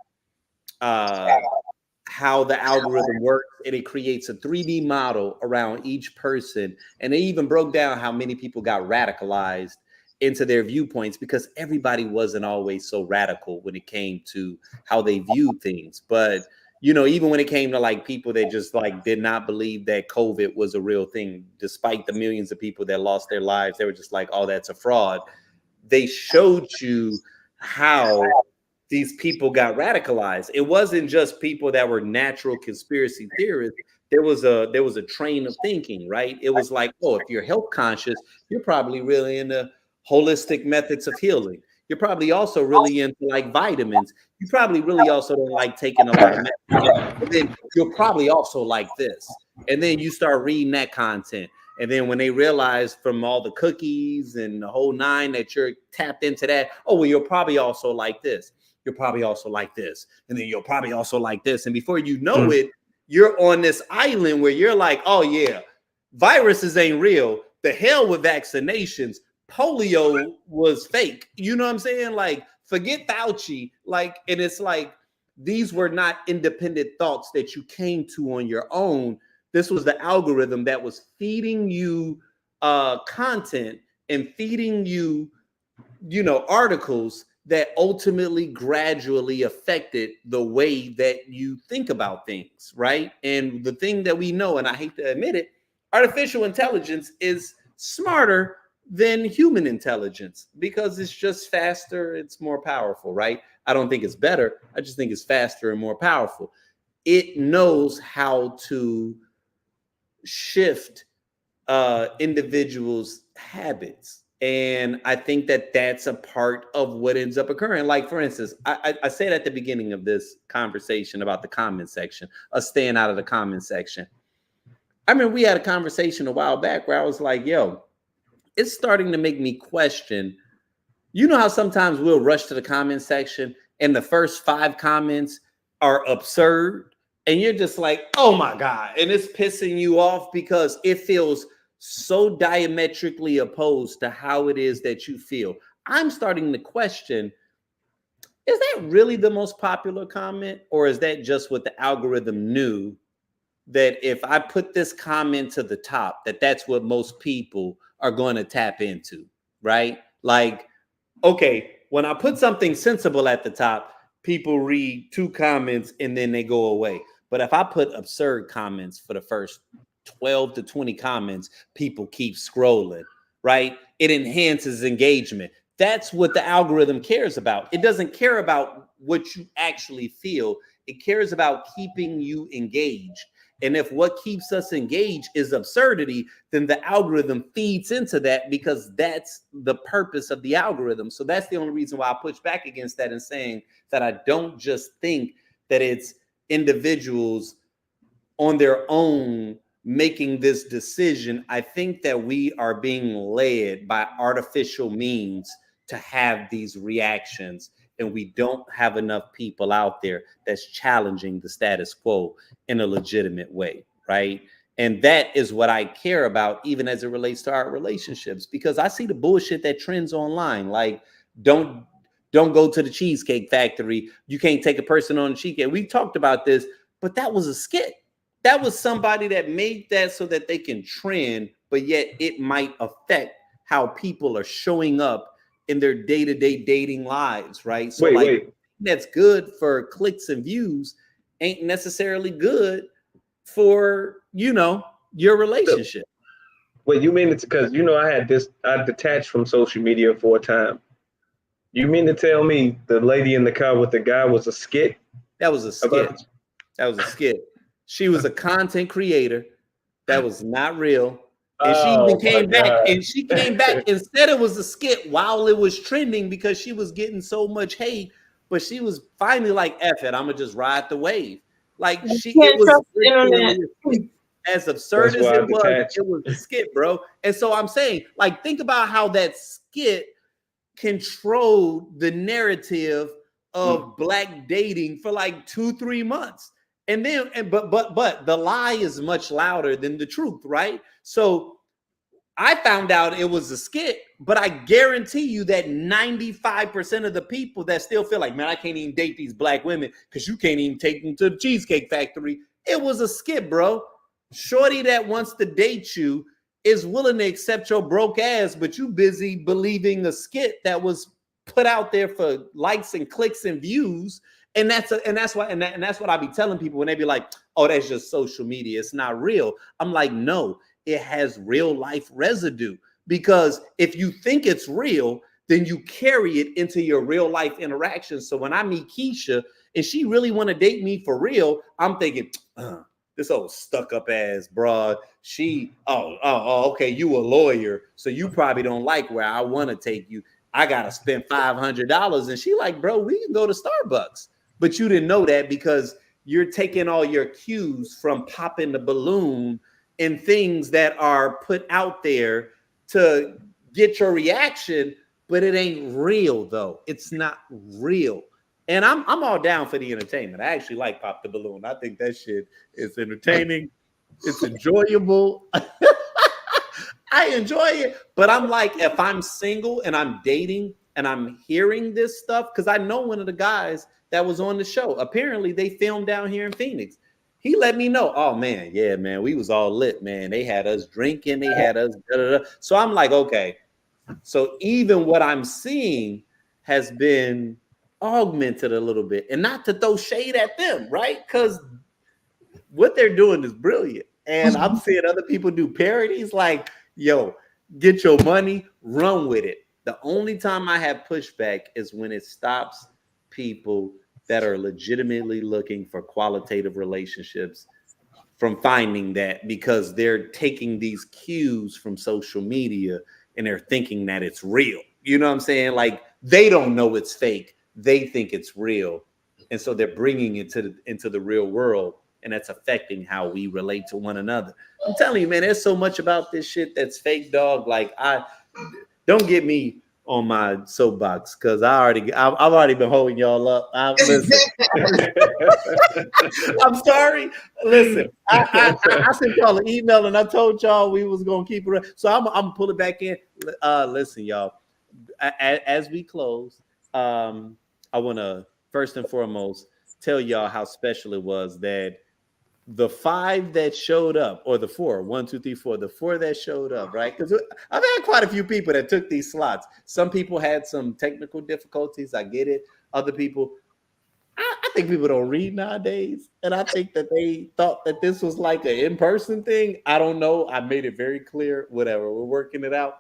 how the algorithm works, and it creates a 3D model around each person. And they even broke down how many people got radicalized into their viewpoints because everybody wasn't always so radical when it came to how they viewed things. But even when it came to like people that just like did not believe that COVID was a real thing, despite the millions of people that lost their lives, they were just like, oh, that's a fraud. They showed you how these people got radicalized. It wasn't just people that were natural conspiracy theorists. There was a train of thinking, right? It was like, oh, if you're health conscious, you're probably really into holistic methods of healing. You're probably also really into like vitamins. You probably really also don't like taking a lot of medicine. And then you'll probably also like this. And then you start reading that content. And then when they realize from all the cookies and the whole nine that you're tapped into that, oh, well, you'll probably also like this. You'll probably also like this. And then you'll probably also like this. And before you know it, you're on this island where you're like, oh, yeah, viruses ain't real. The hell with vaccinations. Polio was fake. You know what I'm saying? Like, forget Fauci. Like, and it's like, these were not independent thoughts that you came to on your own. This was the algorithm that was feeding you content and feeding you, articles that ultimately gradually affected the way that you think about things, right? And the thing that we know, and I hate to admit it, artificial intelligence is smarter than human intelligence because it's just faster, it's more powerful, right? I don't think it's better. I just think it's faster and more powerful. It knows how to shift individuals' habits. And I think that that's a part of what ends up occurring. Like, for instance, I said at the beginning of this conversation about the comment section, us staying out of the comment section. I mean, we had a conversation a while back where I was like, yo, it's starting to make me question. You know how sometimes we'll rush to the comment section and the first 5 comments are absurd and you're just like, oh my God. And it's pissing you off because it feels so diametrically opposed to how it is that you feel. I'm starting to question, is that really the most popular comment? Or is that just what the algorithm knew that if I put this comment to the top, that's what most people are going to tap into, right? Like, okay, when I put something sensible at the top, people read 2 comments and then they go away. But if I put absurd comments for the first 12 to 20 comments, people keep scrolling, right? It enhances engagement. That's what the algorithm cares about. It doesn't care about what you actually feel. It cares about keeping you engaged. And if what keeps us engaged is absurdity, then the algorithm feeds into that because that's the purpose of the algorithm. So that's the only reason why I push back against that and saying that I don't just think that it's individuals on their own making this decision. I think that we are being led by artificial means to have these reactions. and we don't have enough people out there that's challenging the status quo in a legitimate way, right? And that is what I care about, even as it relates to our relationships, because I see the bullshit that trends online. Like, don't go to the Cheesecake Factory. You can't take a person on the cheesecake. We talked about this, but that was a skit. That was somebody that made that so that they can trend, but yet it might affect how people are showing up in their day-to-day dating lives, right? So wait. That's good for clicks and views ain't necessarily good for, your relationship. Wait, you mean it's because, I detached from social media for a time. You mean to tell me the lady in the car with the guy was a skit? That was a skit. That was a skit. She was a content creator. That was not real. And she even came back, and she came back and said it was a skit while it was trending because she was getting so much hate. But she was finally like, F it, I'm gonna just ride the wave. Like it was internet. As absurd as it was a skit, bro. And so I'm saying, like, think about how that skit controlled the narrative of Black dating for like 2-3 months. And then, but the lie is much louder than the truth, right? So I found out it was a skit, but I guarantee you that 95% of the people that still feel like, man, I can't even date these Black women because you can't even take them to the Cheesecake Factory. It was a skit, bro. Shorty that wants to date you is willing to accept your broke ass, but you busy believing a skit that was put out there for likes and clicks and views. And that's what I be telling people when they be like, oh, that's just social media. It's not real. I'm like, no, it has real life residue, because if you think it's real, then you carry it into your real life interactions. So when I meet Keisha and she really want to date me for real, I'm thinking, this old stuck up ass broad. She, okay, you a lawyer, so you probably don't like where I want to take you. I gotta spend $500, and she like, bro, we can go to Starbucks. But you didn't know that because you're taking all your cues from popping the balloon and things that are put out there to get your reaction, but it ain't real though. It's not real. And I'm all down for the entertainment. I actually like Pop the Balloon. I think that shit is entertaining. It's enjoyable. I enjoy it. But I'm like, if I'm single and I'm dating and I'm hearing this stuff, because I know one of the guys that was on the show, apparently they filmed down here in Phoenix. He let me know, oh man, yeah, man, we was all lit, man. They had us drinking, they had us, So I'm like, okay. So even what I'm seeing has been augmented a little bit, and not to throw shade at them, right? Because what they're doing is brilliant. And I'm seeing other people do parodies like, yo, get your money, run with it. The only time I have pushback is when it stops people that are legitimately looking for qualitative relationships from finding that, because they're taking these cues from social media and they're thinking that it's real. You know what I'm saying? Like, they don't know it's fake. They think it's real. And so they're bringing it into the real world, and that's affecting how we relate to one another. I'm telling you, man, there's so much about this shit that's fake, dog. Like, don't get me on my soapbox, because I've already been holding y'all up. Listen, I'm sorry. Listen, I sent y'all an email and I told y'all we was gonna keep it. So I'm gonna pull it back in. Listen, y'all. As we close, I want to first and foremost tell y'all how special it was that the 5 that showed up, or the 4, 1, 2, 3, 4, the 4 that showed up, right? Because I've had quite a few people that took these slots. Some people had some technical difficulties. I get it. Other people, I think people don't read nowadays. And I think that they thought that this was like an in-person thing. I don't know. I made it very clear. Whatever. We're working it out.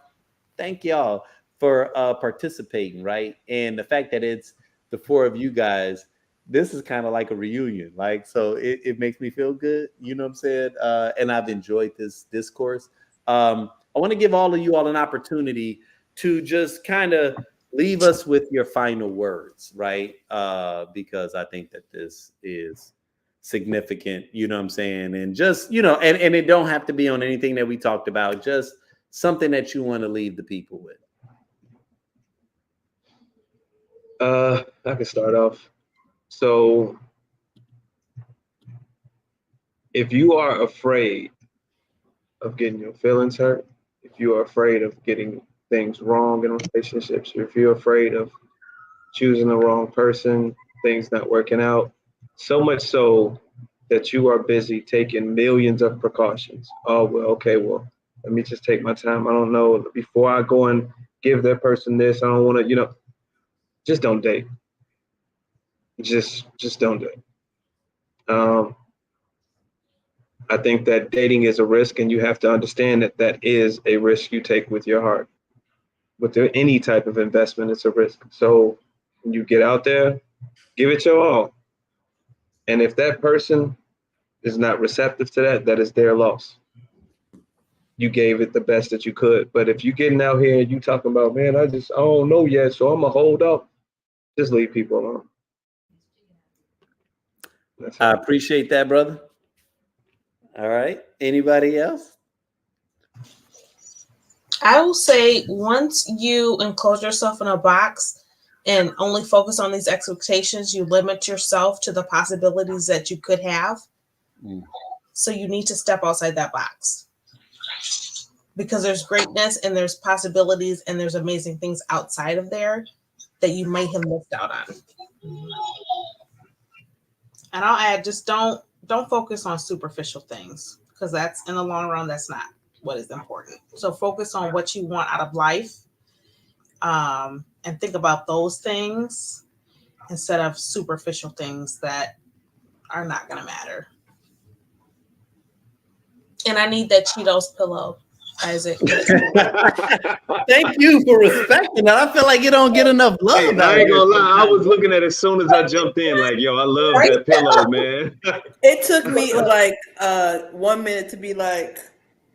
Thank y'all for participating, right? And the fact that it's the 4 of you guys, this is kind of like a reunion. Like, so it makes me feel good. You know what I'm saying? And I've enjoyed this discourse. I want to give all of you all an opportunity to just kind of leave us with your final words, right? Because I think that this is significant, you know what I'm saying? And just, and it don't have to be on anything that we talked about, just something that you want to leave the people with. I can start off. So if you are afraid of getting your feelings hurt, if you are afraid of getting things wrong in relationships, if you're afraid of choosing the wrong person, things not working out, so much so that you are busy taking millions of precautions. Oh, well, okay, well, let me just take my time. I don't know. Before I go and give that person this, I don't want to, just don't date. Just don't date. Um, I think that dating is a risk, and you have to understand that that is a risk you take with your heart. With any type of investment, it's a risk. So when you get out there, give it your all. And if that person is not receptive to that, that is their loss. You gave it the best that you could. But if you're getting out here and you talking about, man, I don't know yet, so I'm gonna hold up, just leave people alone. I appreciate that, brother. All right. Anybody else? I will say once you enclose yourself in a box and only focus on these expectations, you limit yourself to the possibilities that you could have. So you need to step outside that box, because there's greatness and there's possibilities and there's amazing things outside of there that you may have missed out on. And I'll add, just don't focus on superficial things, because that's, in the long run, that's not what is important. So focus on what you want out of life, and think about those things instead of superficial things that are not going to matter. And I need that Cheetos pillow, Isaac. Thank you for respecting that. I feel like you don't get enough love. Hey, I ain't gonna lie. I was looking at it as soon as I jumped in. Like, yo, I love that pillow, man. It took me like 1 minute to be like,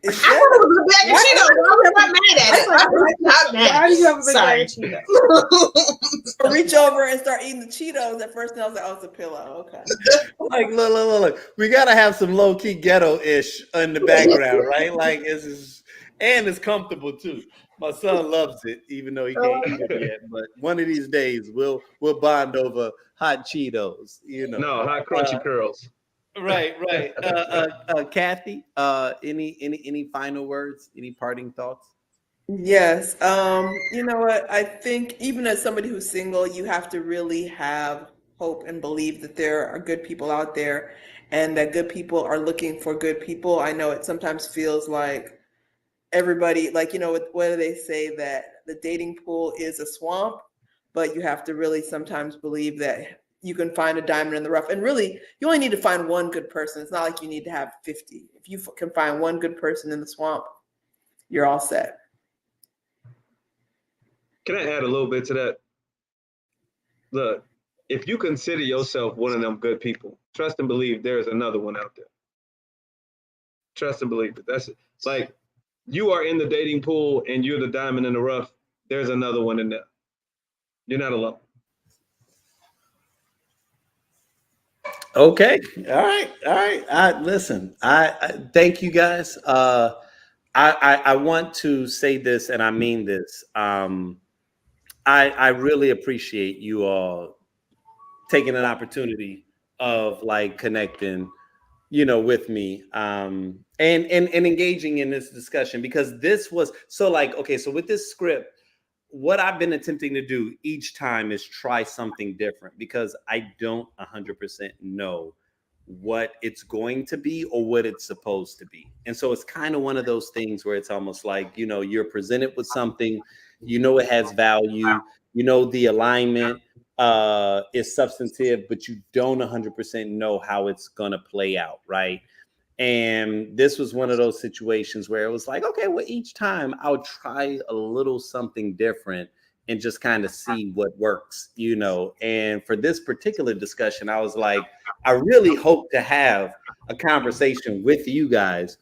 I thought it was a bag of Cheetos. I'm not mad at it. Why do you have a big Sorry. bag of Cheetos? reach over and start eating the Cheetos. At first, I was like, "Oh, it's a pillow." Okay. Like, look. We gotta have some low key ghetto-ish in the background, right? Like, it's comfortable too. My son loves it, even though he can't eat it yet. But one of these days, we'll bond over hot Cheetos. No, hot crunchy curls. Right. Kathy, any final words? Any parting thoughts? Yes. You know what? I think even as somebody who's single, you have to really have hope and believe that there are good people out there and that good people are looking for good people. I know it sometimes feels like everybody, like, what do they say, that the dating pool is a swamp, but you have to really sometimes believe that you can find a diamond in the rough. And really, you only need to find one good person. It's not like you need to have 50. If you can find one good person in the swamp, you're all set. Can I add a little bit to that? Look, if you consider yourself one of them good people, trust and believe there's another one out there. Trust and believe it. That's it. Like, you are in the dating pool and you're the diamond in the rough. There's another one in there. You're not alone. Okay. All right. Listen, I thank you guys. I want to say this, and I mean this. I really appreciate you all taking an opportunity of like connecting, with me, and engaging in this discussion, because this was so like, okay, so with this script, what I've been attempting to do each time is try something different, because I don't 100% know what it's going to be or what it's supposed to be. And so it's kind of one of those things where it's almost like, you're presented with something, it has value, the alignment is substantive, but you don't 100% know how it's going to play out, right? And this was one of those situations where it was like, okay, well, each time I'll try a little something different and just kind of see what works, And for this particular discussion, I was like, I really hope to have a conversation with you guys.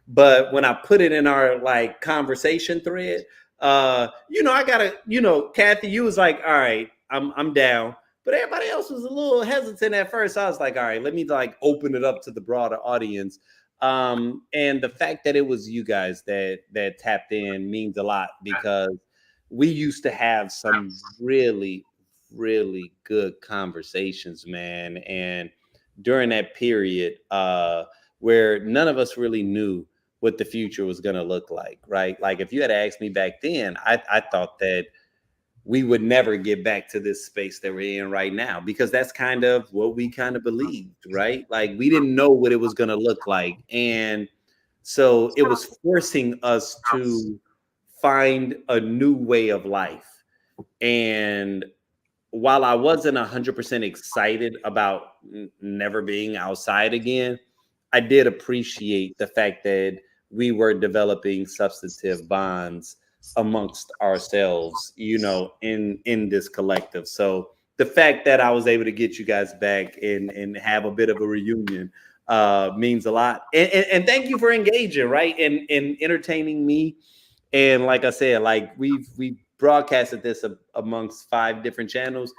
But when I put it in our like conversation thread, I gotta, Kathy, you was like, all right, I'm down. But everybody else was a little hesitant at first. I was like, all right, let me like open it up to the broader audience. And the fact that it was you guys that tapped in means a lot, because we used to have some really, really good conversations, man. And during that period where none of us really knew what the future was going to look like, right? Like if you had asked me back then, I thought that we would never get back to this space that we're in right now, because that's kind of what we kind of believed, right? Like we didn't know what it was going to look like. And so it was forcing us to find a new way of life. And while I wasn't 100% excited about never being outside again, I did appreciate the fact that we were developing substantive bonds amongst ourselves, you know, in this collective. So the fact that I was able to get you guys back and have a bit of a reunion means a lot. And thank you for engaging, right? And entertaining me. And like I said, like we broadcasted this amongst 5 different channels.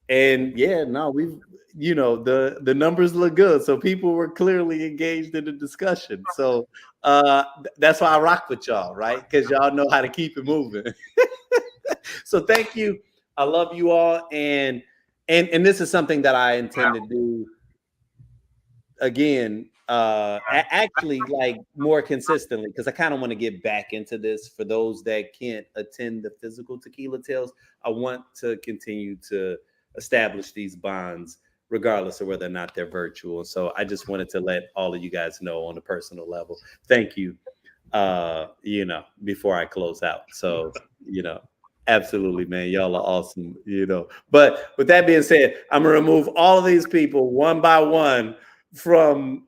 And yeah, no, we've, you know, the numbers look good. So people were clearly engaged in the discussion. So that's why I rock with y'all, right? Because y'all know how to keep it moving. So thank you. I love you all. And this is something that I intend to do again, actually, like more consistently, because I kind of want to get back into this. For those that can't attend the physical Tequila Tales, I want to continue to establish these bonds regardless of whether or not they're virtual. So I just wanted to let all of you guys know on a personal level, thank you, you know, before I close out. So, you know, absolutely, man, y'all are awesome, you know. But with that being said, I'm gonna remove all of these people one by one from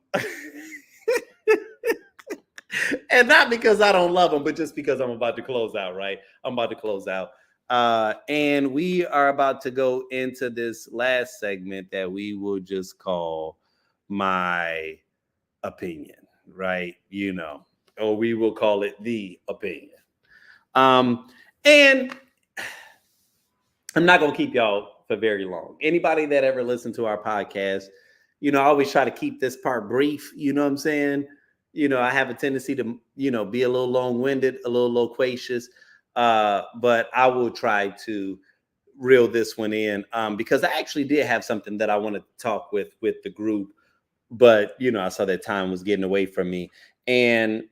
and not because I don't love them, but just because I'm about to close out, right? I'm about to close out. And we are about to go into this last segment that we will just call my opinion, right? You know, or we will call it the opinion. And I'm not gonna keep y'all for very long. Anybody that ever listened to our podcast, you know, I always try to keep this part brief. You know what I'm saying? You know, I have a tendency to, you know, be a little long-winded, a little loquacious, but I will try to reel this one in because I actually did have something that I want to talk with the group, but you know, I saw that time was getting away from me, and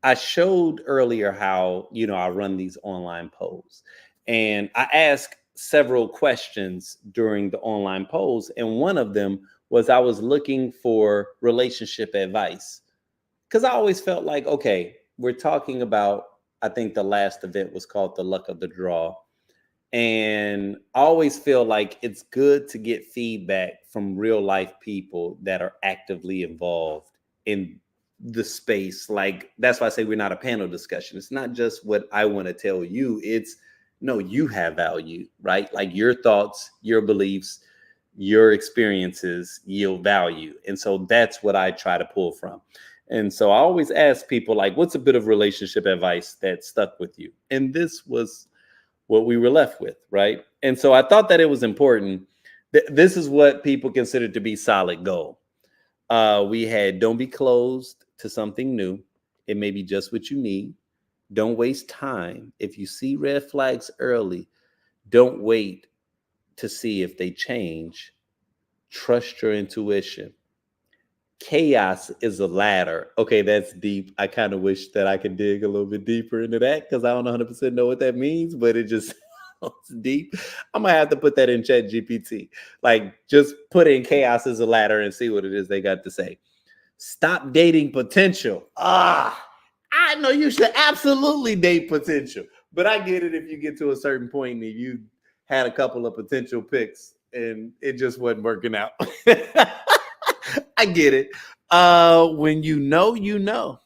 I showed earlier how, you know, I run these online polls, and I asked several questions during the online polls, and one of them was I was looking for relationship advice. Because I always felt like, okay, we're talking about, I think the last event was called The Luck of the Draw. And I always feel like it's good to get feedback from real life people that are actively involved in the space. Like, that's why I say we're not a panel discussion. It's not just what I want to tell you. It's, no, you have value, right? Like your thoughts, your beliefs, your experiences yield value. And so that's what I try to pull from. And so I always ask people, like, what's a bit of relationship advice that stuck with you? And this was what we were left with, right? And so I thought that it was important. This is what people consider to be solid gold. We had, don't be closed to something new. It may be just what you need. Don't waste time. If you see red flags early, don't wait to see if they change. Trust your intuition. Chaos is a ladder. Okay, that's deep. I kind of wish that I could dig a little bit deeper into that because I don't 100% know what that means, but it just sounds deep. I might have to put that in Chat GPT. Like, just put in chaos as a ladder and see what it is they got to say. Stop dating potential. I know you should absolutely date potential, but I get it if you get to a certain point and you had a couple of potential picks and it just wasn't working out. I get it. When you know, you know.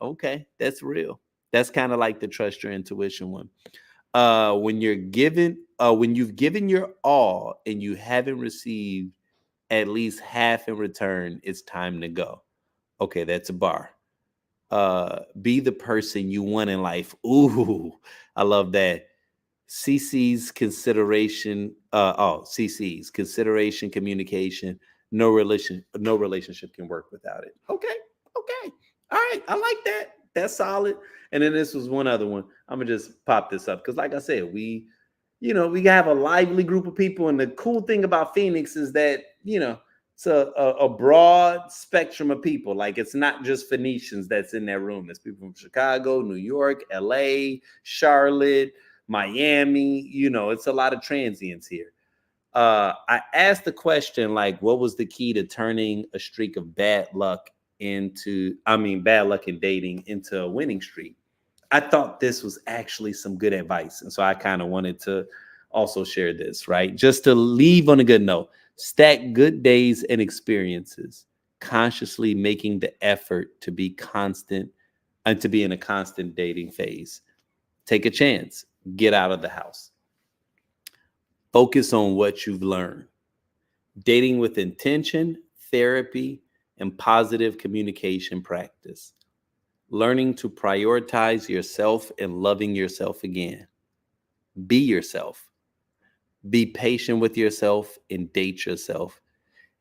Okay, that's real. That's kind of like the trust your intuition one. When you've given your all and you haven't received at least half in return, it's time to go. Okay, that's a bar. Be the person you want in life. Ooh, I love that. CC's consideration. CC's consideration, communication. No relationship can work without it. Okay. All right. I like that. That's solid. And then this was one other one. I'm gonna just pop this up because, like I said, we we have a lively group of people. And the cool thing about Phoenix is that, it's a broad spectrum of people. Like, it's not just Phoenicians that's in that room. It's people from Chicago, New York, LA, Charlotte, Miami. It's a lot of transients here. I asked the question, like, what was the key to turning a streak of bad luck in dating into a winning streak? I thought this was actually some good advice. And so I kind of wanted to also share this, right? Just to leave on a good note. Stack good days and experiences, consciously making the effort to be constant and to be in a constant dating phase. Take a chance, get out of the house. Focus on what you've learned. Dating with intention, therapy, and positive communication practice. Learning to prioritize yourself and loving yourself again. Be yourself. Be patient with yourself and date yourself.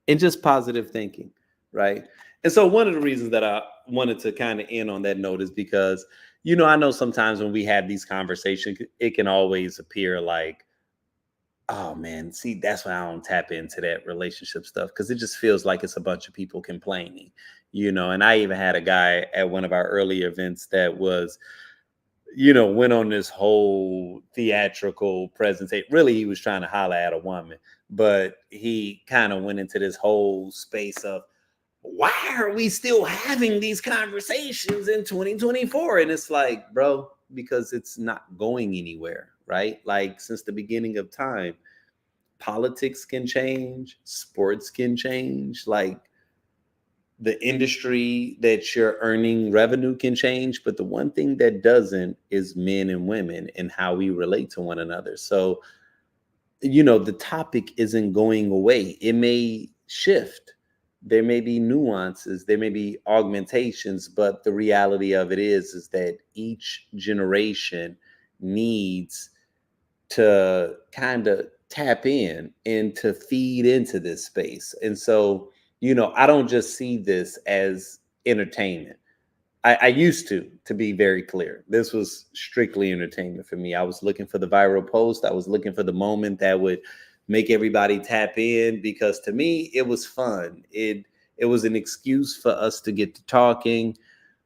And just positive thinking, right? And so one of the reasons that I wanted to kind of end on that note is because, I know sometimes when we have these conversations, it can always appear like, oh man, see, that's why I don't tap into that relationship stuff, because it just feels like it's a bunch of people complaining, and I even had a guy at one of our earlier events that was, went on this whole theatrical presentation. Really, he was trying to holler at a woman, but he kind of went into this whole space of, why are we still having these conversations in 2024? And it's like, bro, because it's not going anywhere, right? Like, since the beginning of time, politics can change, sports can change, like the industry that you're earning revenue can change. But the one thing that doesn't is men and women and how we relate to one another. So, the topic isn't going away. It may shift. There may be nuances, there may be augmentations, but the reality of it is that each generation needs to kind of tap in and to feed into this space. And so, I don't just see this as entertainment. I used to be very clear. This was strictly entertainment for me. I was looking for the viral post. I was looking for the moment that would make everybody tap in, because to me, it was fun. It was an excuse for us to get to talking,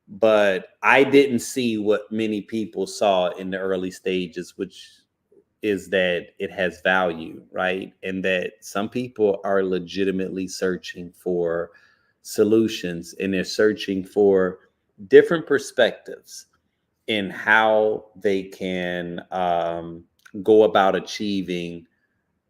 but I didn't see what many people saw in the early stages, which is that it has value, right? And that some people are legitimately searching for solutions, and they're searching for different perspectives in how they can go about achieving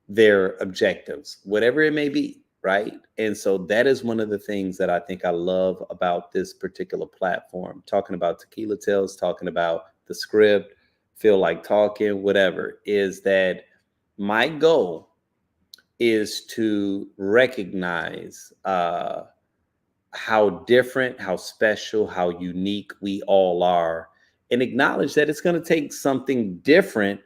their objectives, whatever it may be, right? And so that is one of the things that I think I love about this particular platform, talking about Tequila Tales, talking about the script, Feel Like Talking, whatever, is that my goal is to recognize how different, how special, how unique we all are, and acknowledge that it's going to take something different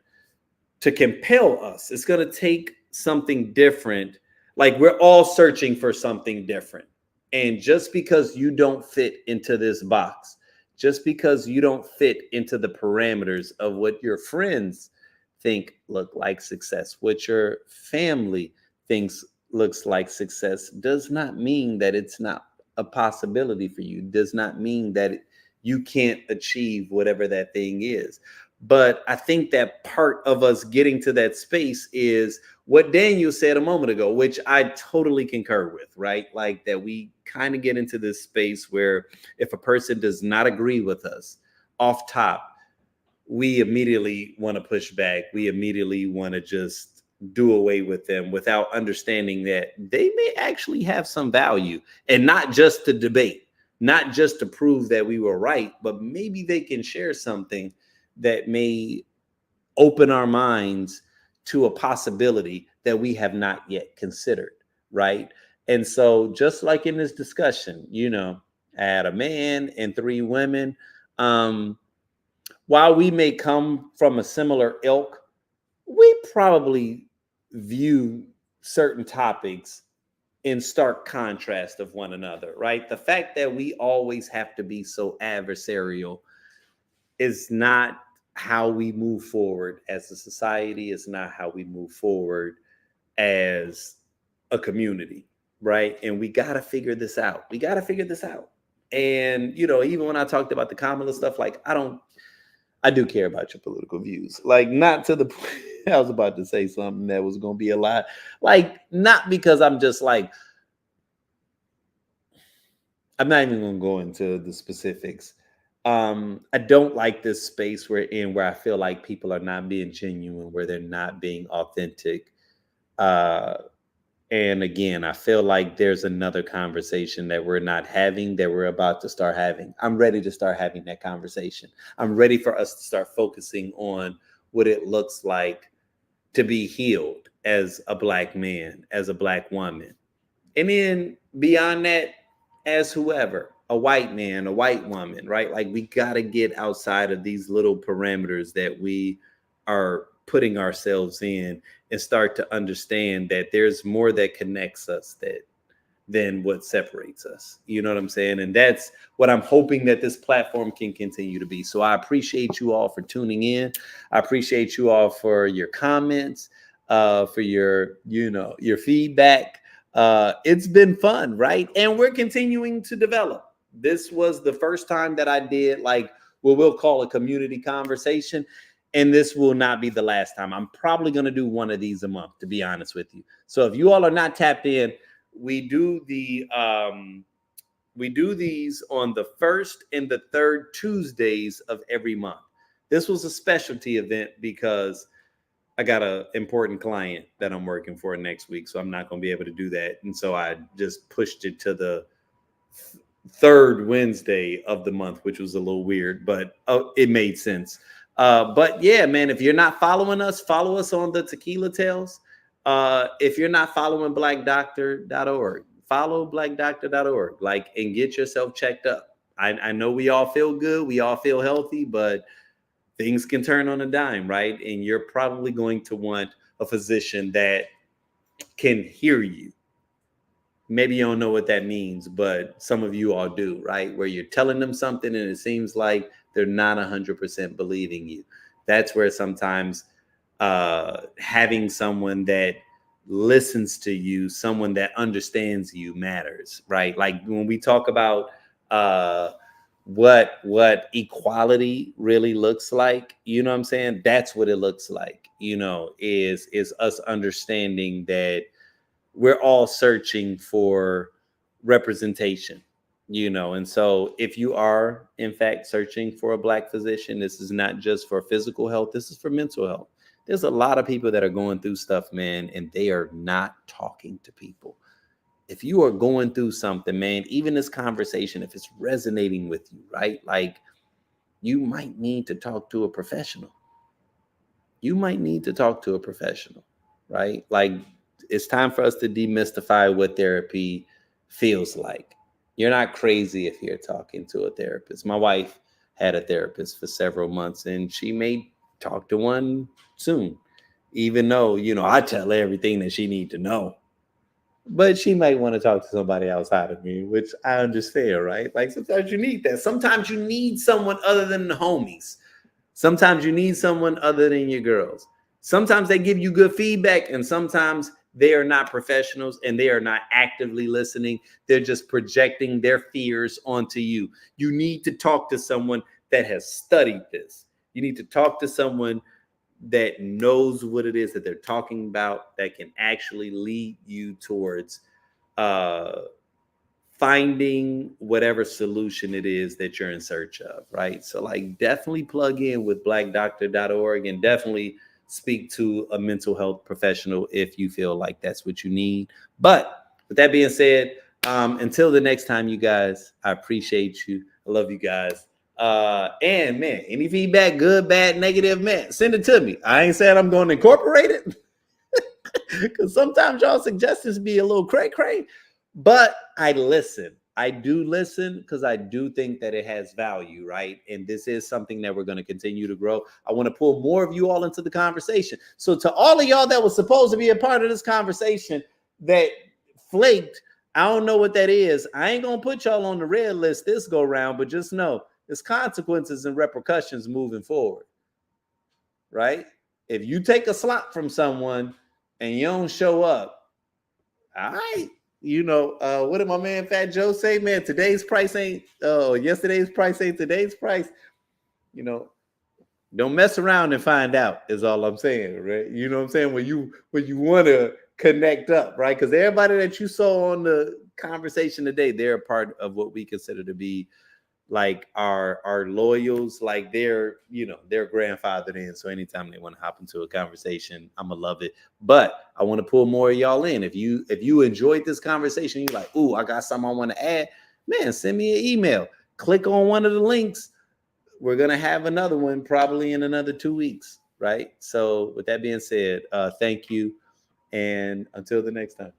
to compel us. It's going to take something different. Like, we're all searching for something different. And just because you don't fit into this box, just because you don't fit into the parameters of what your friends think look like success, what your family thinks looks like success, does not mean that it's not a possibility for you, does not mean that you can't achieve whatever that thing is. But I think that part of us getting to that space is what Daniel said a moment ago, which I totally concur with, right? Like, that we kind of get into this space where if a person does not agree with us off top, we immediately want to push back. We immediately want to just do away with them without understanding that they may actually have some value, and not just to debate, not just to prove that we were right, but maybe they can share something that may open our minds to a possibility that we have not yet considered, right? And so, just like in this discussion, I had a man and 3 women. While we may come from a similar ilk, we probably view certain topics in stark contrast of one another, right? The fact that we always have to be so adversarial is not how we move forward as a society. It's not how we move forward as a community, right? And we got to figure this out. We got to figure this out. And, you know, even when I talked about the Kamala stuff, like, I do care about your political views. Like, not to the point, I was about to say something that was going to be a lot. Like, not because I'm just like, I'm not even going to go into the specifics. I don't like this space we're in where I feel like people are not being genuine, where they're not being authentic. And again, I feel like there's another conversation that we're not having that we're about to start having. I'm ready to start having that conversation. I'm ready for us to start focusing on what it looks like to be healed as a Black man, as a Black woman. And then beyond that, as whoever, a white man, a white woman, right? Like, we got to get outside of these little parameters that we are putting ourselves in and start to understand that there's more that connects us than what separates us. You know what I'm saying? And that's what I'm hoping that this platform can continue to be. So I appreciate you all for tuning in. I appreciate you all for your comments, for your feedback. It's been fun, right? And we're continuing to develop. This was the first time that I did like what we'll call a community conversation. And this will not be the last time. I'm probably going to do one of these a month, to be honest with you. So if you all are not tapped in, we do these on the first and the third Tuesdays of every month. This was a specialty event because I got an important client that I'm working for next week, so I'm not going to be able to do that. And so I just pushed it to the third Wednesday of the month, which was a little weird, but it made sense. But yeah, man, if you're not following us, follow us on the Tequila Tales. If you're not following blackdoctor.org, follow blackdoctor.org, like, and get yourself checked up. I know we all feel good. We all feel healthy, but things can turn on a dime, right? And you're probably going to want a physician that can hear you. Maybe you don't know what that means, but some of you all do, right? Where you're telling them something and it seems like they're not 100% believing you. That's where sometimes having someone that listens to you, someone that understands you matters, right? Like when we talk about what equality really looks like, you know what I'm saying? That's what it looks like, you know, is us understanding that we're all searching for representation, you know. And so if you are in fact searching for a Black physician, this is not just for physical health, this is for mental health. There's a lot of people that are going through stuff, man, and they are not talking to people. If you are going through something, man, even this conversation, if it's resonating with you, right? Like, you might need to talk to a professional. You might need to talk to a professional, right? Like, it's time for us to demystify what therapy feels like. You're not crazy if you're talking to a therapist. My wife had a therapist for several months, and she may talk to one soon, even though, you know, I tell her everything that she needs to know. But she might want to talk to somebody outside of me, which I understand, right? Like, sometimes you need that. Sometimes you need someone other than the homies. Sometimes you need someone other than your girls. Sometimes they give you good feedback, and sometimes they are not professionals and they are not actively listening. They're just projecting their fears onto you. You need to talk to someone that has studied this. You need to talk to someone that knows what it is that they're talking about, that can actually lead you towards finding whatever solution it is that you're in search of, right? So like, definitely plug in with blackdoctor.org and definitely speak to a mental health professional if you feel like that's what you need. But with that being said, until the next time, you guys, I appreciate you. I love you guys. And man, any feedback, good, bad, negative, man, send it to me. I ain't saying I'm going to incorporate it because sometimes y'all suggestions be a little cray, but I listen. I do listen because I do think that it has value, right? And this is something that we're going to continue to grow. I want to pull more of you all into the conversation. So to all of y'all that was supposed to be a part of this conversation that flaked, I don't know what that is. I ain't going to put y'all on the red list this go round, but just know there's consequences and repercussions moving forward. right? If you take a slot from someone and you don't show up, all right. What did my man Fat Joe say? Man, yesterday's price ain't today's price. Don't mess around and find out is all I'm saying, right? You know what I'm saying? When you want to connect up, right? Because everybody that you saw on the conversation today, they're a part of what we consider to be like our loyals, like they're grandfathered in. So anytime they want to hop into a conversation, I'm gonna love it. But I want to pull more of y'all in. If you enjoyed this conversation, you're like, ooh, I got something I want to add, man, send me an email. Click on one of the links. We're gonna have another one probably in another 2 weeks, right? So with that being said, thank you, and until the next time.